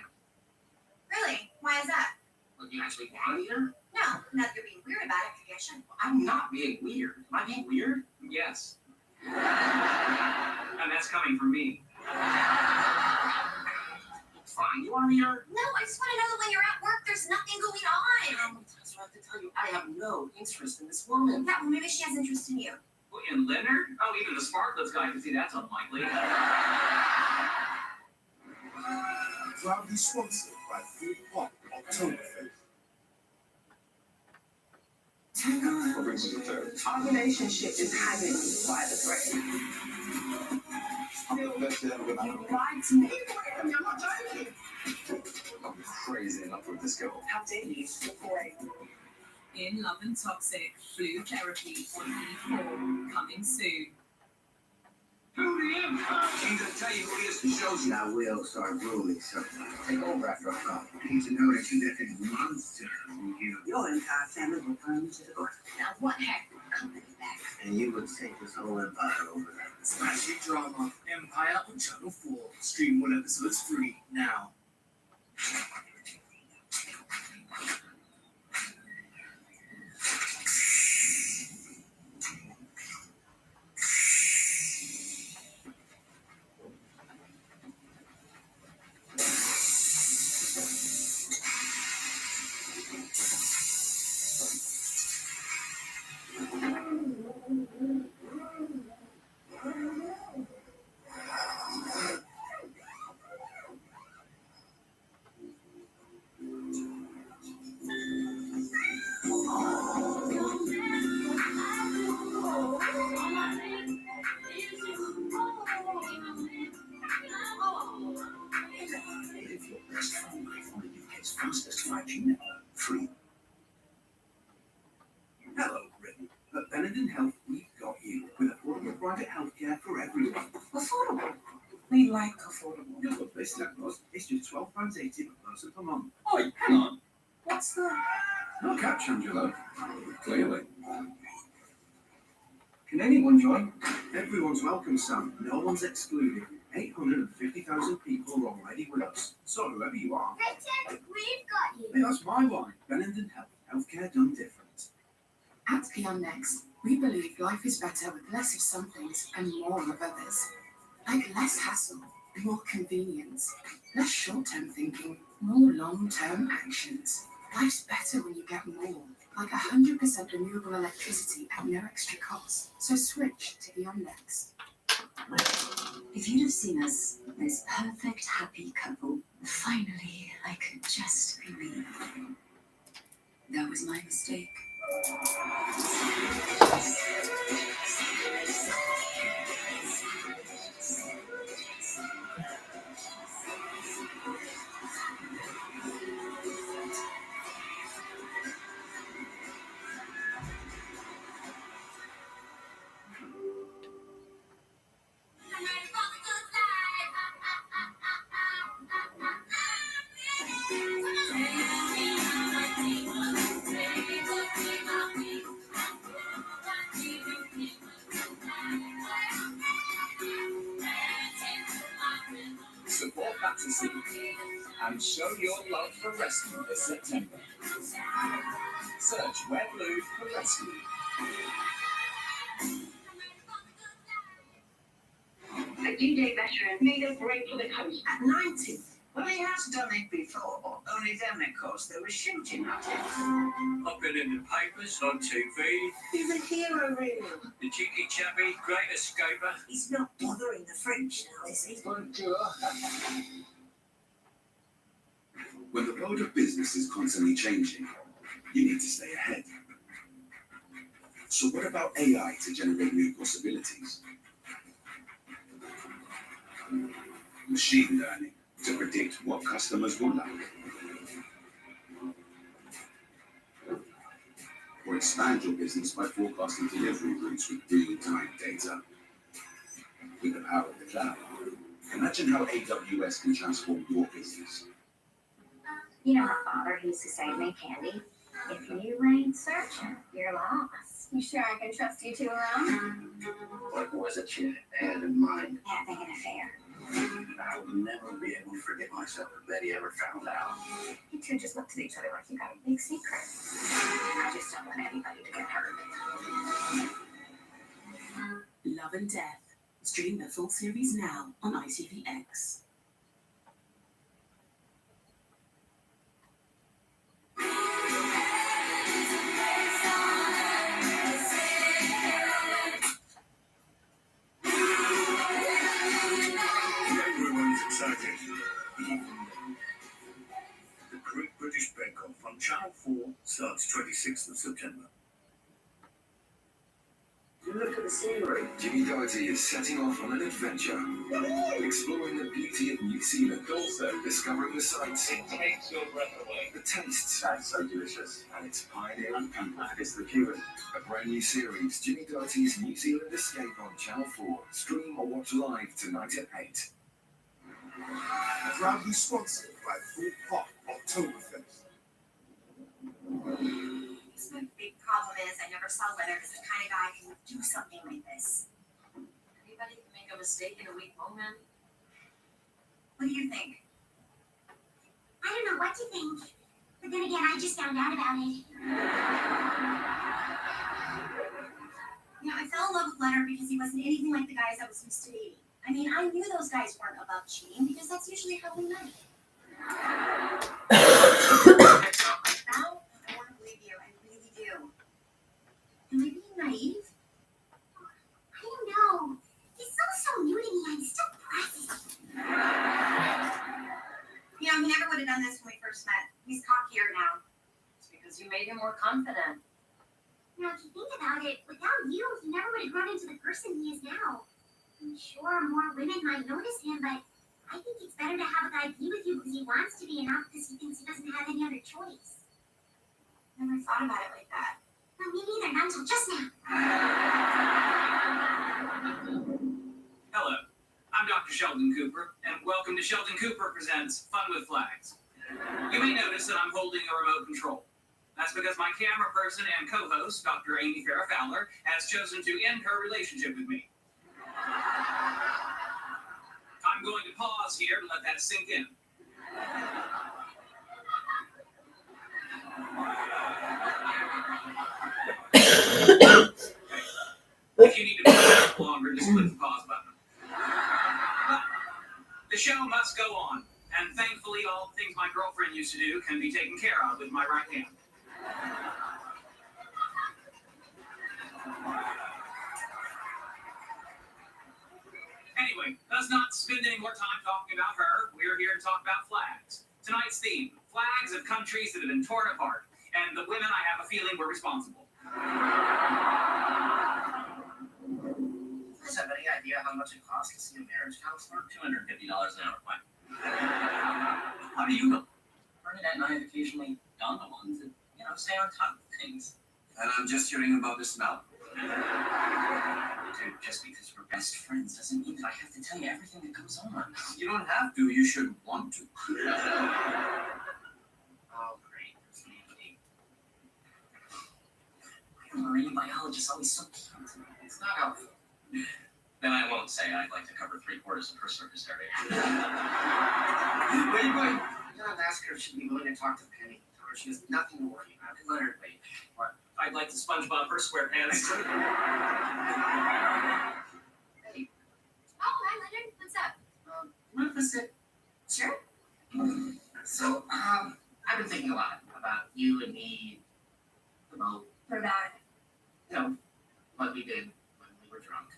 Really? Why is that? Would you actually want to meet her? No, not that you're being weird about it. Maybe I should. I'm not being weird. Am I being weird? Yes. And that's coming from me. Fine. You want to meet her? No, I just want to know that when you're at work, there's nothing going on. That's what I have to tell you. I have no interest in this woman. Yeah, well, maybe she has interest in you. In Leonard? Oh, even the Sparklets guy can see that's unlikely. Proudly sponsored by Food Pop Oktoberfest. What brings you to third? Our relationship is hanging by the thread. I'm the best you ever been. You lied to me. I'm not joking. I'm crazy enough with this girl. How dare you? Boy. In Love and Toxic, Flu Therapy on E4, coming soon. Who do you? I'm going to tell you who he is to show you. Now we'll start ruling something. Take over after a while. I need to know that you left a monster from you. Your entire family will come to the door. Now, what happened? Company back. And you would take this whole empire over there. Smash hit drama Empire on Channel 4. Stream 1 episodes free now. Live your best phone life on the UK's fastest 5G network. Free. Hello, Britain. At Benenden Health, we've got you with affordable private healthcare for everyone. Affordable. We like affordable. Your lovely stepmother is just £12.80 per person per month. Oi, hang on. What's the... No catch, Angelo. Clearly. Can anyone join? Everyone's welcome, Sam. No one's excluded. 850,000 people are already with us. So whoever you are, Richard, we've got you. hey, that's my wine. Benenden Health. Healthcare done different. At Beyond Next, we believe life is better with less of some things and more of others. Like less hassle, more convenience, less short-term thinking, more long-term actions. Life's better when you get more, like 100% renewable electricity at no extra cost. So switch to Beyond Next. If you'd have seen us, this perfect, happy couple, finally, I could just be me. That was my mistake. Support Fantasy and show your love for rescue this September. Search Web Blue for rescue. A D-Day veteran made a break for the coast at 90. Well, he has done it before. Only then, of course, they were shooting at him. I've been in the papers, on TV, He's a hero, really. the cheeky chappy, great escaper. He's not bothering the French now, is he? When the world of business is constantly changing, You need to stay ahead. So what about AI to generate new possibilities? Machine learning to predict what customers will like. Or expand your business by forecasting delivery routes with real-time data. With the power of the cloud. Imagine how AWS can transform your business. You know, my father used to say to me, Candy, if you ain't searching, you're lost. You sure I can trust you two around? What was it you had in mind? Having an affair. I would never be able to forgive myself if Betty ever found out. You two just looked at each other like you got a big secret. I just don't want anybody to get hurt. Love and Death. Stream the full series now on ITVX. Everyone's excited. The Great British Bake Off on Channel 4 starts 26th of September. Look at the scenery. Jimmy Doherty is setting off on an adventure, exploring the beauty of New Zealand, also discovering the sights. It takes your breath away. The tastes. That's so delicious. And it's pioneering people. It's the Cuban. A brand new series, Jimmy Doherty's New Zealand Escape on Channel 4. Stream or watch live tonight at 8. Proudly sponsored by Full Pop Oktoberfest. My big problem is I never saw Leonard as the kind of guy who would do something like this. Anybody can make a mistake in a weak moment. What do you think? I don't know what to think. But then again, I just found out about it. You know, I fell in love with Leonard because he wasn't anything like the guys I was used to dating. I mean, I knew those guys weren't above cheating because that's usually how we met. Now, I want to believe you. I really do. Am I being naive? I don't know. He's so new to me. I'm still processing. You know, he never would have done this when we first met. He's cockier now. It's because you made him more confident. Now, if you think about it, without you, he never would have grown into the person he is now. I'm sure more women might notice him, but I think it's better to have a guy be with you because he wants to be and not because he thinks he doesn't have any other choice. Never thought about it like that. Well, me neither, not until just now. Hello, I'm Dr. Sheldon Cooper, and welcome to Sheldon Cooper Presents Fun with Flags. You may notice that I'm holding a remote control. That's because my camera person and co-host, Dr. Amy Farrah Fowler, has chosen to end her relationship with me. I'm going to pause here to let that sink in. If you need to pause longer, just click the pause button. But the show must go on, and thankfully all the things my girlfriend used to do can be taken care of with my right hand. Anyway, let's not spend any more time talking about her. We're here to talk about flags. Tonight's theme, flags of countries that have been torn apart, and the women I have a feeling were responsible. Do you guys have any idea how much it costs to see a marriage counselor? $250 an hour. Why? How do you know? Bernadette and I have occasionally gone to ones that, stay on top of things. And I'm just hearing about this now. Dude, just because we're best friends doesn't mean that I have to tell you everything that goes on. You don't have to, you should want to. Oh, great. There's Nancy. Why are marine biologists always so cute? It's not helpful. Then I won't say I'd like to cover 3/4 of her surface area. Where are you going? You gotta ask her if she'd be willing to talk to Penny. Tell her she has nothing to worry about. And let her wait. What? I'd like to SpongeBob her SquarePants. Hey. Oh, hi, Leonard. What's up? You want to sit? Sure. So, I've been thinking a lot about you and me, the boat, We're back. what we did when we were drunk.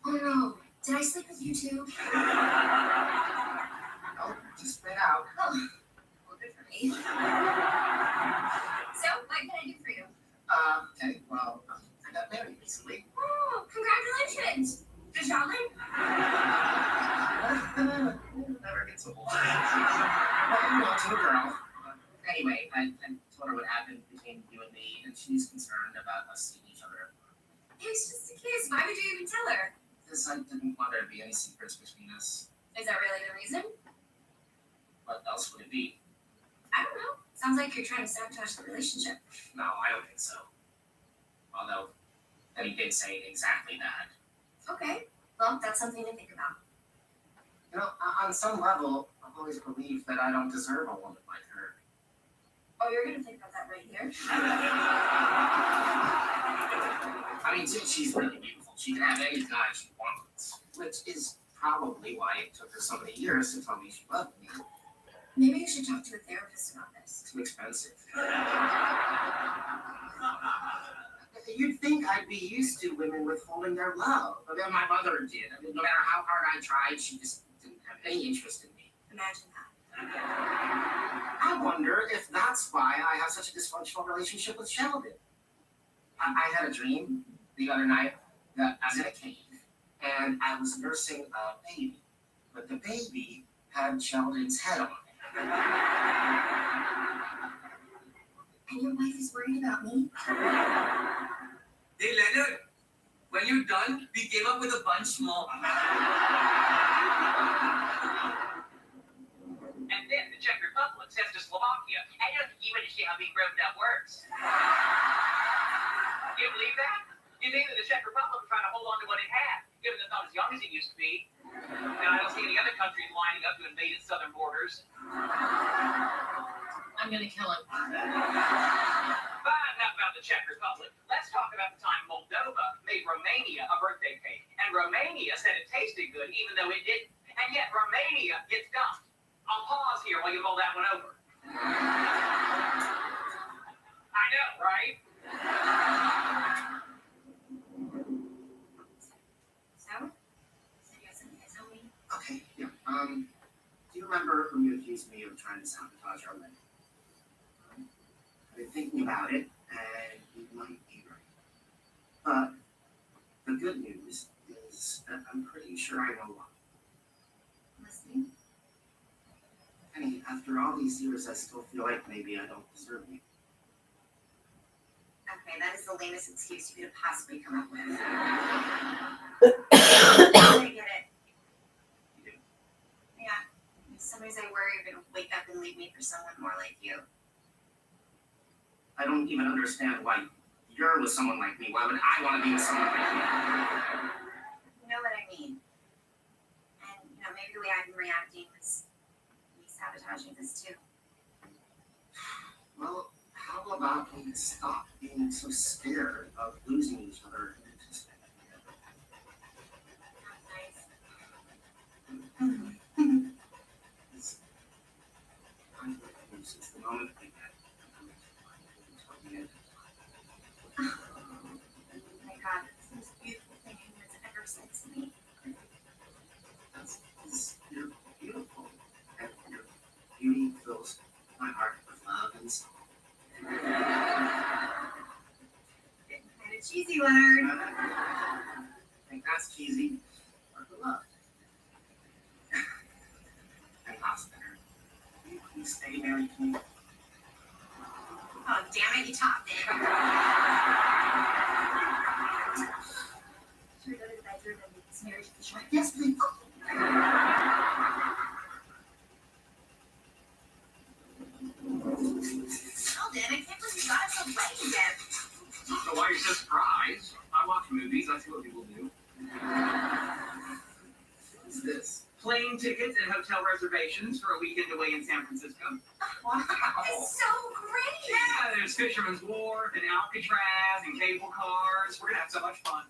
Oh no. Did I sleep with you too? Oh, just spit out. Oh, well, good for me. So, what can I do for you? Okay, well, I got married recently. Oh, congratulations! Good job. Never gets old. Well, to a girl. Anyway, I told her what happened between you and me, and she's concerned about us seeing each other. It was just a kiss. Why would you even tell her? Because I didn't want there to be any secrets between us. Is that really the reason? What else would it be? I don't know. Sounds like you're trying to sabotage the relationship. No, I don't think so. Although, he did say exactly that. Okay. Well, that's something to think about. You know, on some level, I've always believed that I don't deserve a woman like her. Oh, you're gonna think about that right here? I mean, she's really beautiful. She can have any guy she wants, which is probably why it took her so many years to tell me she loved me. Maybe you should talk to a therapist about this. Too expensive. You'd think I'd be used to women withholding their love. I mean, my mother did. I mean, no matter how hard I tried, she just didn't have any interest in me. Imagine that. I wonder if that's why I have such a dysfunctional relationship with Sheldon. I had a dream the other night that I was in a cave and I was nursing a baby, but the baby had Sheldon's head on it. And your wife is worried about me? Hey, Leonard, when you're done, we came up with a bunch more. And then the Czech Republic says to Slovakia, I don't even understand how being broken up works. You believe that? You think that the Czech Republic is trying to hold on to what it had, given it's not as young as it used to be? And I don't see any other countries lining up to invade its southern borders. I'm gonna kill him. But enough about the Czech Republic. Let's talk about the time Moldova made Romania a birthday cake. And Romania said it tasted good, even though it didn't. And yet Romania gets dumped. I'll pause here while you mull that one over. I know, right? So? So you have something to tell me? Okay, yeah. Do you remember when you accused me of trying to sabotage our wedding? I've been thinking about it, and you might be right. But the good news is that I'm pretty sure I know why. Listening? I mean, after all these years, I still feel like maybe I don't deserve you. Okay, that is the lamest excuse you could have possibly come up with. I get it. You do. Yeah. Some days I worry you're gonna wake up and leave me for someone more like you. I don't even understand why you're with someone like me. Why would I want to be with someone like you? You know what I mean? And, maybe the way I've been reacting is me sabotaging this too. Well, how about we stop being so scared of losing each other and just since the moment we met. Oh my God, it's the most beautiful thing anyone's ever said to me. You're beautiful. And your beauty fills my heart with love and stuff. Getting kind of cheesy, Leonard. I think that's cheesy. Or the love. And that's better. Will you please stay married to me? Oh, damn it, you topped it. Should we go to the bedroom and make this marriage official? Yes, please. Oh, damn, I can't believe you got us so late again. So why are you so surprised? I watch movies, I see what people do. What's this? Plane tickets and hotel reservations for a weekend away in San Francisco. Wow. It's so great. Yeah, there's Fisherman's Wharf and Alcatraz and cable cars. We're gonna have so much fun.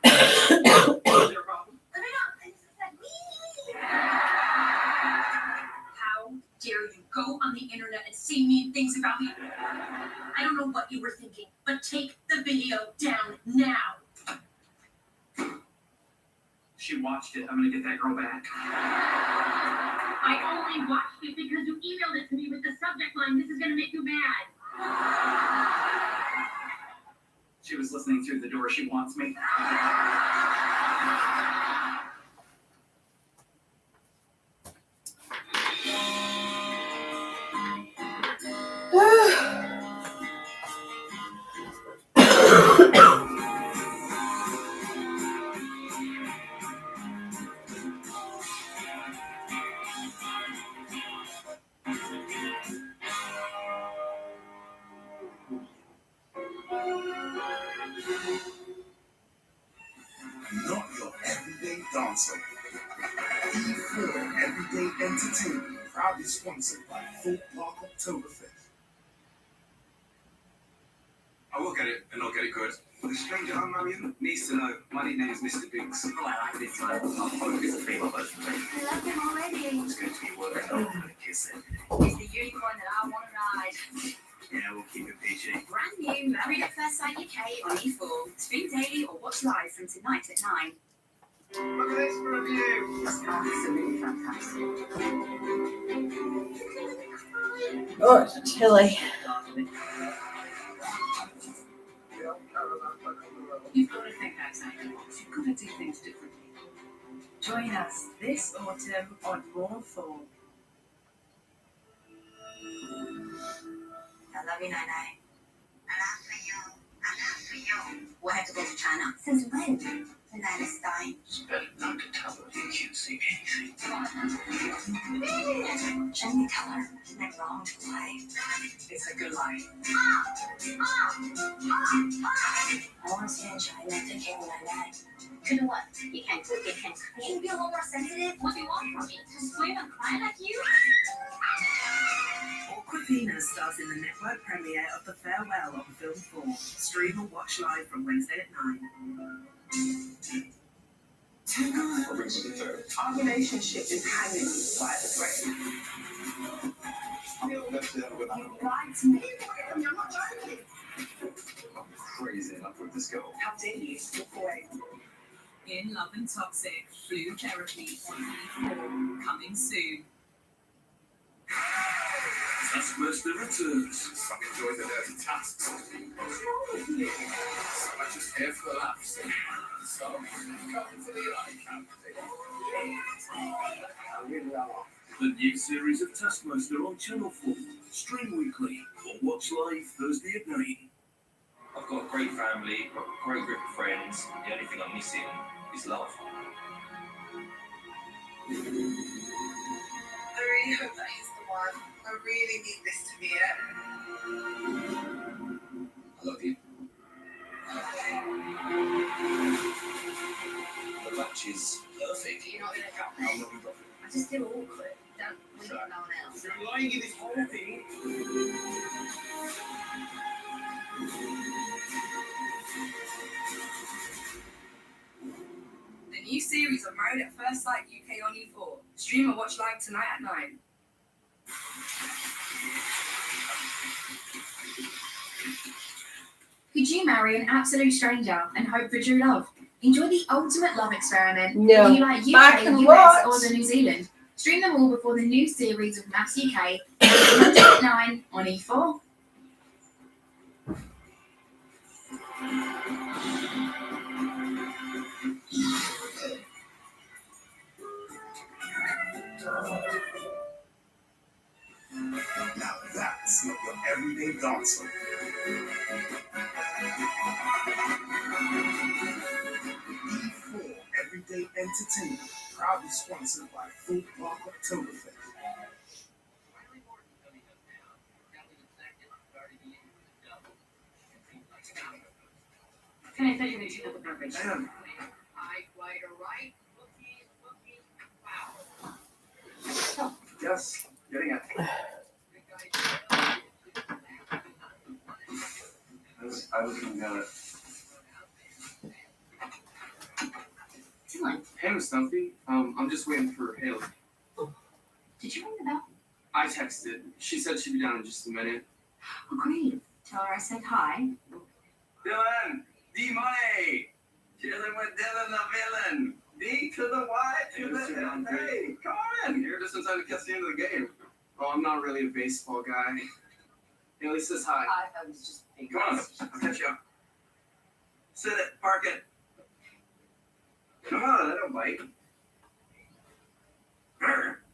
Is there a problem? No, it's me. How dare you go on the internet and say mean things about me? I don't know what you were thinking, but take the video down now. She watched it. I'm gonna get that girl back. I only watched it because you emailed it to me with the subject line, "This is gonna make you mad." She was listening through the door. She wants me. Not your everyday dancer. E4 Everyday Entertainment, proudly sponsored by Folk Park Oktoberfest. I will get it, and I'll get it good. The stranger I'm marrying needs to know my nickname is Mr. Biggs. Oh, I like this one. I'll focus the female version. I love him already. It's going to be worth it. I'm going to kiss it. It's the unicorn that I want to ride. Yeah, we'll keep it PG. Brand new Married at First Sight UK on E4. Stream daily or watch live from tonight at 9. Look at this for a view. It's absolutely fantastic. Oh, it's chilly. You've got to think outside the box. You've got to do things differently. Join us this autumn on More Fall. I love you, Nai. I love you. We have to go to China. Since when? The night is dying. It's better not to tell her you can't see anything. Gently tell her it's not wrong to lie. It's a good lie. I want to stay in China taking Nai. You know what? You can't cook, you can't clean. Can you be a little more sensitive? What do you want from me? To scream and cry like you? Aquafina stars in the network premiere of The Farewell on Film 4. Stream or watch live from Wednesday at 9. Our relationship is hanging by the thread. You lied to me. I'm crazy enough with this girl. How dare you slip away? In Love and Toxic, Flu Therapy on E4, coming soon. Taskmaster returns. Some enjoy the dirty tasks. Some are just here for the laughs. Some come for the eye candy. The new series of Taskmaster on Channel 4. Stream weekly or watch live Thursday at 9. I've got a great family, got a great group of friends. The only thing I'm missing is love. I really hope that he's the one. I really need this to be it. I love you. The match is perfect. You're not going to drop I'm me. not going to drop it. I just feel awkward. Don't leave no one else. You're lying in this whole thing. The new series of Married at First Sight UK on E4. Stream or watch live tonight at 9. Could you marry an absolute stranger and hope for true love? Enjoy the ultimate love experiment. No. Whether you like Back UK, and US, what? or the New Zealand. Stream them all before the new series of Maths UK Monday at 9 on E4. Now that's not your everyday dancer. E4 Everyday Entertainment, proudly sponsored by Folk Park Oktoberfest. Can I tell you that you have a garbage? Damn. Yes, getting it. I was gonna Hey, Miss Stumpy. I'm just waiting for Haley. Did you ring the bell? I texted. She said she'd be down in just a minute. Oh, great. Tell her I said hi. Dylan! D-Money! Chilling with Dylan the villain! D to the Y to the L. Hey, come in. You're just in time to catch the end of the game. Oh, I'm not really a baseball guy. Hey, at least says hi. I was just being Come on, I'll catch you up. Sit it, park it. Come on, I don't bite.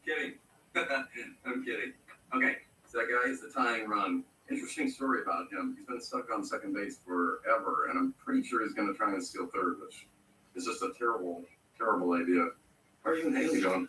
Kidding. I'm kidding. Okay, so that guy is the tying run. Interesting story about him. He's been stuck on second base forever, and I'm pretty sure he's going to try and steal third, which is just a terrible, terrible idea. How are you and Haley doing?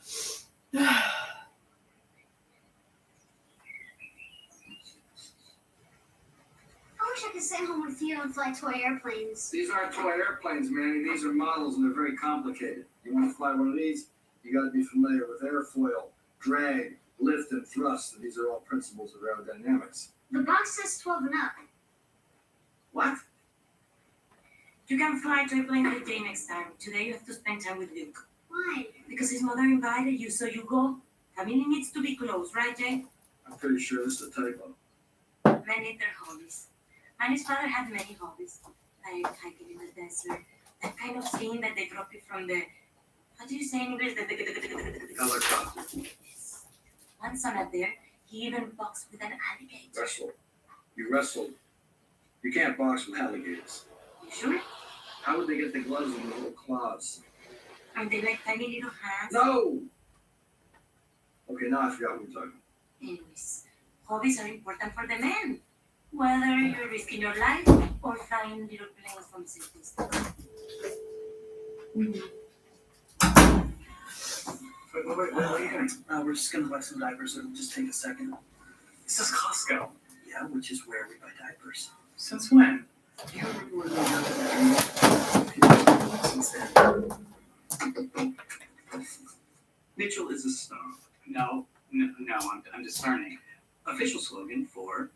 I wish I could stay home with you and fly toy airplanes. These aren't toy airplanes, Manny. These are models, and they're very complicated. You want to fly one of these, you got to be familiar with airfoil, drag, lift, and thrust. These are all principles of aerodynamics. The box says 12 and up. What? You can fly to a plane with Jay next time. Today you have to spend time with Luke. Why? Because his mother invited you, so you go. Family needs to be close, right, Jay? I'm pretty sure this is a typo. Men need their hobbies. Manny's father had many hobbies, like hiking in the desert, that kind of thing that they drop it from the, how do you say in English? Helicopter. One son up there, he even boxed with an alligator. Wrestled. You wrestled. You can't box with alligators. You sure? How would they get the gloves and the little claws? Are they like tiny little hands? No! Okay, now I forgot what we're talking about. Anyways, hobbies are important for the men. Whether you're risking your life or flying little planes from cities. Wait, what are you doing? We're just going to buy some diapers. It'll just take a second. This is Costco. Yeah, which is where we buy diapers. Since when? Do you remember when we got that? Since then. Mitchell is a snob. No, I'm discerning. Official slogan for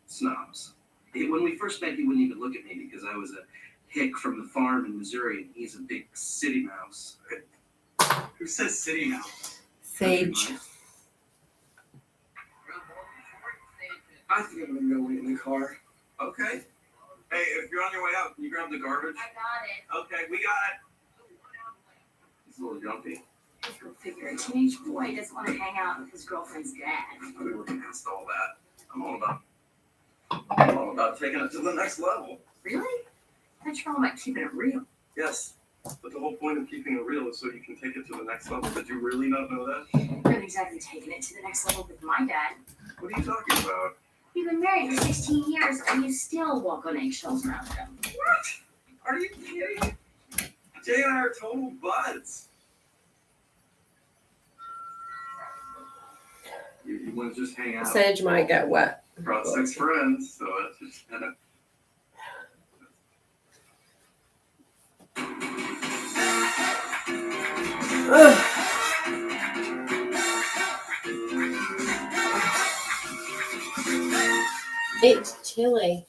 snobs. When we first met, he wouldn't even look at me because I was a hick from the farm in Missouri, and he's a big city mouse. Who says city mouse? Sage. I think I'm gonna go wait in the car. Okay. Hey, if you're on your way out, can you grab the garbage? I got it. Okay, we got it. He's a little jumpy. Go figure, a teenage boy doesn't want to hang out with his girlfriend's dad. I'll be working past all that. I'm all about taking it to the next level. Really? I thought you were all about keeping it real. Yes, but the whole point of keeping it real is so you can take it to the next level. Did you really not know that? You're not exactly taking it to the next level with my dad. What are you talking about? You've been married for 16 years and you still walk on eggshells around him. What? Are you kidding? Jay and I are total buds. You want to just hang out? Sage might get wet. Brought 6 friends, so it's just kind of. It's chilly.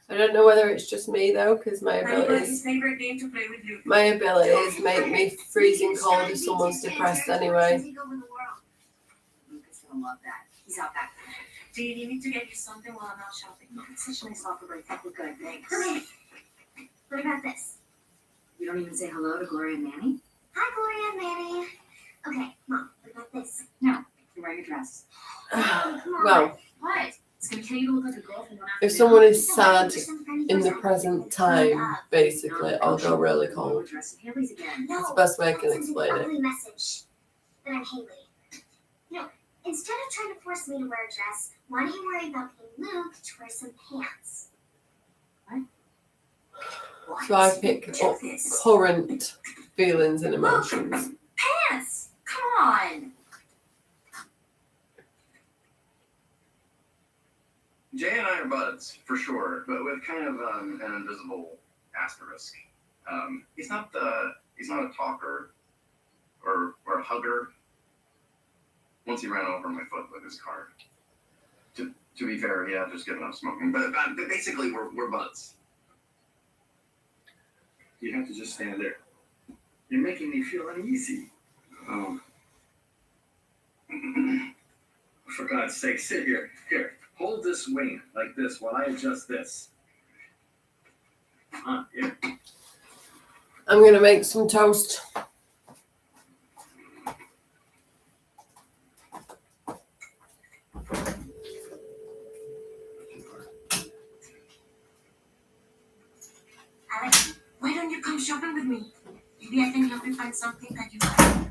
I don't know whether it's just me though, because my abilities favorite game to play with Luke. make me freezing cold if someone's depressed anyway. Luke is gonna love that. He's out back. Do you need me to get you something while I'm out shopping? It's such a nice offer, but I think we're good. Thanks. Okay. What about this? You don't even say hello to Gloria and Manny? Hi, Gloria and Manny. Okay, Mom, what about this? No, you're wearing a dress. Come on. Well, What? It's gonna kill you to look like a girl from one if someone is sad in the present time, basically, I'll go really cold. Dress and Haley's again. No, That's the best way I can send an explain it. ugly message that I'm Haley. You know, instead of trying to force me to wear a dress, why don't you worry about getting Luke to wear some pants? What? So I pick Check up this. current feelings and emotions. Pants! Come on! Jay and I are buds, for sure, but with kind of an invisible asterisk. He's not a talker or a hugger. Once he ran over my foot with his car. To be fair, he had just given up smoking, but basically we're buds. You have to just stand there. You're making me feel uneasy. Oh. For God's sake, sit here. Here, hold this wing like this while I adjust this. Here. I'm gonna make some toast. shopping with me. Maybe I can help you find something that you like.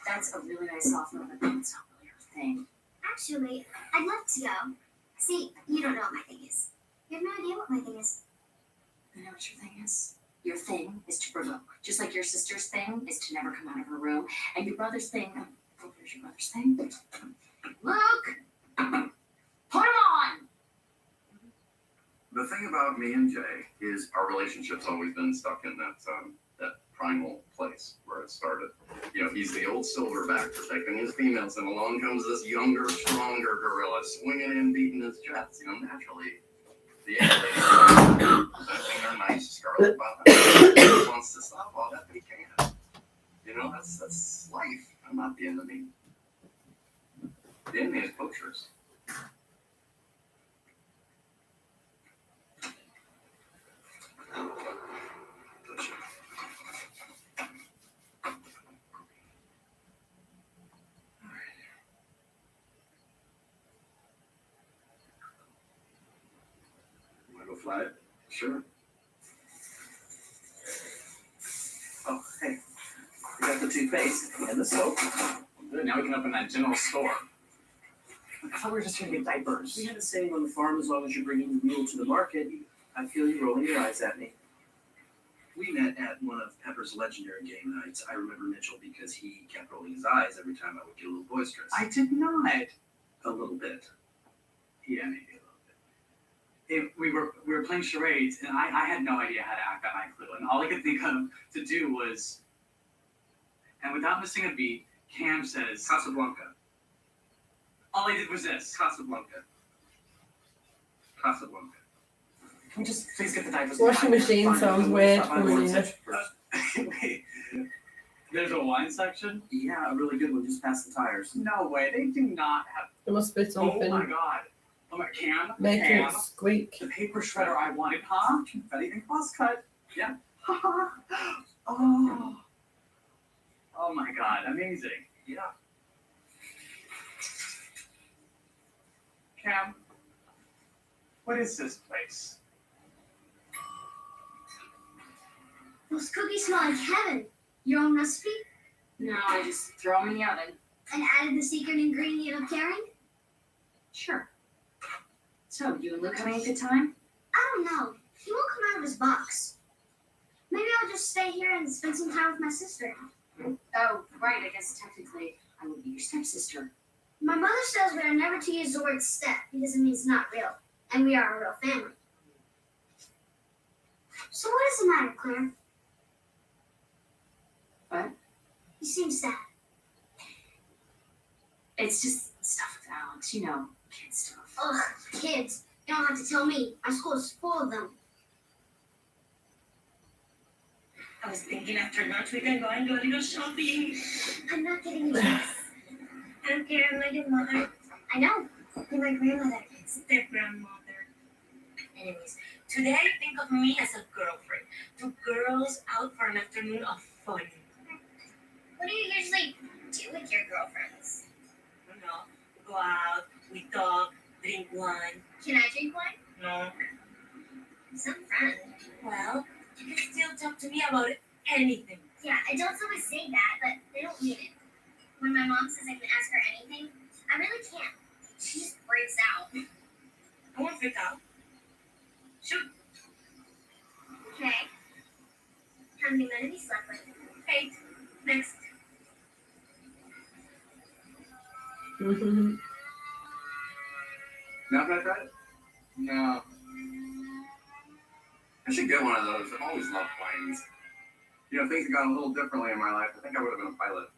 That's a really nice offer, but that's not really her thing. Actually, I'd love to go. See, you don't know what my thing is. You have no idea what my thing is. I know what your thing is. Your thing is to provoke. Just like your sister's thing is to never come out of her room. And your brother's thing, oh, here's your brother's thing. Look! Put him on! The thing about me and Jay is our relationship's always been stuck in that primal place where it started. You know, he's the old silverback protecting his females, and along comes this younger, stronger gorilla swinging in, beating his chest. You know, naturally, the alien presenting their nice scarlet button wants to stop all that, but he can't. You know, that's life. I'm not the enemy. The enemy is poachers. Wanna go fly it? Sure. Oh, hey. We got the toothpaste and the soap. Good, now we can open that general store. I thought we were just gonna get diapers. We had a saying on the farm, as long as you're bringing the mule to the market, I feel you rolling your eyes at me. We met at one of Pepper's legendary game nights. I remember Mitchell because he kept rolling his eyes every time I would get a little boisterous. I did not. A little bit. Yeah, maybe a little bit. We were playing charades, and I had no idea how to act on my clue. And all I could think of to do was, and without missing a beat, Cam says, Casablanca. All I did was this. Casablanca. Casablanca. Can we just please get the diapers? Washing machine sounds weird for me. Wait, there's a wine section? Yeah, a really good one, just past the tires. No way, they do not have. There must be something. Oh my god. Oh my Cam. Make Cam. it squeak. The paper shredder I wanted, huh? If anything cross cut. Yeah. oh. Oh my god, amazing. Yeah. Cam, what is this place? Those cookies smell like heaven. Your own recipe? No, I just throw them in the oven. And added the secret ingredient of caring? Sure. So, you and Luke having a good time? I don't know. He won't come out of his box. Maybe I'll just stay here and spend some time with my sister. Oh, right, I guess technically I would be your stepsister. My mother says we are never to use the word step because it means not real. And we are a real family. So what is the matter, Claire? What? You seem sad. It's just stuff with Alex, you know, kid stuff. Ugh, kids. You don't have to tell me. Our school is full of them. I was thinking after lunch we can go and do a little shopping. I'm not getting you this. I don't care, I'm not your mother. I know. You're my grandmother. Step-grandmother. Anyways, today I think of me as a girlfriend. Two girls out for an afternoon of fun. What do you usually do with your girlfriends? You know, we go out, we talk, drink wine. Can I drink wine? No. Some friend. Well, you can still talk to me about anything. Yeah, adults always say that, but they don't mean it. When my mom says I can ask her anything, I really can't. She just breaks out. I won't freak out. Shoot. Okay. How many men have you slept with? 8. Next. Now can I try it? No. I should get one of those. I've always loved planes. You know, things have gone a little differently in my life. I think I would have been a pilot.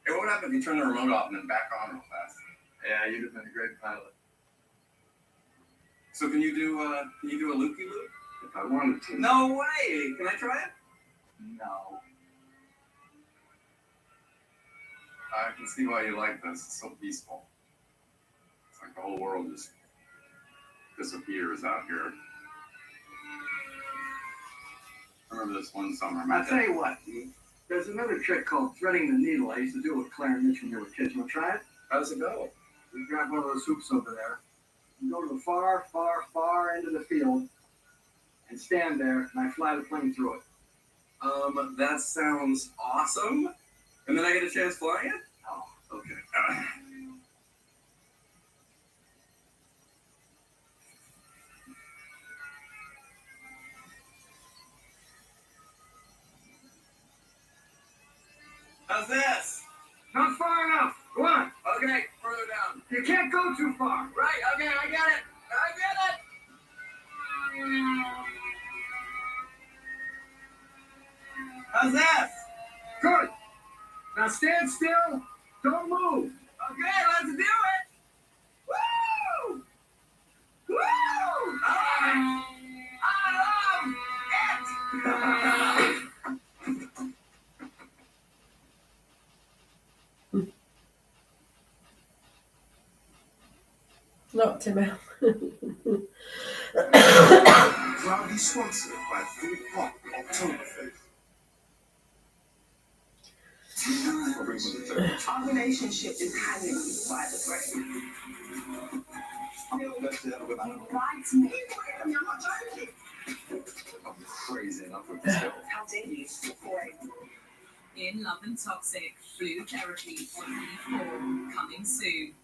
Hey, what would happen if you turn the remote off and then back on real fast? Yeah, you'd have been a great pilot. So can you do a loopy-loop? If I wanted to. No way! Can I try it? No. I can see why you like this. It's so peaceful. It's like the whole world just disappears out here. I remember this one summer. I'll tell you what, there's another trick called threading the needle. I used to do it with Claire and Mitch when they were kids. You want to try it? How does it go? You grab one of those hoops over there. You go to the far, far, far end of the field. and stand there, and I fly the plane through it. That sounds awesome. And then I get a chance flying it? Oh, okay. How's this? Not far enough. Go on. Okay, further down. You can't go too far. Right, okay, I get it. How's that? Good. Now stand still. Don't move. Okay, let's do it. Woo! Woo! I love it. Not Timmy. Proudly sponsored by Food Pop Oktoberfest. Our relationship is hanging by the thread. You lied to me. I'm not joking. I'm crazy enough with this girl. How dare you? Boy. In Love and Toxic, Flu Therapy on E4, coming soon.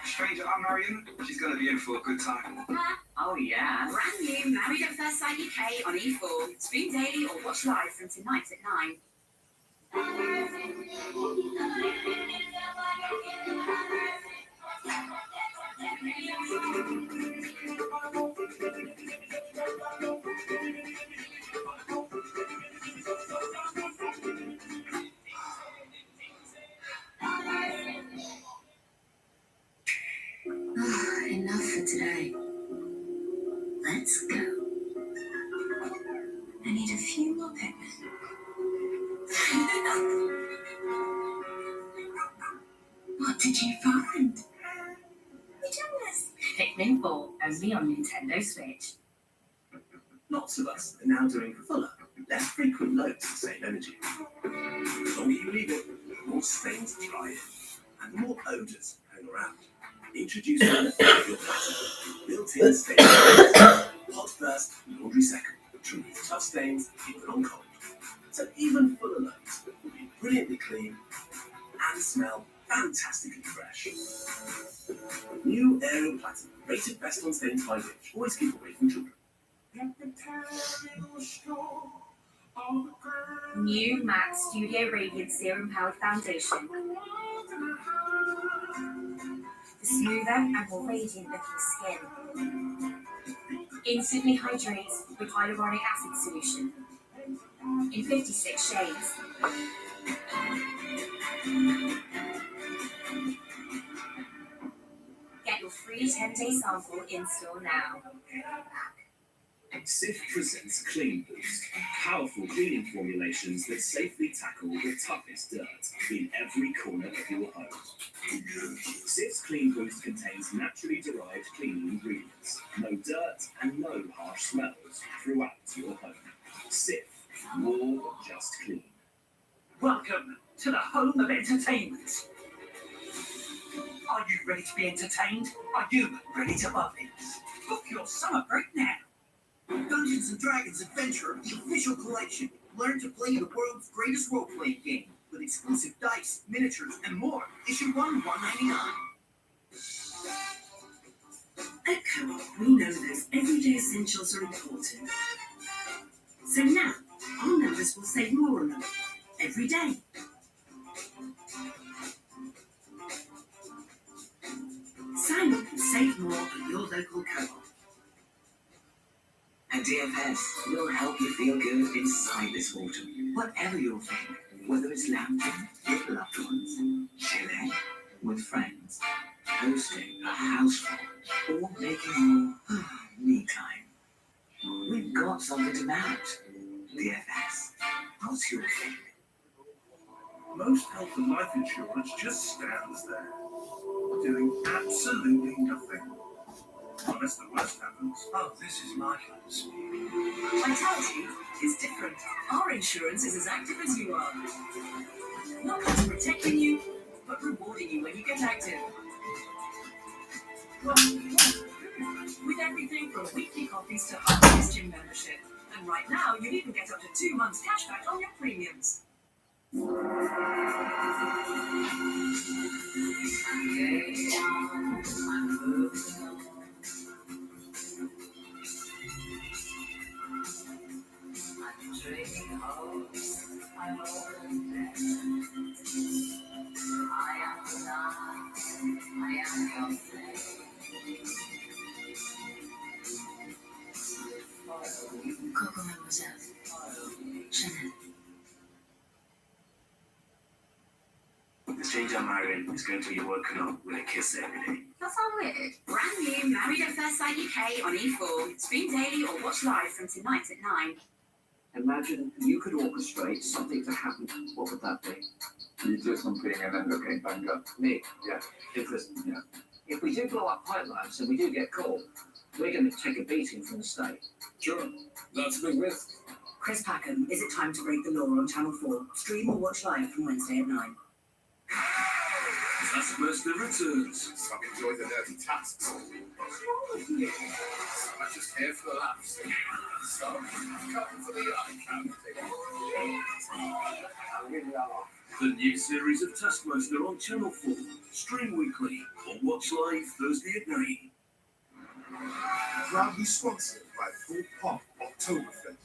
Stranger, I'm Marion. She's going to be in for a good time. Oh yeah. Brand new Married at First Sight UK on E4. Stream daily or watch live from tonight at 9. Enough for today. Let's go. I need a few more picnics. What did you find? Pikmin 4, only on Nintendo Switch. Lots of us are now doing fuller, less frequent loads to save energy. The longer you leave it, the more stains dry in, and the more odours hang around. Introducing your platinum, built-in stain hot first, laundry second, to remove tough stains even on cold. So even fuller loads will be brilliantly clean and smell fantastically fresh. New Aerial Platinum, rated best on stains by Rich. Always keep away from children. New MAC Studio Radiant Serum Powered Foundation. For smoother and more radiant looking skin. Instantly hydrates with hyaluronic acid solution. In 56 shades. Get your free 10-day sample in store now. Sif presents Clean Boost, powerful cleaning formulations that safely tackle the toughest dirt in every corner of your home. Sif's Clean Boost contains naturally derived cleaning ingredients, no dirt and no harsh smells throughout your home. Sif, more than just clean. Welcome to the home of entertainment. Are you ready to be entertained? Are you ready to love it? Book your summer break now. Dungeons & Dragons Adventure, the official collection. Learn to play the world's greatest role-playing game with exclusive dice, miniatures, and more. Issue 1, $1.99. At Co-op, we know those everyday essentials are important. So now, our members will save more on them every day. Sign up and save more at your local Co-op. And DFS will help you feel good inside this autumn. Whatever your thing, whether it's lounging with loved ones, chilling with friends, hosting a house party, or making more me time. We've got something to match. DFS. What's your thing? Most health and life insurance just stands there, doing absolutely nothing. Unless the worst happens. Oh, this is my kind of speed. Vitality is different. Our insurance is as active as you are. Not just protecting you, but rewarding you when you get active. with everything from weekly coffees to unlimited gym membership. And right now, you even get up to 2 months cashback on your premiums. Coco Mademoiselle. Chanel. The stranger I'm marrying is going to be woken up with a kiss every day. That's all weird. Brand new Married at First Sight UK on E4. Stream daily or watch live from tonight at 9. Imagine you could orchestrate something to happen. What would that be? You do something and end up getting banged up. Me? Yeah. Interesting. Yeah. If we do blow up pipelines and we do get caught, we're going to take a beating from the state. Sure, that's a big risk. Chris Packham, is it time to break the law on Channel 4? Stream or watch live from Wednesday at 9. Taskmaster returns. Some enjoy the dirty tasks. What's wrong with you? I'm just here for the laughs. Some come for the eye candy. The new series of Taskmaster on Channel 4. Stream weekly or watch live Thursday at 9. Proudly sponsored by Full Pop Oktoberfest.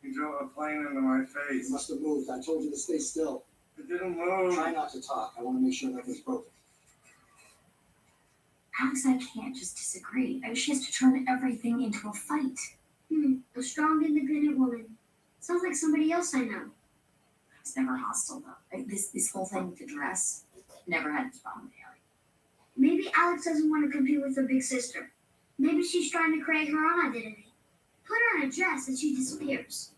You drove a plane into my face. You must have moved. I told you to stay still. It didn't move. Try not to talk. I want to make sure nothing's broken. Alex and I can't just disagree. She has to turn everything into a fight. A strong, independent woman. Sounds like somebody else I know. It's never hostile though. This whole thing with the dress, never had this problem with Haley. Maybe Alex doesn't want to compete with her big sister. Maybe she's trying to create her own identity. Put her in a dress and she disappears.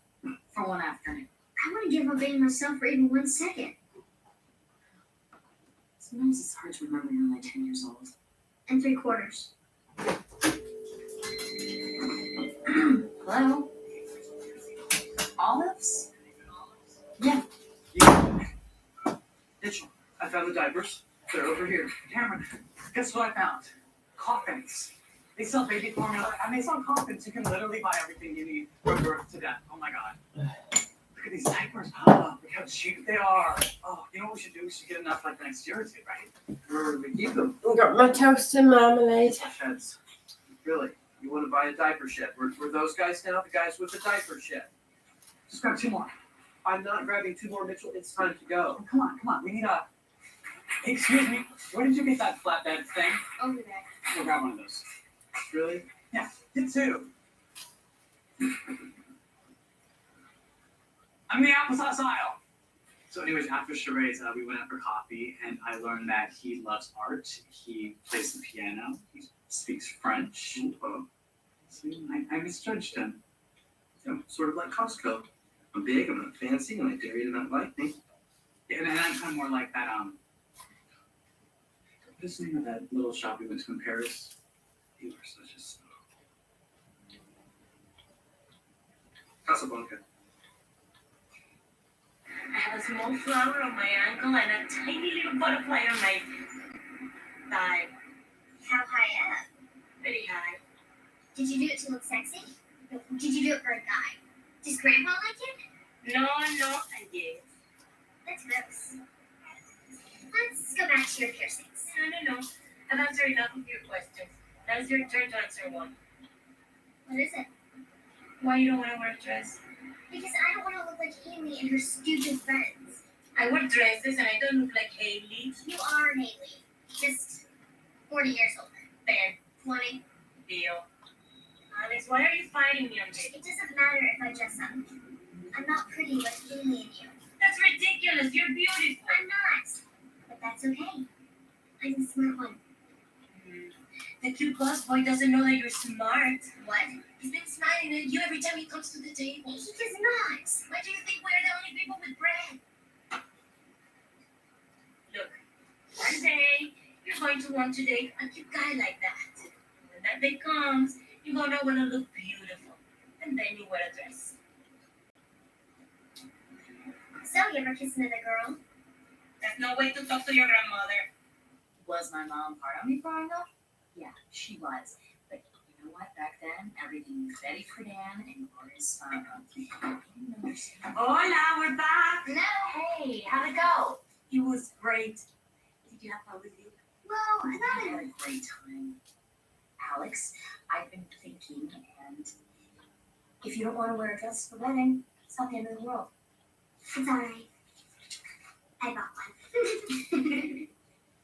For one afternoon. I want to give up being myself for even 1 second. Sometimes it's hard to remember you're only 10 years old. And 3/4. Hello? Olives? Yeah. Mitchell, I found the diapers. They're over here. Cameron, guess what I found? Coffins. They sell baby formula, and they sell coffins. You can literally buy everything you need from birth to death. Oh my god. Look at these diapers. Look how cheap they are. Oh, you know what we should do? We should get enough like next year or two, right? Where we keep them? I've got my toast and marmalade. Sheds. Really? You want to buy a diaper shed? Were those guys now the guys with the diaper shed? Just grab 2 more. I'm not grabbing 2 more, Mitchell. It's time to go. Oh, come on. We need a... Excuse me. Where did you get that flatbed thing? Over there. Go grab one of those. Really? Yeah, get 2. I'm in the applesauce aisle. So anyways, after charades, we went out for coffee, and I learned that he loves art. He plays the piano. He speaks French. See, I misjudged him. You know, sort of like Costco. I'm big, I'm not fancy, and I dare you to not like me. Yeah, and I'm kind of more like that, what is the name of that little shop we went to in Paris? You are such a snob. Casablanca. I have a small flower on my ankle and a tiny little butterfly on my thigh. How high up? Pretty high. Did you do it to look sexy? Did you do it for a guy? Does Grandpa like it? No, I did. That's gross. Let's go back to your piercings. No. I've answered enough of your questions. Now it's your turn to answer one. What is it? Why you don't want to wear a dress? Because I don't want to look like Haley and her stupid friends. I wear dresses and I don't look like Haley. You are Haley. Just 40 years older. Fair. 20. Deal. Alex, why are you fighting me on this? It doesn't matter if I dress up. I'm not pretty like Haley and you. That's ridiculous. You're beautiful. I'm not. But that's okay. I'm the smart one. The cute boss boy doesn't know that you're smart. What? He's been smiling at you every time he comes to the table. He does not. Why do you think we're the only people with bread? Look, one day you're going to want to date a cute guy like that. When that day comes, you're going to want to look beautiful. And then you wear a dress. So, you ever kiss another girl? There's no way to talk to your grandmother. Was my mom hard on me growing up? Yeah, she was. But you know what? Back then, everything was ready for Dan and Gloria's smile. Hola, we're back. No, hey, how'd it go? It was great. Did you have fun with you? Well, I thought I had a great time. Alex, I've been thinking, and if you don't want to wear a dress for the wedding, it's not the end of the world. It's alright. I bought one.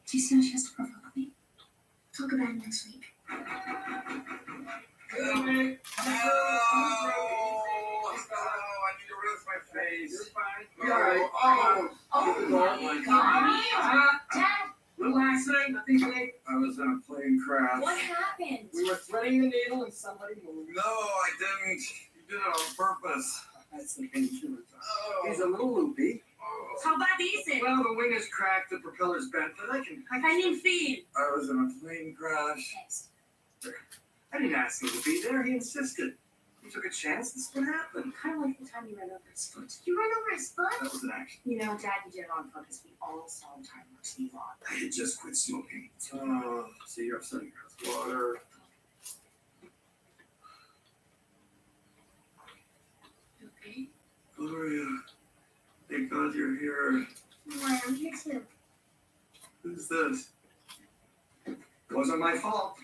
Do you see how she has to provoke me? Talk about it next week. I need to rinse my face. You're fine. Oh my God. Dad, Little accident, nothing big. I was in a plane crash. what happened? We were threading the needle and somebody moved. No, I didn't. You did it on purpose. That's the painkiller. Oh. He's a little loopy. How bad is it? Well, the wing is cracked, the propeller's bent, but I can feel. I was in a plane crash. I didn't ask him to be there, he insisted. He took a chance, this is what happened. Kind of like the time you ran over his foot. You ran over his foot? That was an accident. You know, Dad, you did it on purpose. We all saw the time we're Steve on. I had just quit smoking. Oh, so you're upsetting her. Water. Okay. Gloria, thank God you're here. Why, I'm here too. Who's this? It wasn't my fault.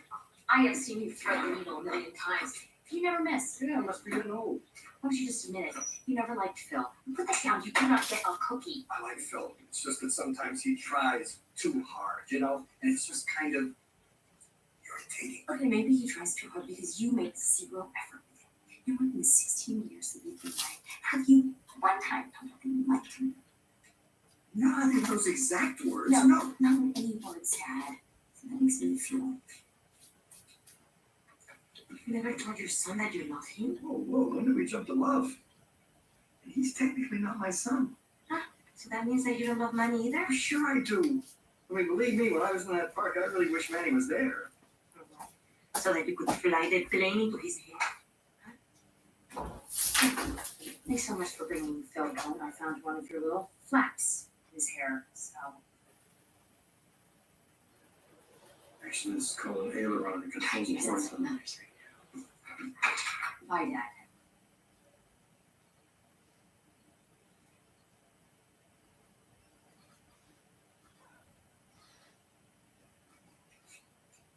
I have seen you thread the needle a million times. You never miss. Yeah, I must be getting old. Why don't you just admit it? You never liked Phil. Put that down. You cannot get a cookie. I like Phil. It's just that sometimes he tries too hard, you know? And it's just kind of irritating. Okay, maybe he tries too hard because you make zero effort with him. You went in the 16 years that we've been married. Have you one time told him you liked him? Not in those exact words. No, not in any words, Dad. That makes me feel. You never told your son that you love him? Whoa, when did we jump to love? And he's technically not my son. So that means that you don't love Manny either? Oh, sure I do. I mean, believe me, when I was in that park, I really wish Manny was there. So that you could fly the plane into his hair. Thanks so much for bringing Phil home. I found one of your little flaps in his hair, so. Actually, it's called an aileron. It controls the Yes, that's what horizon. matters right now. Bye, Dad.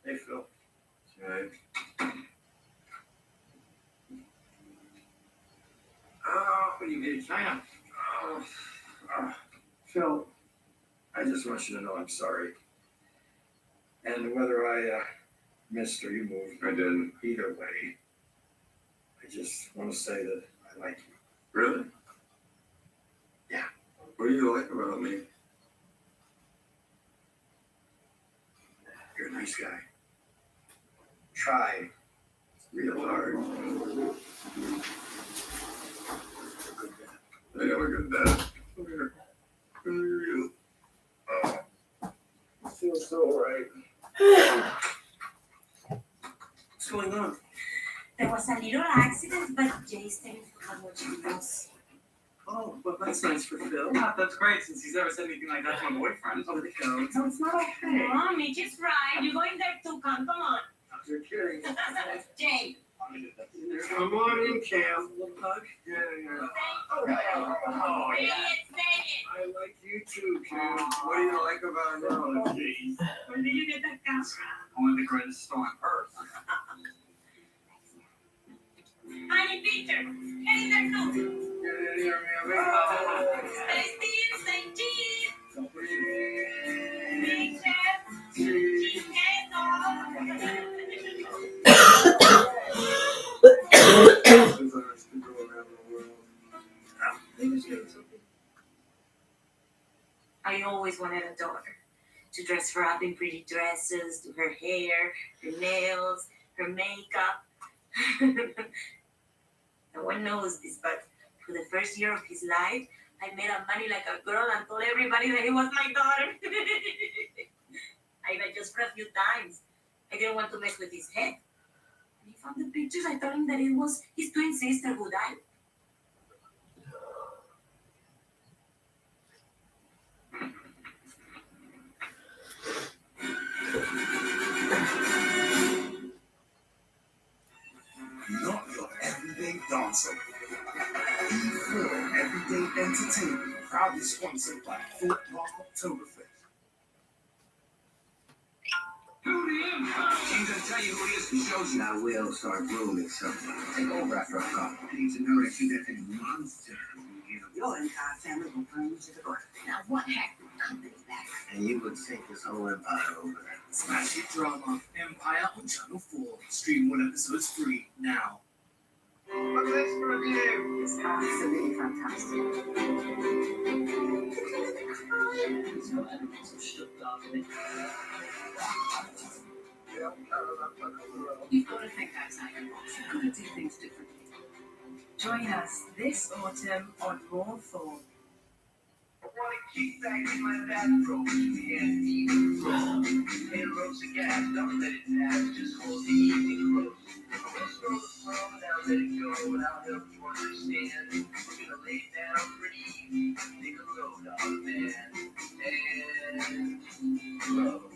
Hey, Phil. Okay. Oh, what do you mean, China? Phil, I just want you to know I'm sorry. And whether I missed or you moved, I didn't. either way, I just want to say that I like you. Really? Yeah. What do you like about me? You're a nice guy. Try Real hard. I am a good dad. Come here. Come here, you. Oh. It feels so right. What's going on? There was a little accident, but Jay's taking how much he knows. Oh, well, that's nice for Phil. Yeah, that's great since he's never said anything like that to my boyfriend. Oh, it goes. No, it's not okay. Mom, Mitch right. You're going there too. Come on. You're kidding. Jay. Come on in, Cam. A little hug? Yeah. Oh, Say yeah. it, say it. I like you too, Cam. What do you like about me? Oh, jeez. Where did you get that camera? Only the greatest stolen purse. Honey, Peter. Get in there, no. Get in here, man. Stay still, say cheese. Oh, please. Peter. I always wanted a daughter to dress her up in pretty dresses, do her hair, her nails, her makeup. No one knows this, but for the first year of his life, I made up money like a girl and told everybody that he was my daughter. I bet just for a few times. I didn't want to mess with his head. When he found the pictures, I told him that it was his twin sister who died. dancer. E4 Everyday Entertainment, proudly sponsored by Thorpe Park Oktoberfest. She's gonna tell you who he is and shows you. Now we'll start ruling something. Take over after I've gone. I need to know that you get any monster. Your entire family will burn you to the ground. Now what happened? Company back. And you would take this whole empire over. Smash hit drama, Empire on Channel 4. Stream 1 episodes free now. What's this for review? It's absolutely fantastic. There's no evidence of Stuttgart in it. You've got to think outside the box. You've got to do things differently. Join us this autumn on Raw 4. I wanna kick back in my bathrobe and eat raw. And roast the gas, don't let it pass, just hold the evening close. Let's throw the flow, now let it go, and I'll help you understand. We're gonna lay it down pretty easy, take a load off, man, and roll.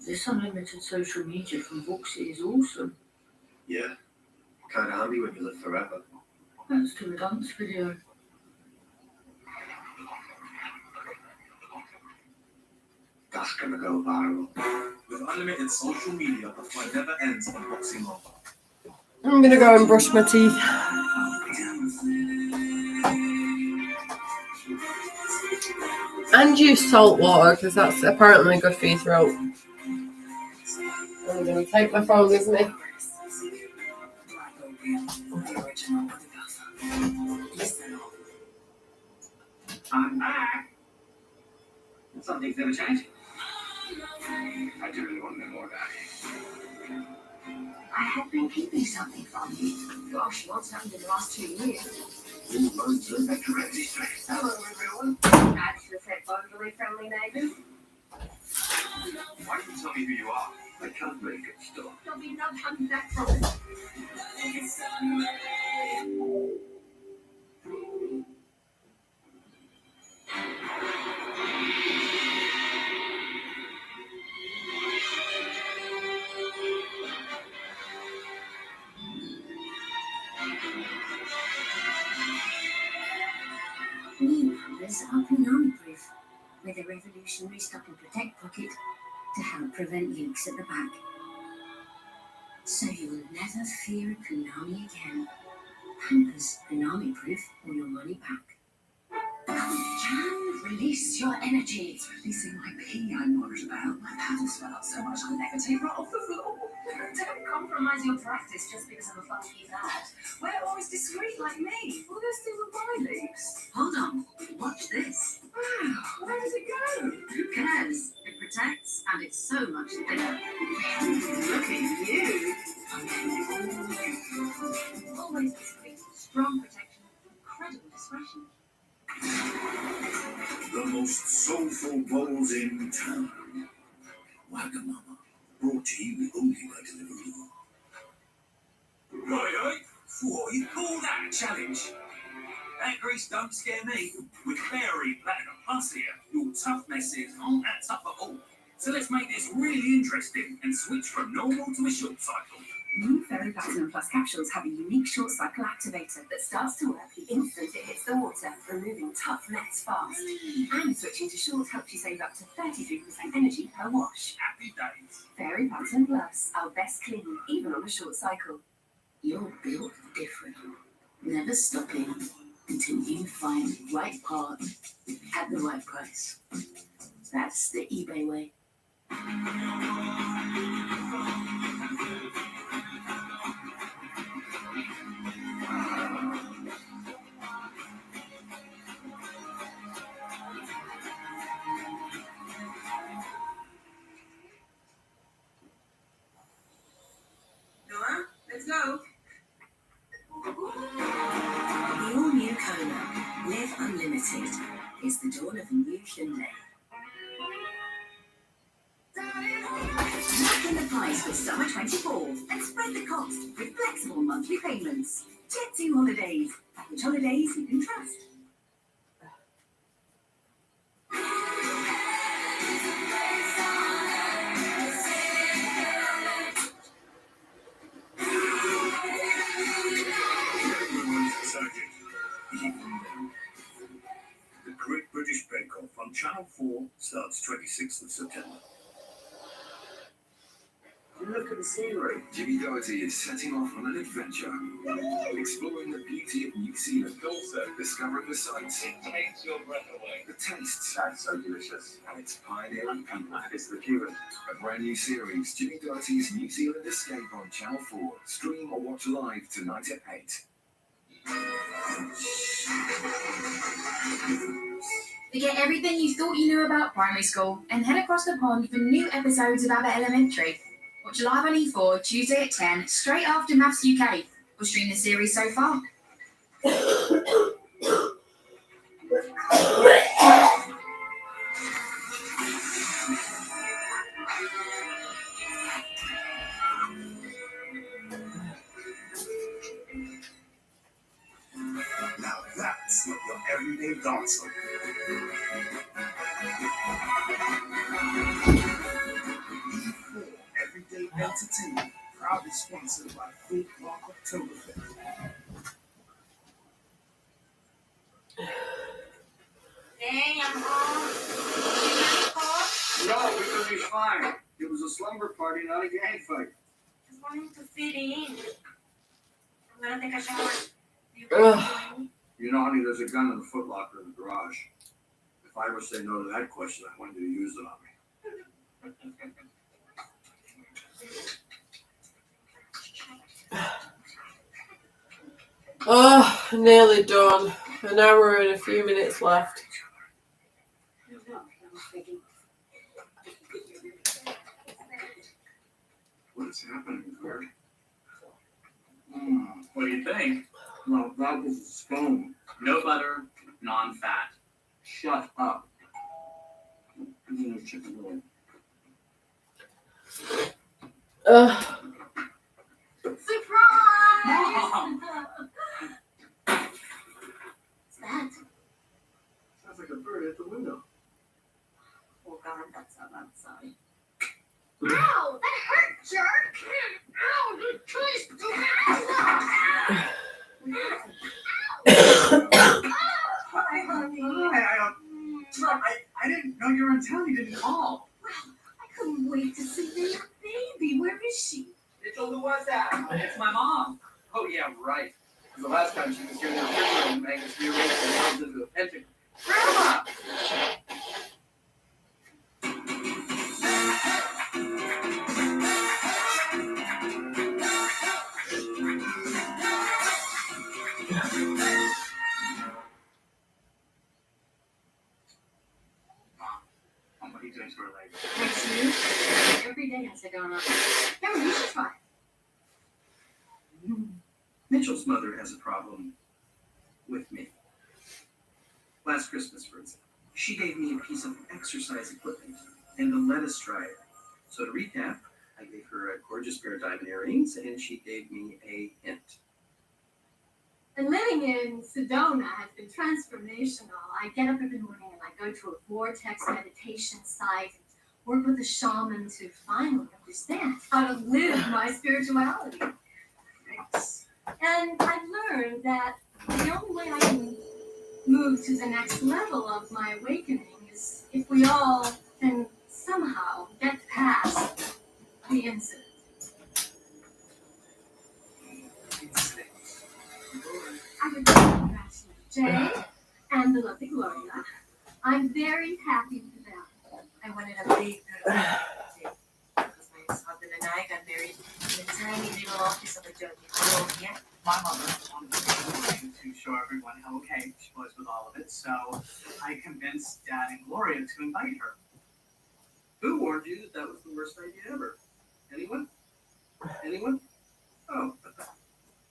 This unlimited social media from Voxy is awesome. Yeah. Kinda handy when you live forever. Let's do a dance video. That's gonna go viral. With unlimited social media, the fun never ends on Boxing Mobile. I'm gonna go and brush my teeth. And use salt water because that's apparently good for your throat. I'm gonna take my phone with me. I'm back. Some things never change. I do really want to know more about it. I have been keeping something from you. Gosh, what's happened in the last 2 years? You learn to make your own history. Hello, everyone. Actually, said overly friendly neighbors. Why don't you tell me who you are? I can't make it stop. There'll be no coming back from it. New numbers are punani-proof, with a revolutionary stop and protect pocket to help prevent leaks at the back. So you'll never fear a punani again. Pampers punani-proof or your money back. Jan, release your energy. It's releasing my pee I'm worried about. My paddles swell up so much I'll never take right off the floor. Don't compromise your practice just because of a funky fad. We're always discreet like me. All those things with my leaves. Hold on. Watch this. Wow, where does it go? Who cares? It protects and it's so much thinner. Look at you. Always discreet. Strong protection. Incredible discretion. The most soulful bowls in town. Wagamama. Brought to you only by Deliveroo. Right, what you call that a challenge? That grease don't scare me. With Fairy Platinum Plus here, your tough messes aren't that tough at all. So let's make this really interesting and switch from normal to a short cycle. New Fairy Platinum Plus capsules have a unique short cycle activator that starts to work the instant it hits the water, removing tough mess fast. And switching to short helps you save up to 33% energy per wash. Happy days. Fairy Platinum Plus, our best cleaning, even on a short cycle. You're built different. Never stopping until you find the right part at the right price. That's the eBay way. Nora, let's go. The all-new Kona, Live Unlimited, is the dawn of a new Hyundai. Lock in the price with Summer 24 and spread the cost with flexible monthly payments. Jet2 Holidays, package holidays you can trust. Channel 4 starts 26th of September. Look at the scenery. Jimmy Doherty is setting off on an adventure, exploring the beauty of New Zealand, also discovering the sights. It takes your breath away. The tastes. That's so delicious. And its pioneering people. It's the Cuban. A brand new series, Jimmy Doherty's New Zealand Escape on Channel 4. Stream or watch live tonight at 8. Forget everything you thought you knew about primary school and head across the pond for new episodes of Abbott Elementary. Watch live on E4 Tuesday at 10, straight after Maths UK, or stream the series so far. Now that's what your everyday dancer. E4 Everyday Entertainment, proudly sponsored by Food Block Oktoberfest. Hey, I'm home. No, because he's fine. It was a slumber party, not a gang fight. Just wanting to fit in. I'm gonna take a shower. Ugh. You know, honey, there's a gun in the footlocker in the garage. If I ever say no to that question, I want you to use it on me. Oh, nearly done. An hour and a few minutes left. What is happening, Kurt? What do you think? No, that was a spoon. No butter, non-fat. Shut up. Give me a chicken roll. Ugh. Surprise! Mom! What's that? Sounds like a bird at the window. Oh God, that's not outside. Ow! That hurt, jerk! Ow! You twist! Hi, honey. I didn't know you were in town. You didn't call. I couldn't wait to see the baby. Where is she? Mitchell, who was that? It's my mom. Oh, yeah, right. The last time she was here in the room, Angus rearranged the words into a pentagram. Grandma! Mom, what are you doing to her leg? Next you, every day has to go on. Never you should try. Mitchell's mother has a problem with me. Last Christmas, for example, she gave me a piece of exercise equipment and a lettuce dryer. So to recap, I gave her a gorgeous pair of diamond earrings, and she gave me a hint. And living in Sedona has been transformational. I get up every morning and I go to a vortex meditation site and work with a shaman to finally understand how to live my spirituality. And I've learned that the only way I can move to the next level of my awakening is if we all can somehow get past the incident. I would like to congratulate Jay and the lovely Gloria. I'm very happy for them. I wanted a big birthday because my husband and I got married in a tiny little office of a judge in Colombia. My mother wanted to show everyone how okay she was with all of it, so I convinced Dad and Gloria to invite her. Who warned you that that was the worst idea ever? Anyone? Anyone? Oh.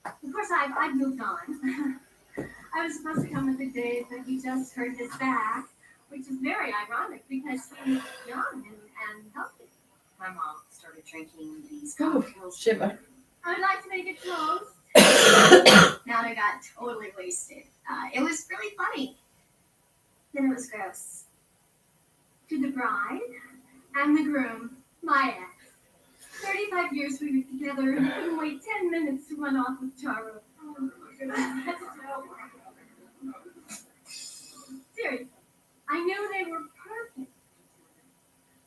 Of course, I've moved on. I was supposed to come the day that he just hurt his back, which is very ironic because he's young and healthy. My mom started drinking these Oh, cocktails. shiver. I would like to make it close. Now I got totally wasted. It was really funny. Then it was gross. To the bride and the groom, my ex. 35 years we were together and couldn't wait 10 minutes to run off with Charo. Oh my goodness, that's so... Seriously, I knew they were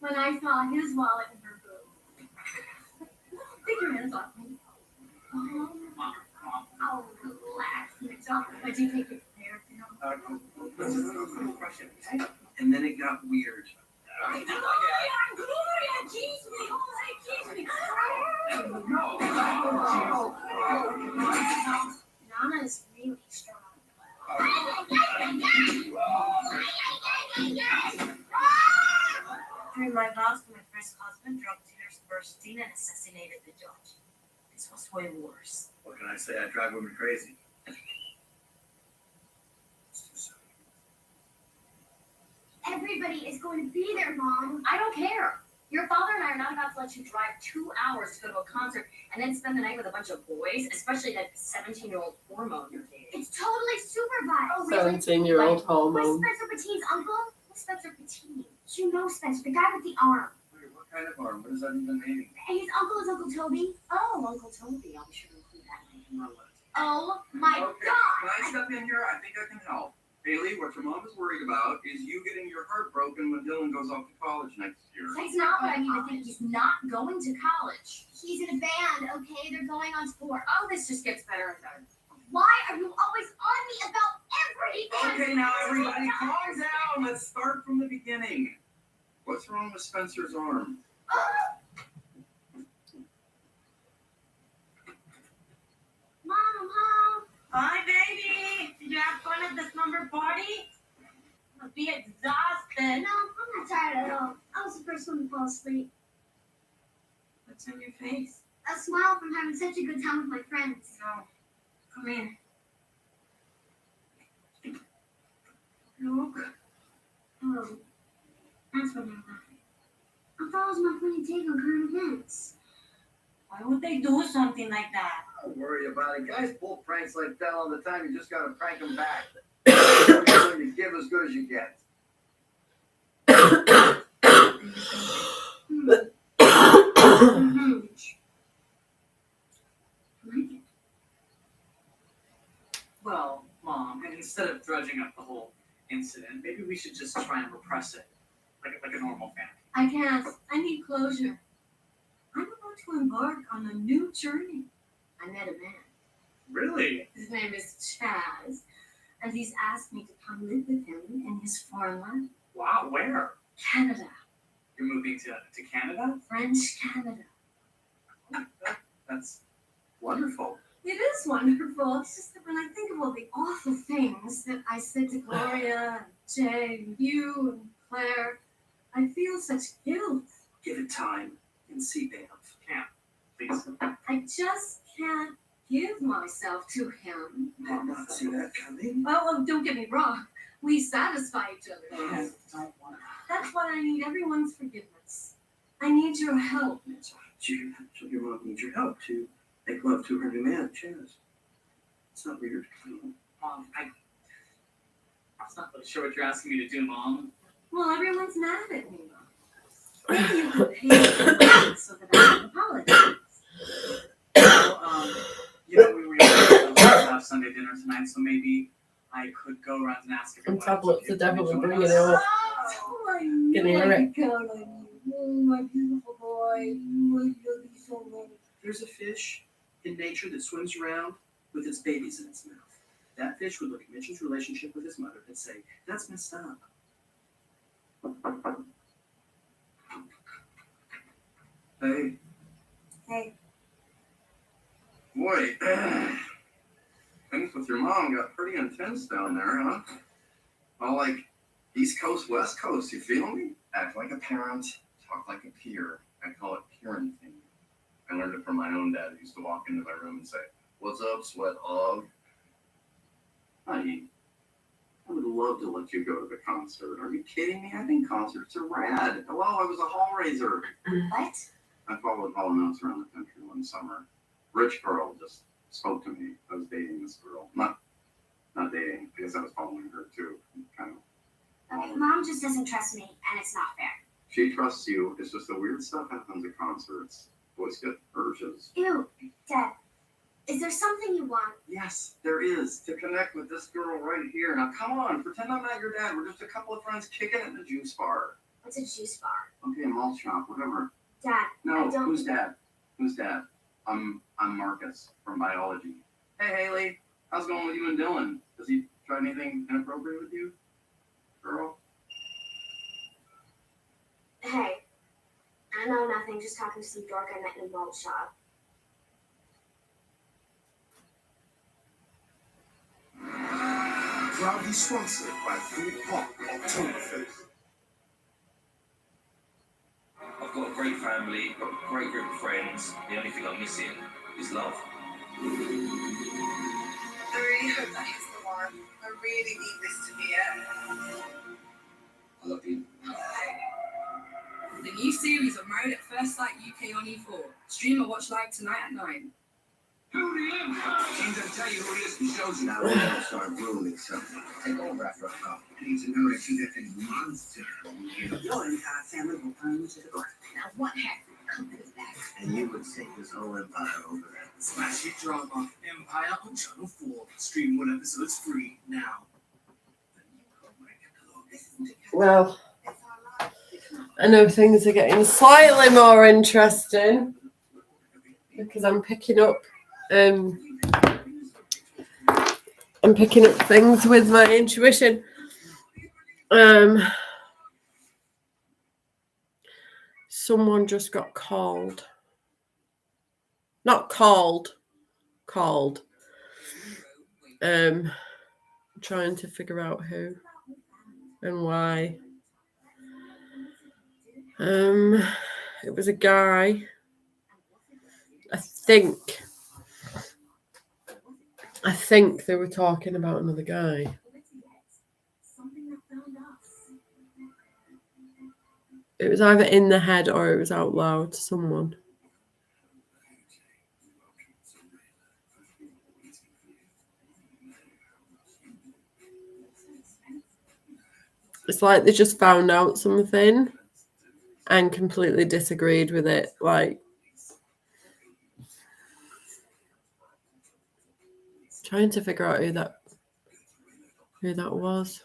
when I saw his wallet in her boob. Take your hands off me. Oh, relax, Mitchell. Would you take your hair down? Question, okay? And then it got weird. Gloria, tease me. Oh, tease me. Nana is really strong. During my vows to my first husband, drug dealers burst in and assassinated the judge. This was way worse. What can I say? I drive women crazy. Everybody is going to be there, Mom. I don't care. Your father and I are not about to let you drive 2 hours to go to a concert and then spend the night with a bunch of boys, especially that 17-year-old hormone you're dating. It's totally supervised. Oh, really? 17-year-old hormone. Where's Spencer Petit's uncle? Who's Spencer Petit? You know Spencer, the guy with the arm. Wait, what kind of arm? What does that even mean? And his uncle is Uncle Toby. Oh, Uncle Toby. I'll be sure to include that name. Oh my Okay, God! can I step in here? I think I can help. Haley, what your mom is worried about is you getting your heart broken when Dylan goes off to college next year. That's not what I mean to think. He's not going to college. He's in a band, okay? They're going on tour. Oh, this just gets better and better. Why are you always on me about everything? Okay, now everybody calm down. Let's start from the beginning. What's wrong with Spencer's arm? Mom. Hi, baby. Did you have fun at the slumber party? Must be exhausted. No, I'm not tired at all. I was the first one to fall asleep. What's on your face? A smile from having such a good time with my friends. No. Come here. Look. Oh, That's what I'm laughing. I thought it was my funny take on current events. Why would they do something like that? Don't worry about it. Guys pull pranks like that all the time. You just gotta prank them back. You give as good as you get. Well, Mom, and instead of drudging up the whole incident, maybe we should just try and repress it, like a normal family. I can't. I need closure. I'm about to embark on a new journey. I met a man. Really? His name is Chaz, and he's asked me to come live with him in his foreign land. Wow, where? Canada. You're moving to Canada? French Canada. That's wonderful. It is wonderful. It's just that when I think of all the awful things that I said to Gloria, and Jay, and you, and Claire, I feel such guilt. Give it time and see Banff. Can't, please. I just can't give myself to him. Did not see that coming. Well, don't get me wrong. We satisfy each other. I don't want That's why I need everyone's forgiveness. I need your help. to. Your mom needs your help to make love to her new man, Chaz. It's not weird. Mom, I'm not really sure what you're asking me to do, Mom. Well, everyone's mad at me. Maybe you could pay me so that I can apologize. Well, we were going to have Sunday dinner tonight, so maybe I could go around and ask everyone. And tablets are definitely join bringing us. it up. Oh, I knew Can you hear I it? could count on you. Oh, my beautiful boy. You will be so good. There's a fish in nature that swims around with its babies in its mouth. That fish would look at Mitchell's relationship with his mother and say, that's messed up. Hey, Hey, boy, things with your mom got pretty intense down there, huh? All like East Coast, West Coast, you feel me? Act like a parent, talk like a peer. I call it parenting. I learned it from my own dad, who used to walk into my room and say, "What's up, sweat hog?" Honey, I would love to let you go to the concert. Are you kidding me? I think concerts are rad. Hello, I was a hall raiser. What? I followed Hall & Oates around the country one summer. Rich girl just spoke to me. I was dating this girl. Not dating, because I was following her too. Kind of. Okay, Mom just doesn't trust me, and it's not fair. She trusts you. It's just the weird stuff happens at concerts. Boys get urges. Ew, Dad. Is there something you want? Yes, there is. To connect with this girl right here. Now, come on. Pretend I'm not your dad. We're just a couple of friends kicking it in the juice bar. What's a juice bar? Okay, malt shop, whatever. Dad, No, I don't. who's dad? Who's dad? I'm Marcus from biology. Hey, Haley, how's it going with you and Dylan? Does he try anything inappropriate with you, girl? Hey, I know nothing. Just talking to some dork I met in a malt shop. Proudly sponsored by Food Park Oktoberfest. I've got a great family, got a great group of friends. The only thing I'm missing is love. I really hope that is the one. I really need this to be it. I love you. The new series of Married at First Sight UK on E4. Stream or watch live tonight at 9. Seems I tell you who it is, the show's Now we're gonna start ruling something. Take over after I come. I need to know that she's a monster. Your entire family will burn to the ground. Now what happened? Come to the back. And you would take this whole empire over there. Smash hit drama Empire on Channel 4. Stream 1 episodes free now. Well, I know things are getting slightly more interesting because I'm picking up things with my intuition. Someone just got called. Not called. Called. Trying to figure out who and why. It was a guy. I think they were talking about another guy. It was either in the head or it was out loud to someone. It's like they just found out something and completely disagreed with it. Like, trying to figure out who that was.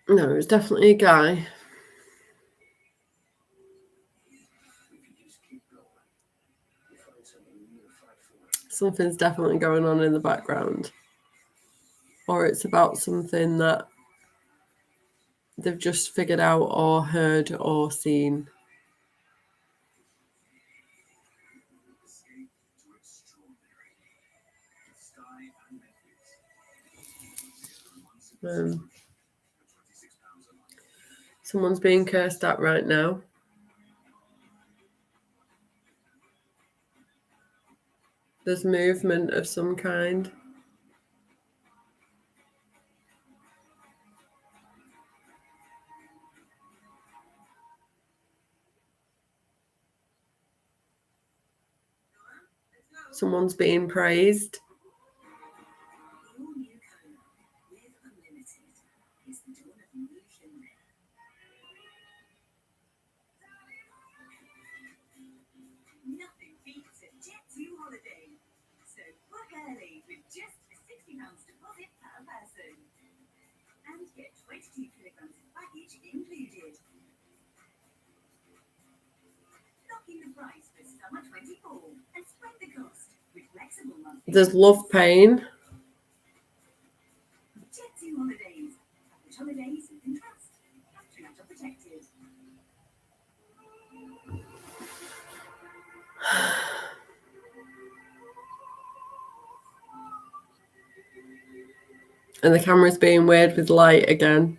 No, it was definitely a guy. Something's definitely going on in the background. Or it's about something that they've just figured out or heard or seen. Someone's being cursed at right now. There's movement of some kind. Someone's being praised. Nothing beats a Jet2 holiday. So book early with just £60 deposit per person. And get 22 kilograms of baggage included. Lock in the price for summer 24 and spread the cost with flexible monthly. There's love pain. Jet2 holidays. Which holidays you can trust. Factory out protected. And the camera's being weird with light again.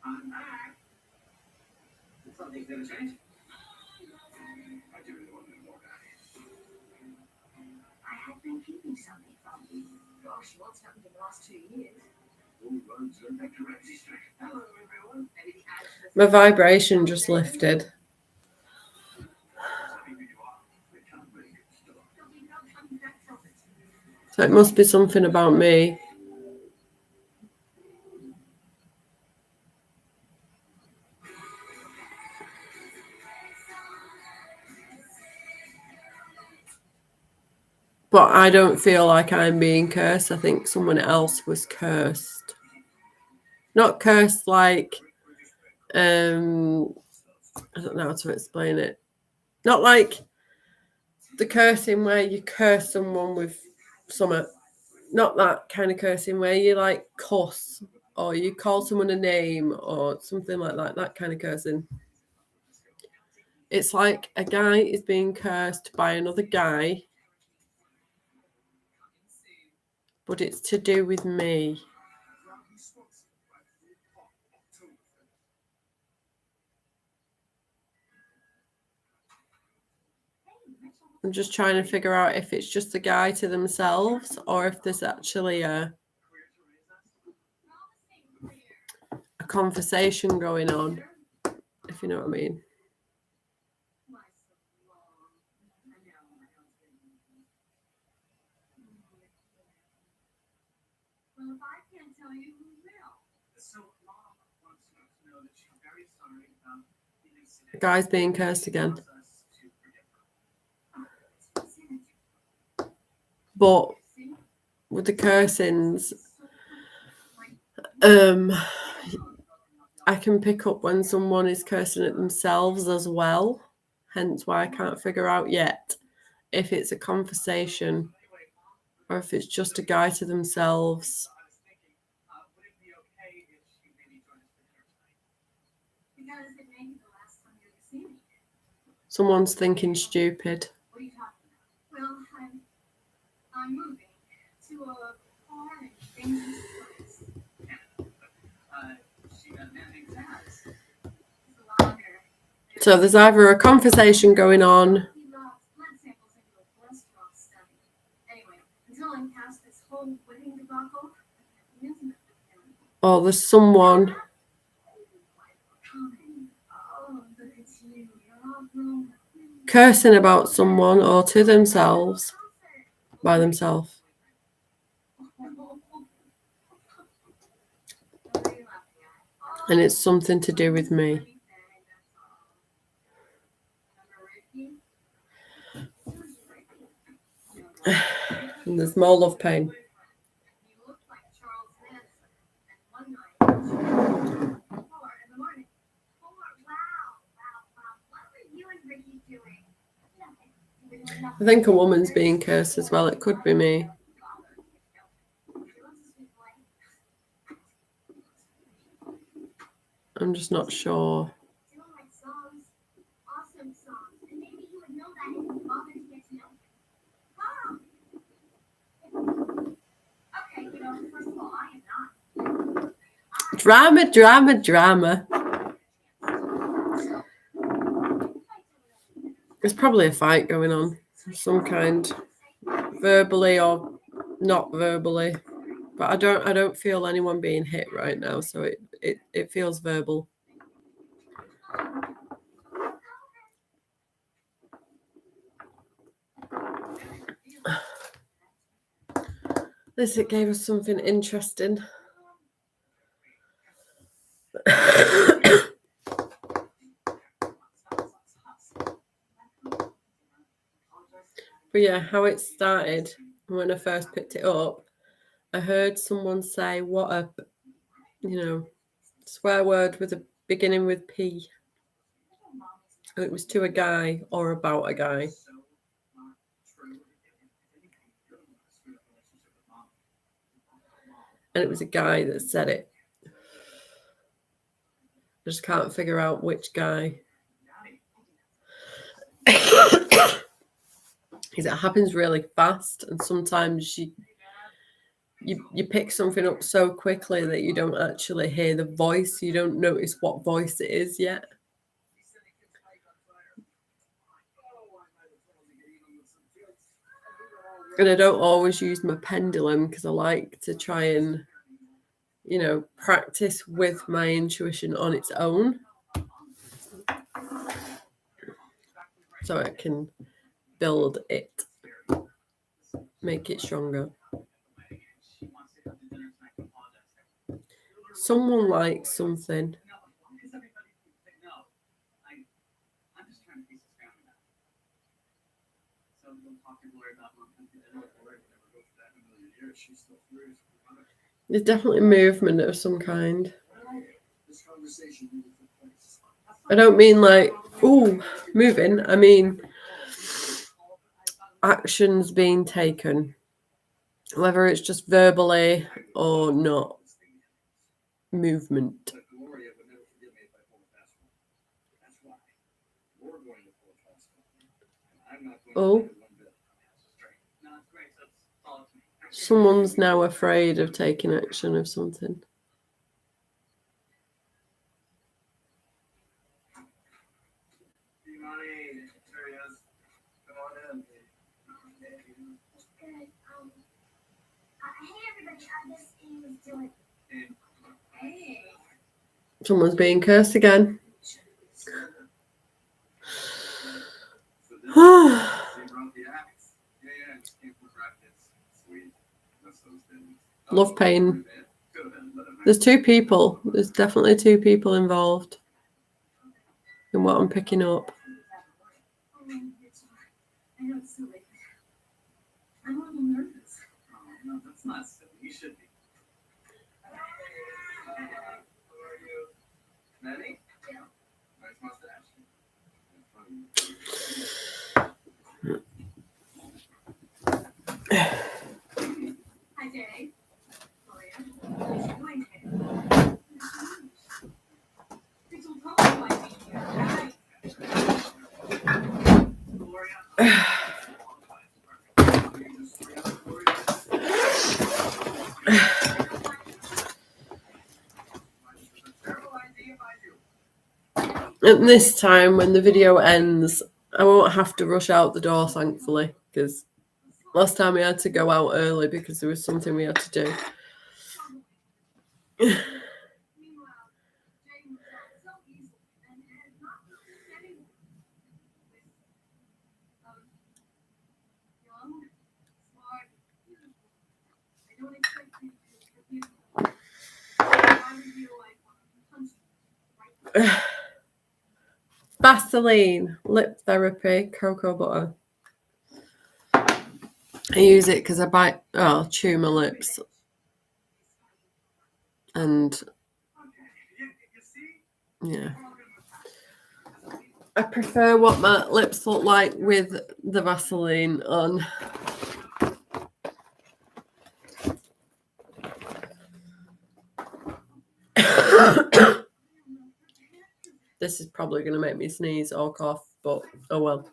I'm back. Something's gonna change. I do really want to know more about it. I have been keeping something from you. Gosh, what's happened in the last 2 years? My vibration just lifted. So it must be something about me. But I don't feel like I'm being cursed. I think someone else was cursed. Not cursed like, I don't know how to explain it. Not like the cursing where you curse someone with something. Not that kind of cursing where you like cuss or you call someone a name or something like that. That kind of cursing. It's like a guy is being cursed by another guy, but it's to do with me. I'm just trying to figure out if it's just a guy to themselves or if there's actually a conversation going on, if you know what I mean. Well, if I can't tell you, who will? So Mom wants you to know that she's very sorry about the incident. The guy's being cursed again. But with the cursings, I can pick up when someone is cursing at themselves as well. Hence why I can't figure out yet if it's a conversation or if it's just a guy to themselves. Someone's thinking stupid. What are you talking about? Well, I'm moving to a foreign dangerous place. She got a man named Zaz. He's a logger. So there's either a conversation going on, He lost blood samples into a cholesterol study. Anyway, until I'm past this whole wedding debacle, I'm intimate with him. or there's someone Oh, look at you. You're all grown up. cursing about someone or to themselves by themselves. And it's something to do with me. And there's more love pain. I think a woman's being cursed as well. It could be me. I'm just not sure. Drama, drama, drama. There's probably a fight going on of some kind, verbally or not verbally. But I don't feel anyone being hit right now, so it feels verbal. This it gave us something interesting. But yeah, how it started when I first picked it up, I heard someone say, what a, swear word with a beginning with P. And it was to a guy or about a guy. And it was a guy that said it. I just can't figure out which guy. It happens really fast, and sometimes you pick something up so quickly that you don't actually hear the voice. You don't notice what voice it is yet. And I don't always use my pendulum because I like to try and, practice with my intuition on its own, so I can build it, make it stronger. Someone likes something. There's definitely movement of some kind. I don't mean like, ooh, moving. I mean actions being taken, whether it's just verbally or not. Movement. Oh. Someone's now afraid of taking action of something. Someone's being cursed again. Love pain. There's two people. There's definitely two people involved in what I'm picking up. I know it's silly. I'm a little nervous. Oh, no, that's not silly. You should be. How are you? Manny? Yeah. Nice mustache. Hi, Jay. Gloria. How are you doing today? This will totally like me here. Hi. Gloria. At this time, when the video ends, I won't have to rush out the door, thankfully, because last time we had to go out early because there was something we had to do. Vaseline, lip therapy, cocoa butter. I use it because I chew my lips. And yeah. I prefer what my lips look like with the Vaseline on. This is probably going to make me sneeze or cough, but oh well.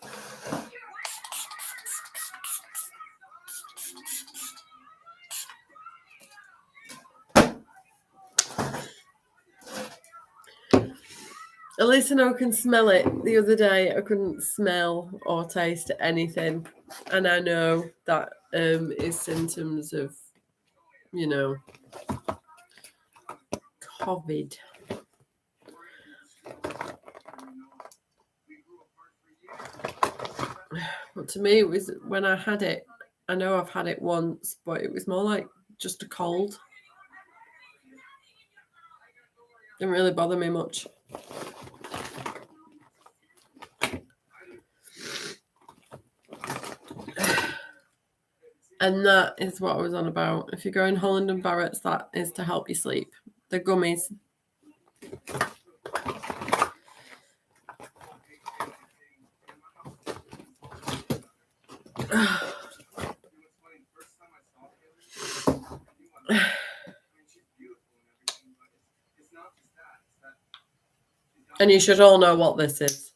At least I know I can smell it. The other day I couldn't smell or taste anything, and I know that is symptoms of, COVID. But to me, it was when I had it. I know I've had it once, but it was more like just a cold. Didn't really bother me much. And that is what I was on about. If you're going Holland and Barrett's, that is to help you sleep. The gummies. And you should all know what this is.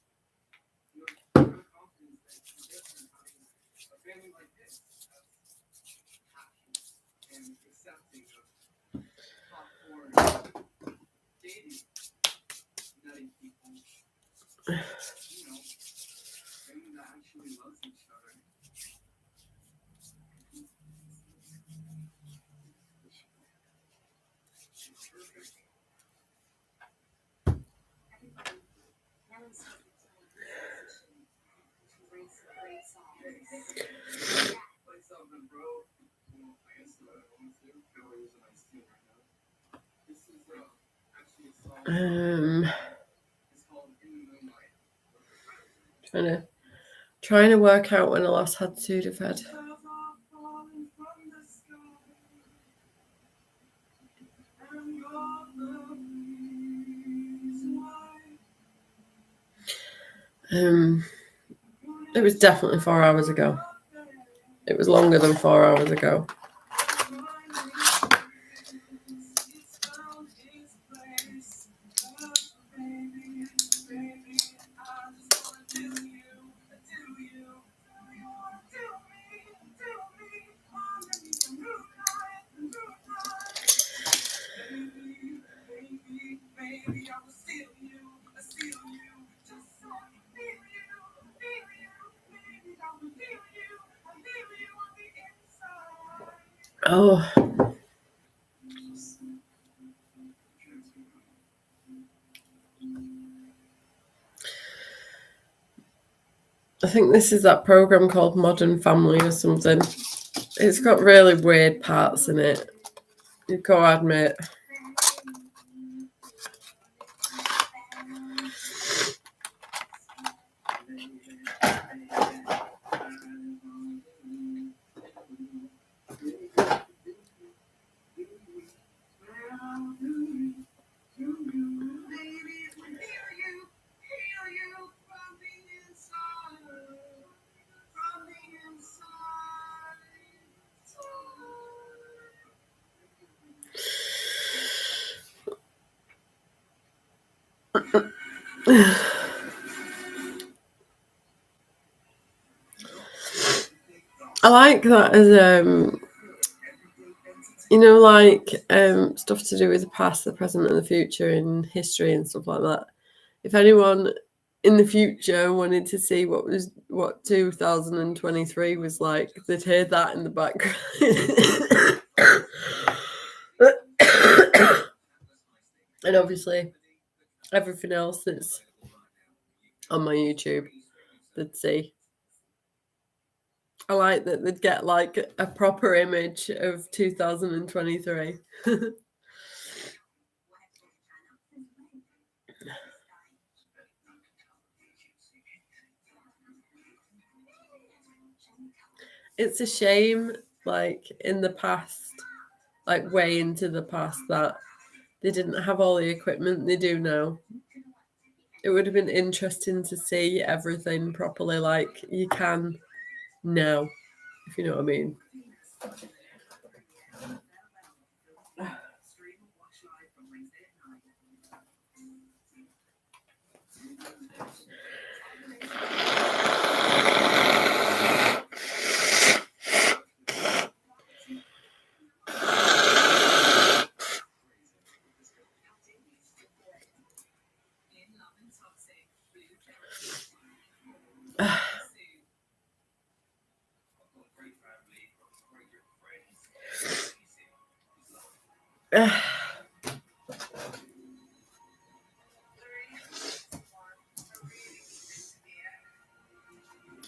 Trying to work out when I last had Sudafed. It was definitely 4 hours ago. It was longer than 4 hours ago. Oh. I think this is that program called Modern Family or something. It's got really weird parts in it. You've got to admit. I like that as stuff to do with the past, the present, and the future in history and stuff like that. If anyone in the future wanted to see what 2023 was like, they'd hear that in the background. And obviously everything else that's on my YouTube, they'd see. I like that they'd get like a proper image of 2023. It's a shame, like in the past, like way into the past, that they didn't have all the equipment they do now. It would have been interesting to see everything properly like you can now, if you know what I mean.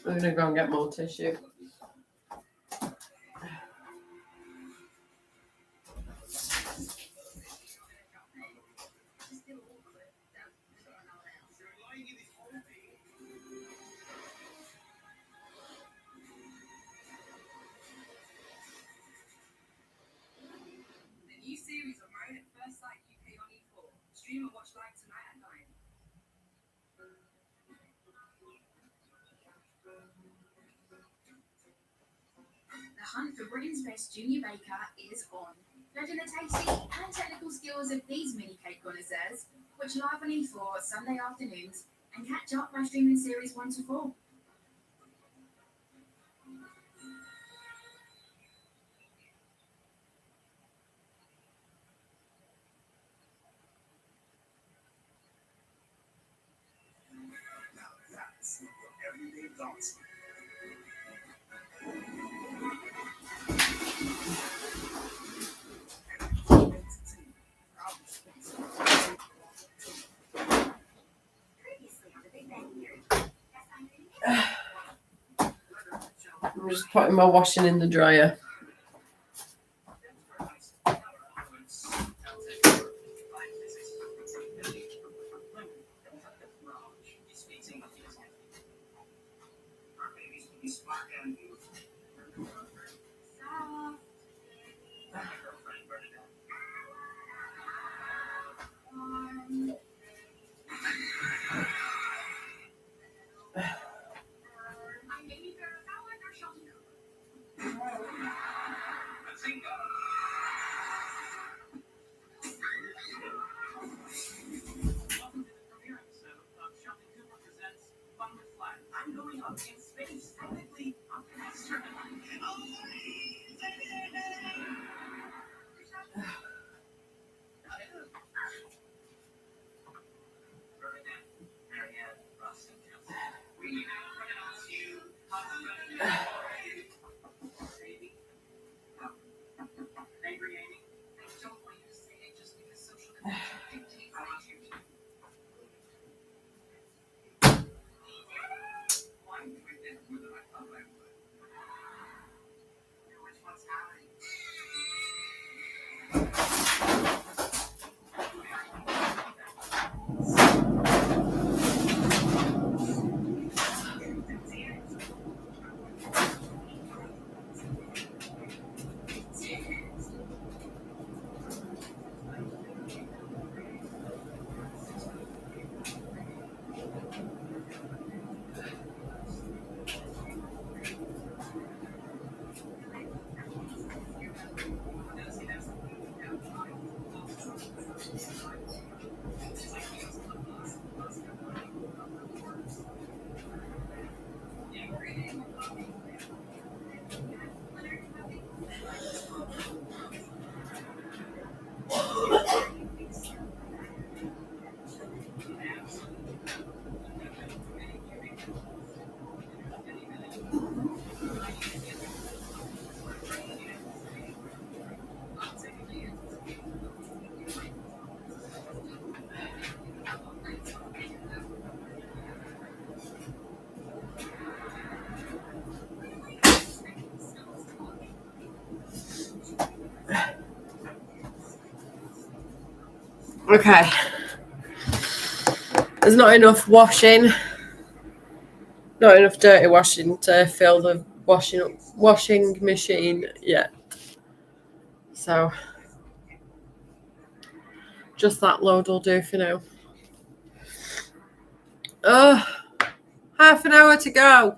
I'm gonna go and get more tissue. The new series of Married at First Sight UK on E4. Stream and watch live tonight at 9. The hunt for Britain's best junior baker is on. Judging the tasty and technical skills of these mini cake connoisseurs, watch live on E4 Sunday afternoons and catch up by streaming series 1 to 4. Everyday thoughts. just putting my washing in the dryer. I'm going up in space, technically up an astronaut. Okay. There's not enough washing, not enough dirty washing to fill the washing machine yet. So just that load will do for now. Oh, half an hour to go.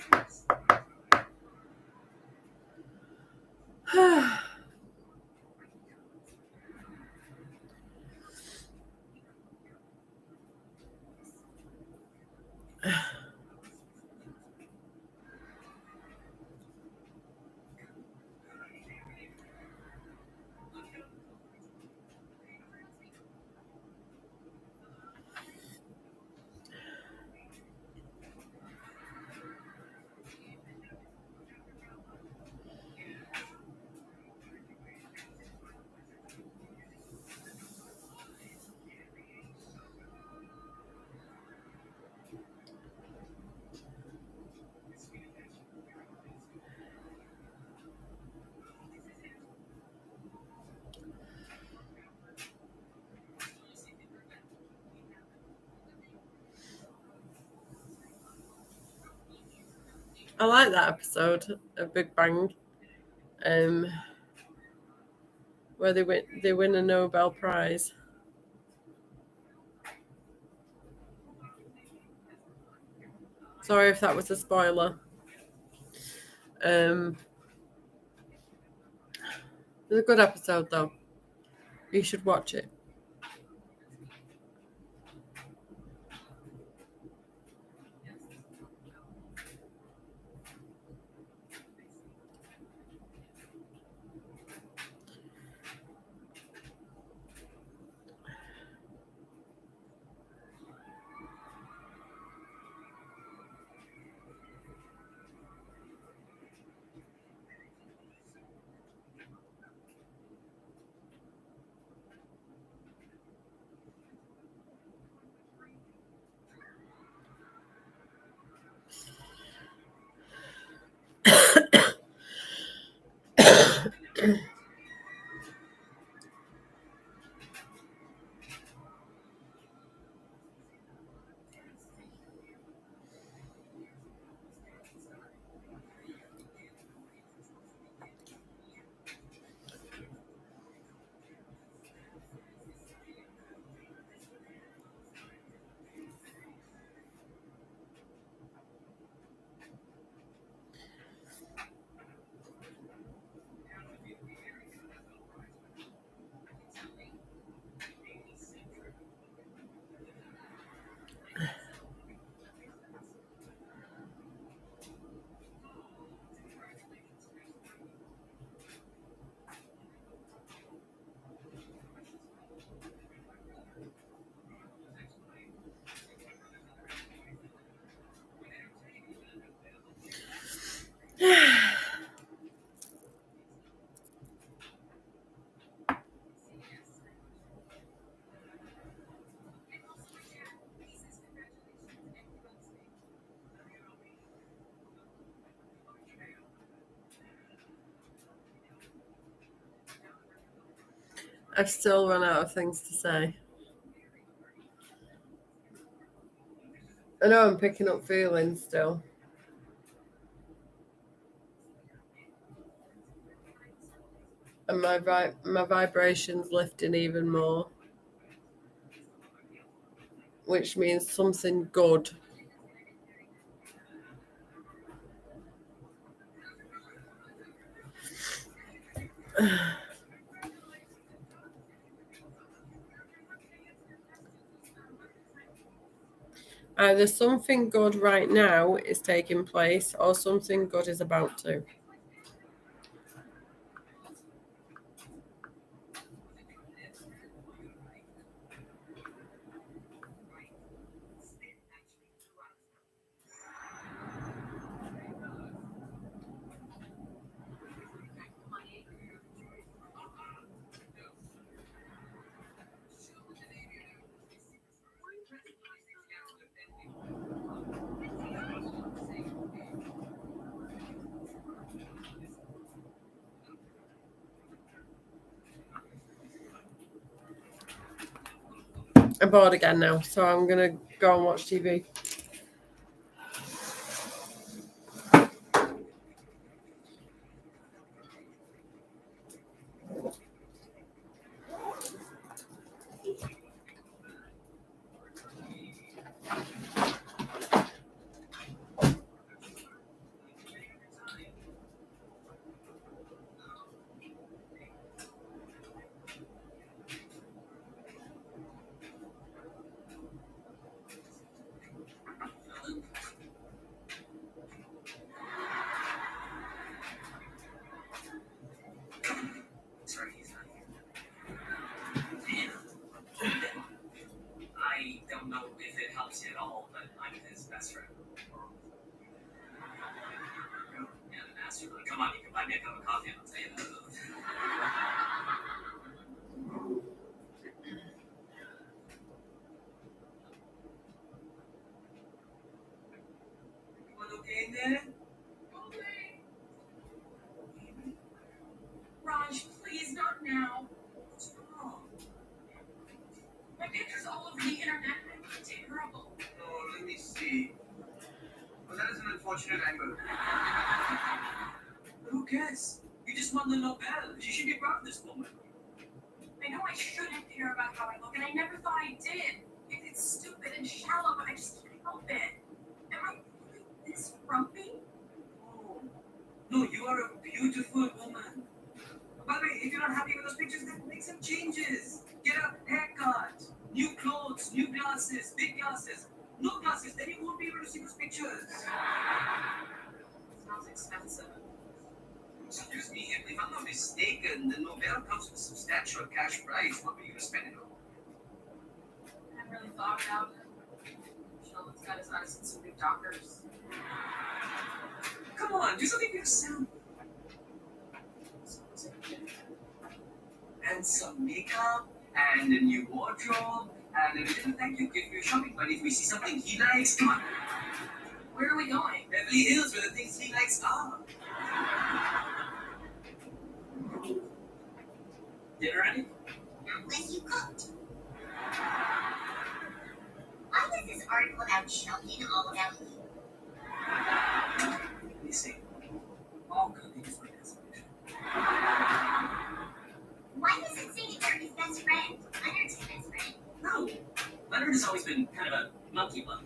I like that episode of Big Bang, where they win a Nobel Prize. Sorry if that was a spoiler. It's a good episode though. You should watch it. I've still run out of things to say. I know I'm picking up feelings still. And my vibration's lifting even more. Which means something good. Either something good right now is taking place or something good is about to. I'm bored again now, so I'm going to go and watch TV. I don't know if it helps you at all, but I'm his best friend. Yeah, and ask you, like, come on, you can buy me a cup of coffee and I'll tell you that. Everyone okay in there? Raj, please, not now. What's wrong? My picture's all over the internet. I look terrible. Oh, let me see. Well, that is an unfortunate angle. But who cares? You just won the Nobel. You should be proud of this moment. I know I shouldn't care about how I look, and I never thought I did. It's stupid and shallow, but I just can't help it. Am I really this frumpy? Oh. No, you are a beautiful woman. By the way, if you're not happy with those pictures, then make some changes. Get a haircut, new clothes, new glasses, big glasses. No glasses, then you won't be able to see those pictures. Sounds expensive. Excuse me, if I'm not mistaken, the Nobel comes with a substantial cash prize. What were you going to spend it on? I haven't really thought about it. Sheldon's got his eyes on some big doctors. Come on, do something for yourself. And some makeup, and a new wardrobe, and a little thank you gift for your shopping money if we see something he likes. Come on. Where are we going? Beverly Hills, where the things he likes are. Monkey one.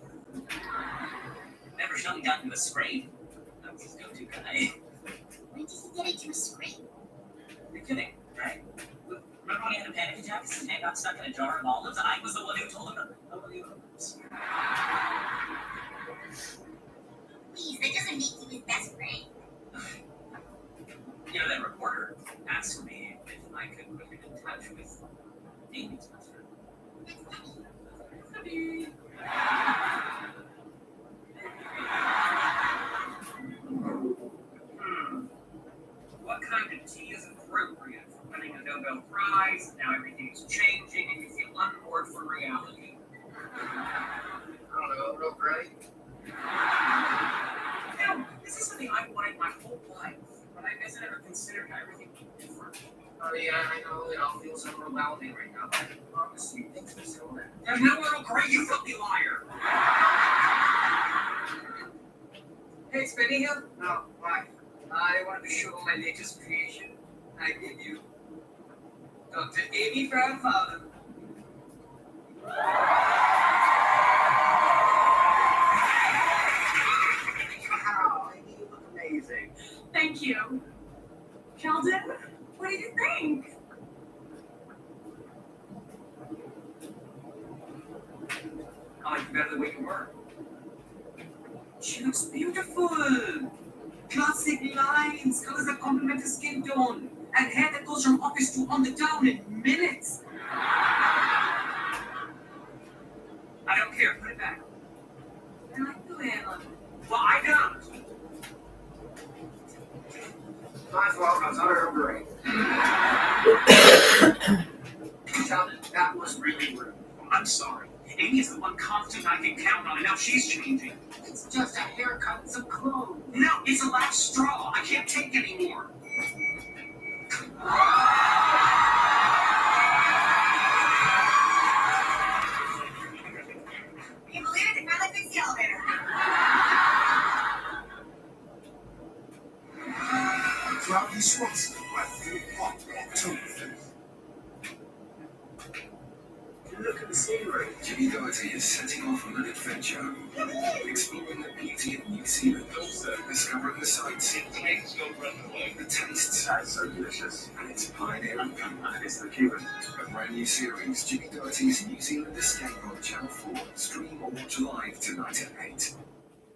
Never shut me down to a scrape. That was his go-to guy. When did he get into a scrape? You're kidding, right? Remember when he had a panic attack because his hand got stuck in a jar of olives? I was the one who told him to believe olives. Please, that doesn't make you his best friend. You know, that reporter asked me if I could put him in touch with Amy's best friend. What kind of tea is appropriate for winning a Nobel Prize? Now everything's changing and you feel unmoored from reality. I don't know, real great. You know, this is something I've wanted my whole life, but I guess I never considered how everything would be different. Oh yeah, I know, it all feels so overwhelming right now. I promise you, things are so bad. There's no Earl Grey, you filthy liar! Hey, Spinny here. No, why? I wanted to show my latest creation. I give you Dr. Amy Grandfather. Wow, Amy, you look amazing. Thank you. Sheldon, what do you think? I like you better the way you were. She looks beautiful. Classic lines, colors that complement her skin tone, and hair that goes from office to on the down in minutes. I don't care, put it back. I like the way I love it. Well, I don't. Might as well, I was on Earl Grey. Sheldon, that was really rude. I'm sorry. Amy is the one constant I can count on, and now she's changing. It's just a haircut and some clothes. No, it's a last straw. I can't take anymore. Can you believe it? They finally fixed the elevator. Cloudy Swanson, right through Park, Oktoberfest. Look at the scenery. Jimmy Doherty is setting off on an adventure, exploring the beauty of New Zealand, discovering the sights, the tastes, That's so delicious. and its pioneering people. It's the Cuban. A brand new series, Jimmy Doherty's New Zealand Escape on Channel 4. Stream or watch live tonight at 8.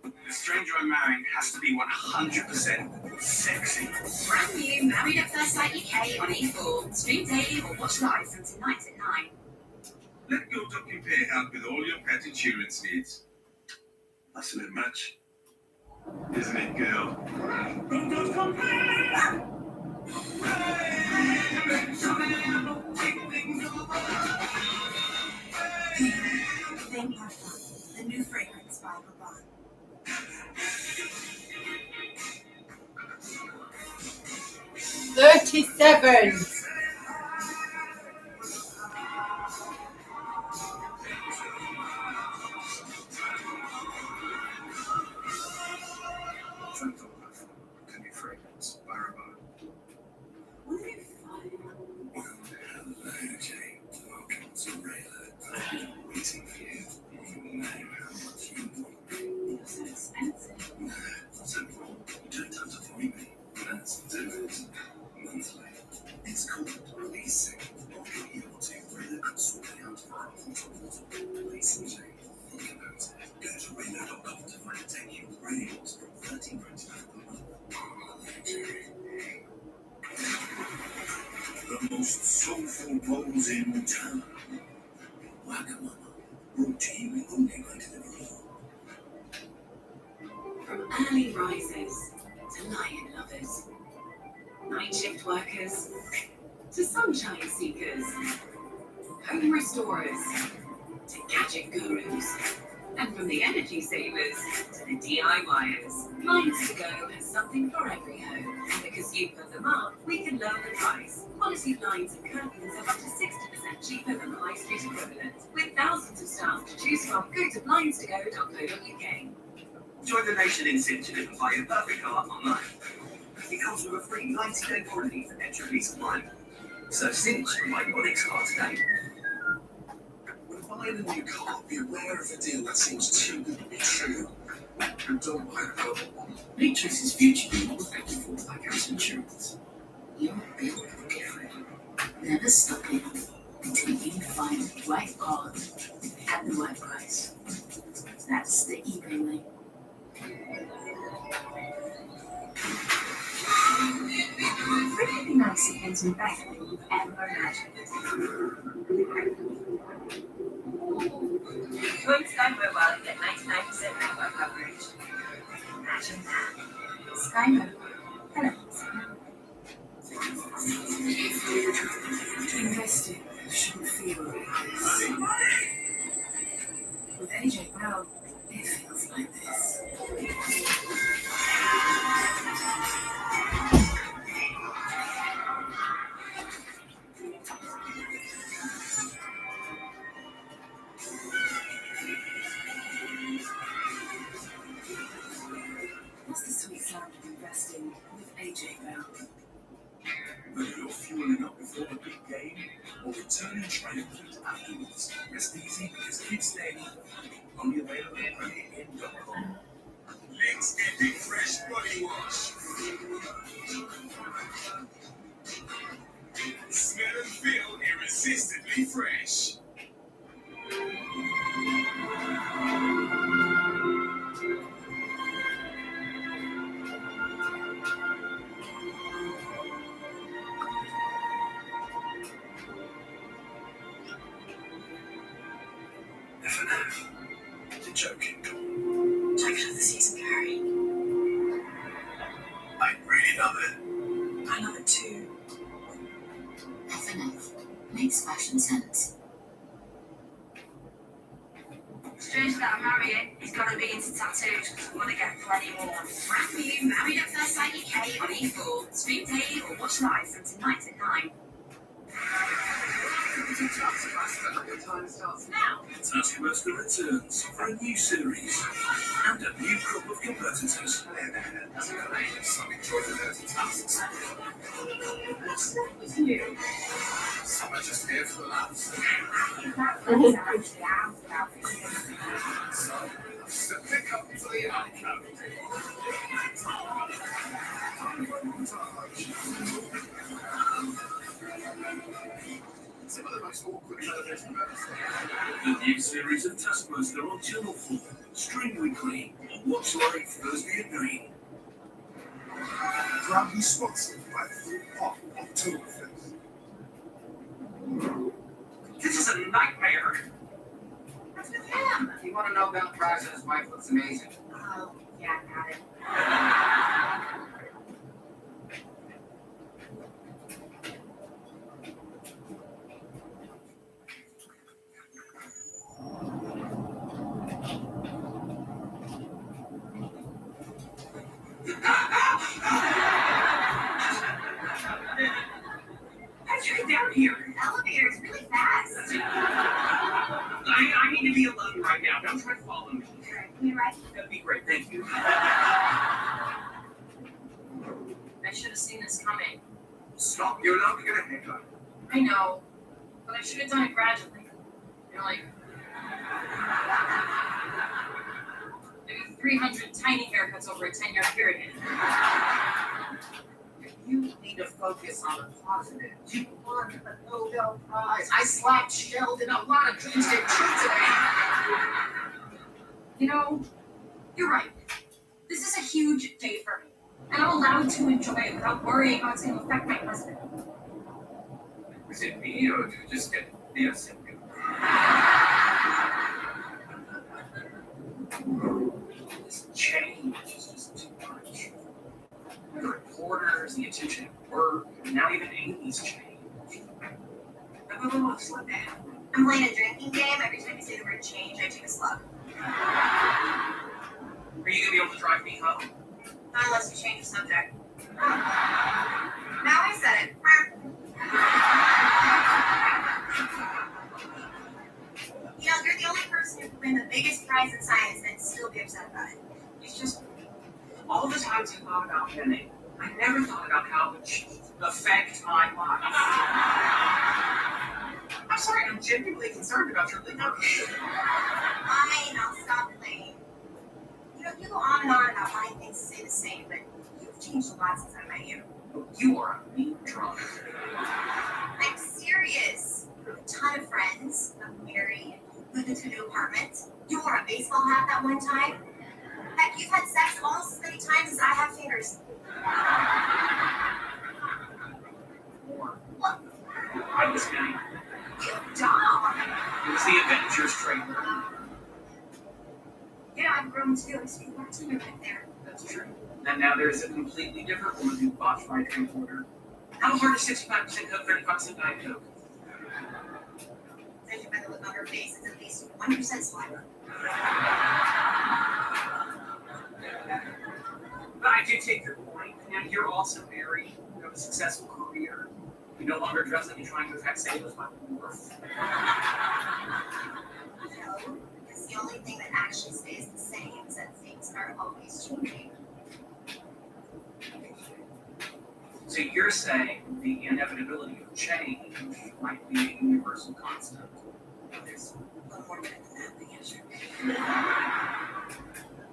The stranger I'm marrying has to be 100% sexy. Brand new Married at First Sight UK on E4. Stream daily or watch live from tonight at 9. Let your docking pair help with all your pet insurance needs. That's a bit much, isn't it, girl? Rigby artho, the new fragrance by Rigby. 37. The new fragrance by Rigby. Wouldn't it be fun? Hello, Jane. Welcome to Rayland. I've been waiting for you. You know how much you want me. You're so expensive. So, you don't have to find me. Let's do it. Monthly. It's called releasing. What can you want to really sorting out for our portals? Releasing, Jane. Think about it. Go to Rayland.com to find a take you really wants from £13.99 per month. The most soulful bowls in town. Wagamama. Brought to you only by Deliveroo. From early risers to lion lovers, night shift workers to sunshine seekers, home restorers to gadget gurus, and from the energy savers to the DIYers, Lines to Go has something for every home. And because you put them up, we can lower the price. Quality blinds and curtains are up to 60% cheaper than the high street equivalent. With thousands of staff to choose from, go to blindstogo.co.uk. Join the nation in Cinch and buy your perfect car online. It comes with a free 90-day warranty for extra peace of mind. So Cinch and buy your next car today. With a buy. buying a new car, beware of a deal that seems too good to be true. And don't buy the global one. Matrix's future being effective for accounts insurance. You're built different. Never stopping until you find the right part at the right price. That's the eBay way. Pretty nice against better than you've ever imagined. Join Sky Mobile and get 99% network coverage. Imagine that. Sky Mobile. Hello. Investing shouldn't feel like this. With AJ Brown, it feels like this. What's the sweet sound of investing with AJ Brown? Whether you're fueling up before the big game or returning triumphant afterwards, rest easy because Kids Day only available at PremierIn.com. Let's get the fresh body wash. Smell and feel irresistibly fresh. For now, the joking. Joke of the season, Gary. I really love it. I love it too. FNF makes fashion sense. Strange that I'm marrying. He's got to be into tattoos because I want to get plenty more. Wrap for you, Married at First Sight UK on E4. Stream daily or watch live from tonight at 9. Your time starts Now. Taskmaster returns for a new series and a new crop of competitors. That's a good name. Some enjoy the dirty tasks. What's wrong with you? Some are just here for the laughs. So, pick up for the outcome. Some of the most awkward television ever. The new series of Taskmaster on Channel 4. Stream weekly or watch live Thursday at 9. Proudly sponsored by Full Pop Oktoberfest. This is a nightmare. What's with him? You want to know about Crash and his wife looks amazing. Oh, yeah, got it. How'd you get down here? The elevator is really fast. I need to be alone right now. Don't try to follow me. Sure, you right? That'd be great. Thank you. I should have seen this coming. Stop. You're allowed to get a haircut. I know, but I should have done it gradually. You know, like maybe 300 tiny haircuts over a 10-year period. You need to focus on the positive. You won a Nobel Prize. I slapped Sheldon. A lot of dreams get true today. You know, you're right. This is a huge day for me, and I'm allowed to enjoy it without worrying how it's going to affect my husband. Was it me or did you just get the symptom? This change is just too much. The reporters, the attention at work, and now even Amy's changed. No, slow down. I'm playing a drinking game. Every time you say the word change, I take a slug. Are you gonna be able to drive me home? Not unless we change the subject. Now I said it. You know, you're the only person who can win the biggest prize in science and still be upset about it. It's just all the times you thought about winning, I never thought about how it would affect my life. I'm sorry, I'm genuinely concerned concerned about your liver. Fine, I'll stop playing. You know, you go on and on about wanting things to stay the same, but you've changed a lot since I met you. You are a mean drunk. I'm serious. You have a ton of friends. I'm married. Moved into a new apartment. You wore a baseball hat that one time. Heck, you've had sex almost as many times as I have fingers. More. What? I was kidding. You dog. It was the Avengers trailer. Yeah, I've grown too. I speak bartender back there. That's true. And now there's a completely different woman who botched my drink order. How hard is 65% Coke, 35% Diet Coke? Judging by the look on her face, it's at least 1% saliva. But I do take your point. And you're also married. You have a successful career. You no longer dress like you're trying to attract sailors by worth. No, because the only thing that actually stays the same is that things are always changing. So you're saying the inevitability of change might be a universal constant. There's a little more to it than that, but yeah, sure.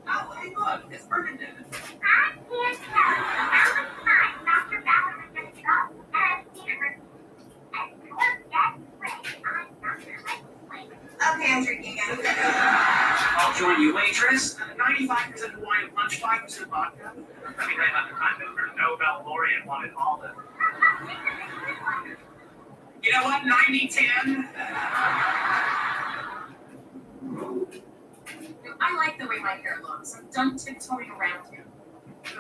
Oh, hey, look, it's Bernadette. I can't tell. How much time Dr. Ballard is going to go at dinner? And look that way. I'm not going to let you wait. Okay, I'm drinking again. I'll join you, waitress. 95% Hawaiian punch, 5% vodka. Let me write about the time that her Nobel laureate wanted olive. You know what? 90-10. I like the way my hair looks. I'm done tiptoeing around him.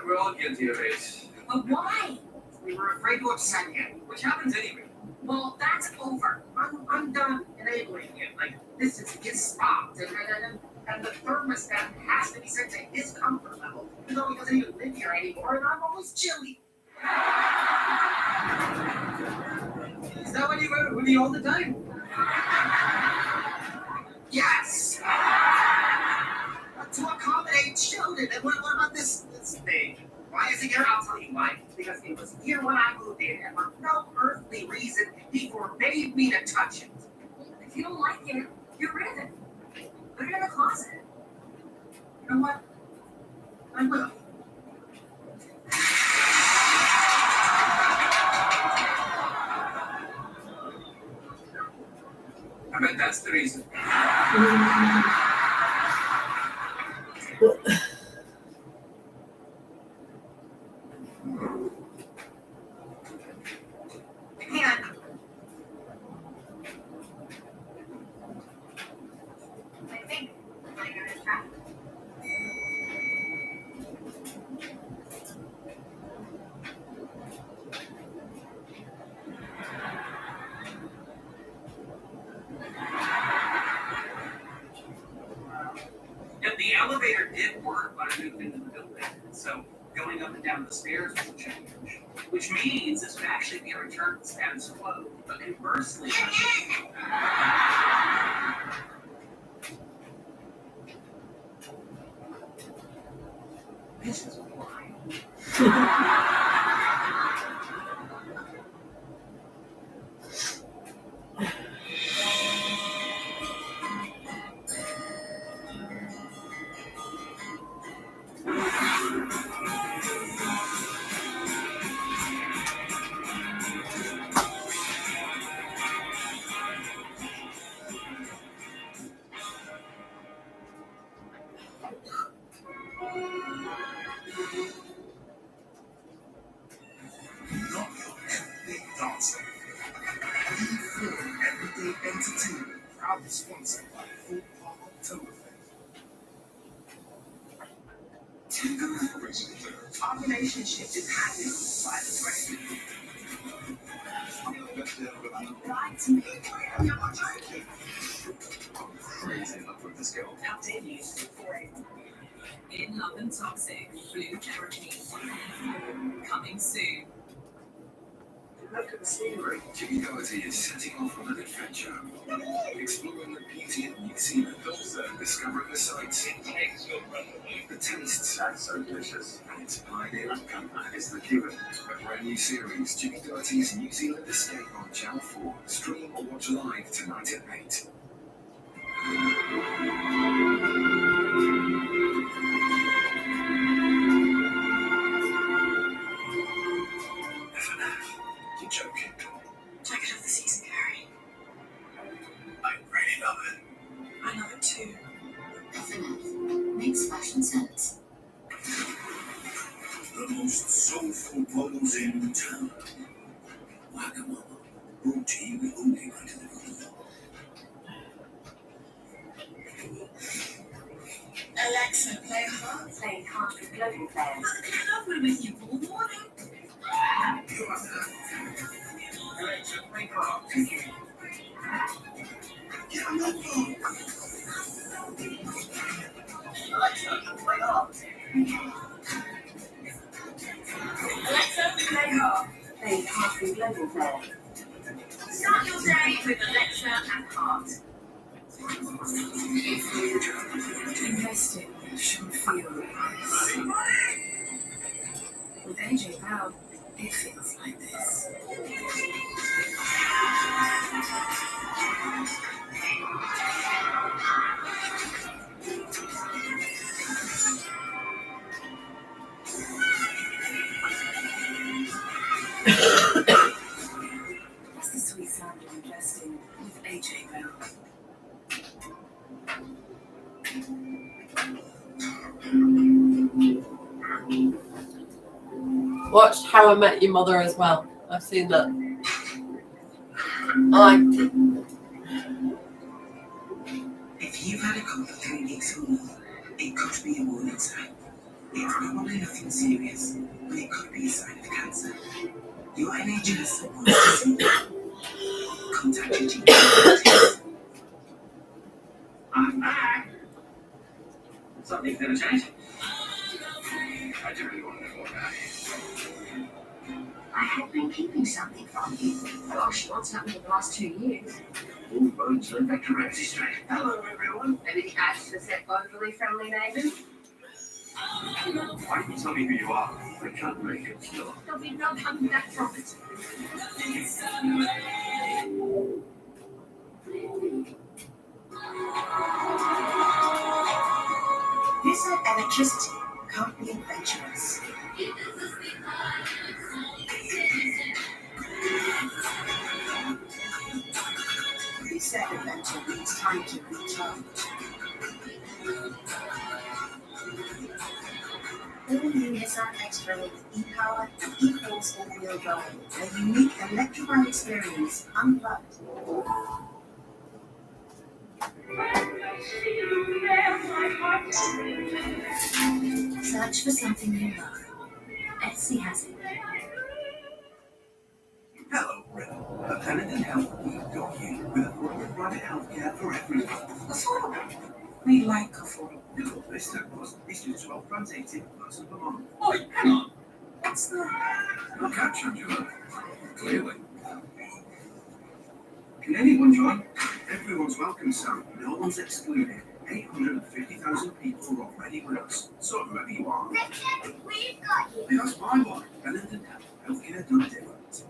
We're all guilty of it. But why? We were afraid to upset him. Which happens anyway. Well, that's over. I'm done enabling him. Like, this is his spot. And the thermostat has to be set to his comfort level. Even though he doesn't even live here anymore, and I'm always chilly. Is that what you were with me all the time? Yes! To accommodate children. And what about this thing? Why is it here? I'll tell you why. Because it was here when I moved in, and for no earthly reason, he forbade me to touch it. If you don't like it, get rid of it. Put it in the closet. You know what? I will. I bet that's the reason. Hang on. I think I'm going to go to traffic. Yet the elevator did work when I moved into the building, so going up and down the stairs was a change. Which means this would actually be a return to the status quo. But conversely, this is why. Not your everyday dancer. We film everyday entertainment, proudly sponsored by Full Park Oktoberfest. Our relationship is happening by the way. You lied to me. I'm crazy in love with this girl. How dare you? In Love and Toxic, Blue Therapy. Coming soon. Look at the scenery. Jimmy Doherty is setting off on an adventure, exploring the beauty of New Zealand, discovering the sights, the tastes, That's so delicious. and its pioneer outcome is the Cuban, a brand new series, Jimmy Doherty's New Zealand Escape on Channel 4. Stream or watch live tonight at 8. You're joking. Jacket of the season, Gary. I really love it. I love it too. FNF makes fashion sense. The most soulful models in town. Wagamama. Brought to you only by delivery. Alexa, play hard. Playing cards with global players. I've been with you all morning. You're up there. Alexa, play cards. Get on that phone. Alexa, play cards. Alexa, play hard. Playing cards with global players. Start your day with Alexa and Heart. Investing should feel nice. With AJ Bell, it feels like this. That's the sweet sound of investing with AJ Bell. Watched How I Met Your Mother as well. I've seen that. I liked it. If you've had a cough for 3 weeks or more, it could be a warning sign. It's probably nothing serious, but it could be a sign of cancer. Your NHS wants to see you. Contact your GP. I'm back. Something's gonna change. I do really want to know more about it. I have been keeping something from you. Gosh, what's happened in the last 2 years? All bones are back to Ramsey Street. Hello, everyone. Anything added to set overly friendly neighbours? Why don't you tell me who you are? I can't make it stop. There'll be no coming back from it. Who said electricity can't be adventurous? Who said adventure needs time to recharge? All new Nissan X-Trail with e-power and e-force all-wheel drive. A unique electrified experience, unplugged. Search for something you love. Etsy has it. Hello, River. A Pennant Health Week got you with affordable private healthcare for everyone. Affordable. We like affordable. No, this time was it's just £12.80 per month. Oi, hang on. What's that? Not captured, you know. Clearly. Can anyone join? Everyone's welcome, Sam. No one's excluded. 850,000 people are already with us. So whoever you are, Richard, we've got you. hey, that's my one. Pennant Health. Healthcare done different.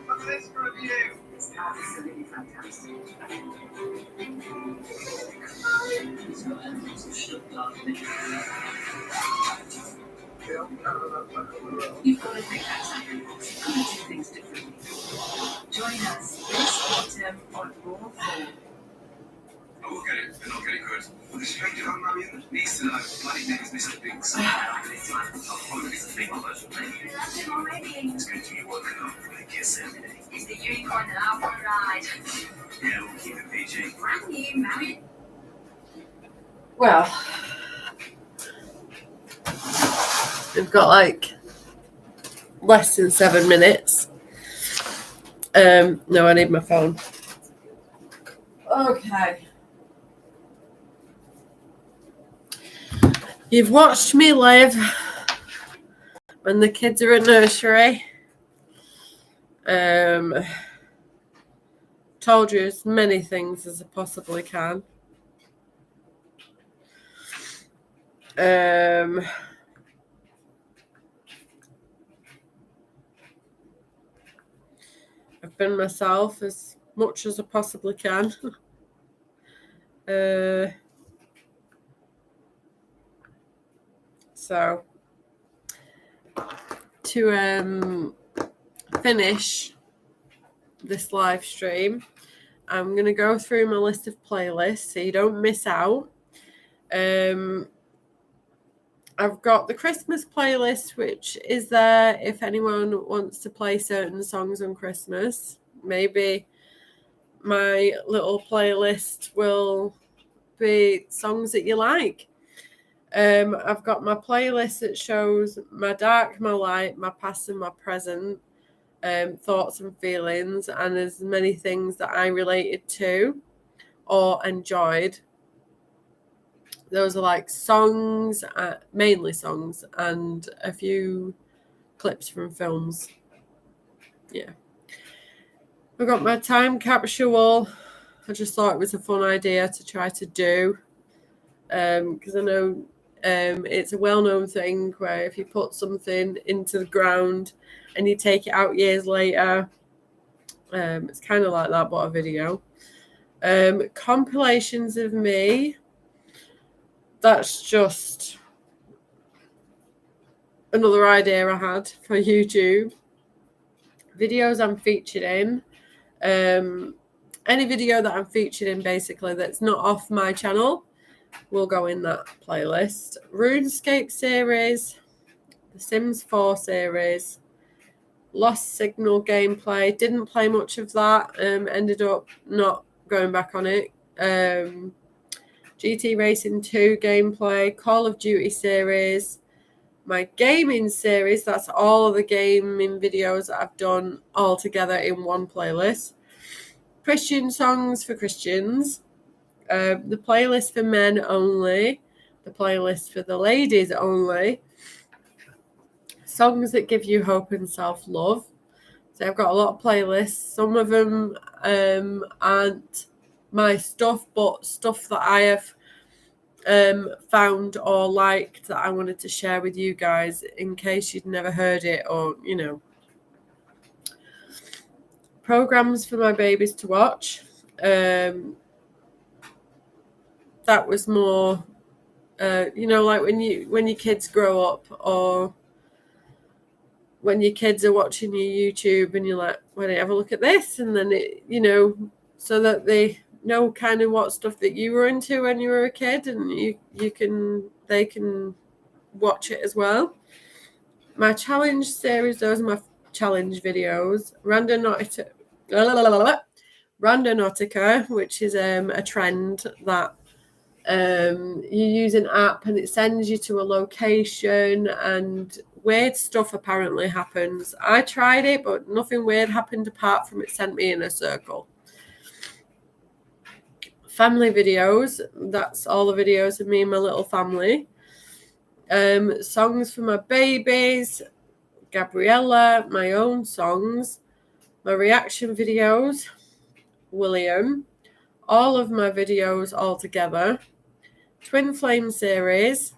What's this review? It's absolutely fantastic. You've got to take that sacrifice. You've got to do things differently. Join us this autumn on Raw 4. I will get it, and I'll get it good. With a stranger on Marion needs to know bloody name's Mr. Biggs. I'll probably be the female version, maybe. Love him already. It's good to be working on for a kiss every day. It's the unicorn that I want to ride. Yeah, we'll keep it PG. Brand new, married. Well, we've got like less than 7 minutes. No, I need my phone. Okay. You've watched me live when the kids are at nursery Told you as many things as I possibly can. I've been myself as much as I possibly can. So to finish this live stream, I'm going to go through my list of playlists so you don't miss out. I've got the Christmas playlist, which is there if anyone wants to play certain songs on Christmas. Maybe my little playlist will be songs that you like. I've got my playlist that shows my dark, my light, my past and my present, thoughts and feelings, and as many things that I related to or enjoyed. Those are like songs, mainly songs, and a few clips from films. Yeah. I've got my time capsule. I just thought it was a fun idea to try to do. Because I know it's a well-known thing where if you put something into the ground and you take it out years later, it's kind of like that, but a video. Compilations of me. That's just another idea I had for YouTube. Videos I'm featured in. Any video that I'm featured in, basically, that's not off my channel, will go in that playlist. RuneScape series, The Sims 4 series, Lost Signal gameplay. Didn't play much of that. Ended up not going back on it. GT Racing 2 gameplay, Call of Duty series, my gaming series. That's all of the gaming videos that I've done all together in one playlist. Christian songs for Christians. The playlist for men only. The playlist for the ladies only. Songs that give you hope and self-love. So I've got a lot of playlists. Some of them aren't my stuff, but stuff that I have found or liked that I wanted to share with you guys in case you'd never heard it, or, you know. Programs for my babies to watch. That was more, like when your kids grow up, or when your kids are watching your YouTube and you're like, why don't you have a look at this? And then it, so that they know kind of what stuff that you were into when you were a kid, and they can watch it as well. My challenge series, those are my challenge videos. Randonautica, which is a trend that you use an app and it sends you to a location, and weird stuff apparently happens. I tried it, but nothing weird happened apart from it sent me in a circle. Family videos, that's all the videos of me and my little family. Songs for my babies, Gabriella, my own songs, my reaction videos, William, all of my videos all together, Twin Flame series,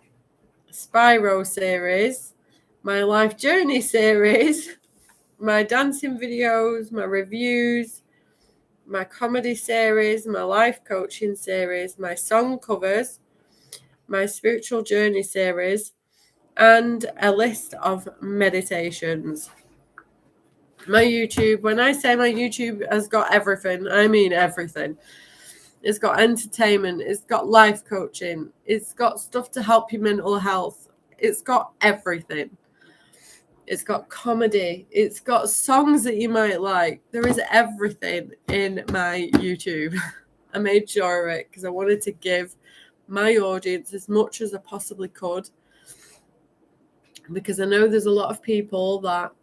Spyro series, my life journey series, my dancing videos, my reviews, my comedy series, my life coaching series, my song covers, my spiritual journey series, and a list of meditations. My YouTube, when I say my YouTube has got everything, I mean everything. It's got entertainment, it's got life coaching, it's got stuff to help your mental health, it's got everything. It's got comedy, it's got songs that you might like. There is everything in my YouTube. I made sure of it because I wanted to give my audience as much as I possibly could, because I know there's a lot of people that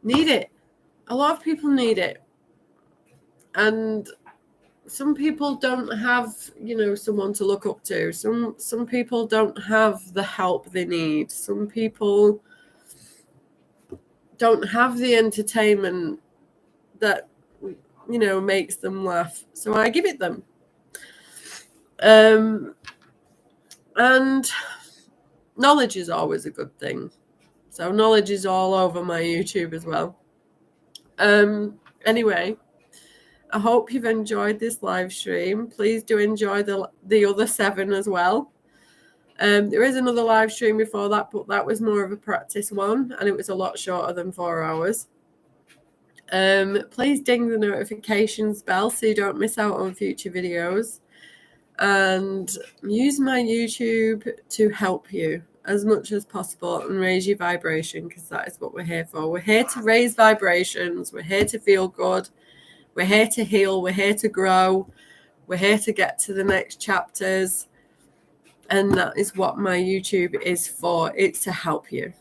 need it. A lot of people need it. And some people don't have, someone to look up to. Some people don't have the help they need. Some people don't have the entertainment that, you know, makes them laugh. So I give it them. And knowledge is always a good thing. So knowledge is all over my YouTube as well. Anyway, I hope you've enjoyed this live stream. Please do enjoy the other 7 as well. There is another live stream before that, but that was more of a practice one, and it was a lot shorter than 4 hours. Please ding the notifications bell so you don't miss out on future videos, and use my YouTube to help you as much as possible and raise your vibration, because that is what we're here for. We're here to raise vibrations. We're here to feel good. We're here to heal. We're here to grow. We're here to get to the next chapters. And that is what my YouTube is for. It's to help you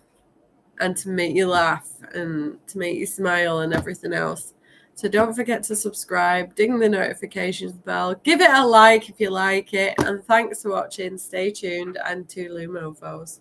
and to make you laugh and to make you smile and everything else. So don't forget to subscribe, ding the notifications bell, give it a like if you like it. And thanks for watching. Stay tuned, and toodaloo mofos.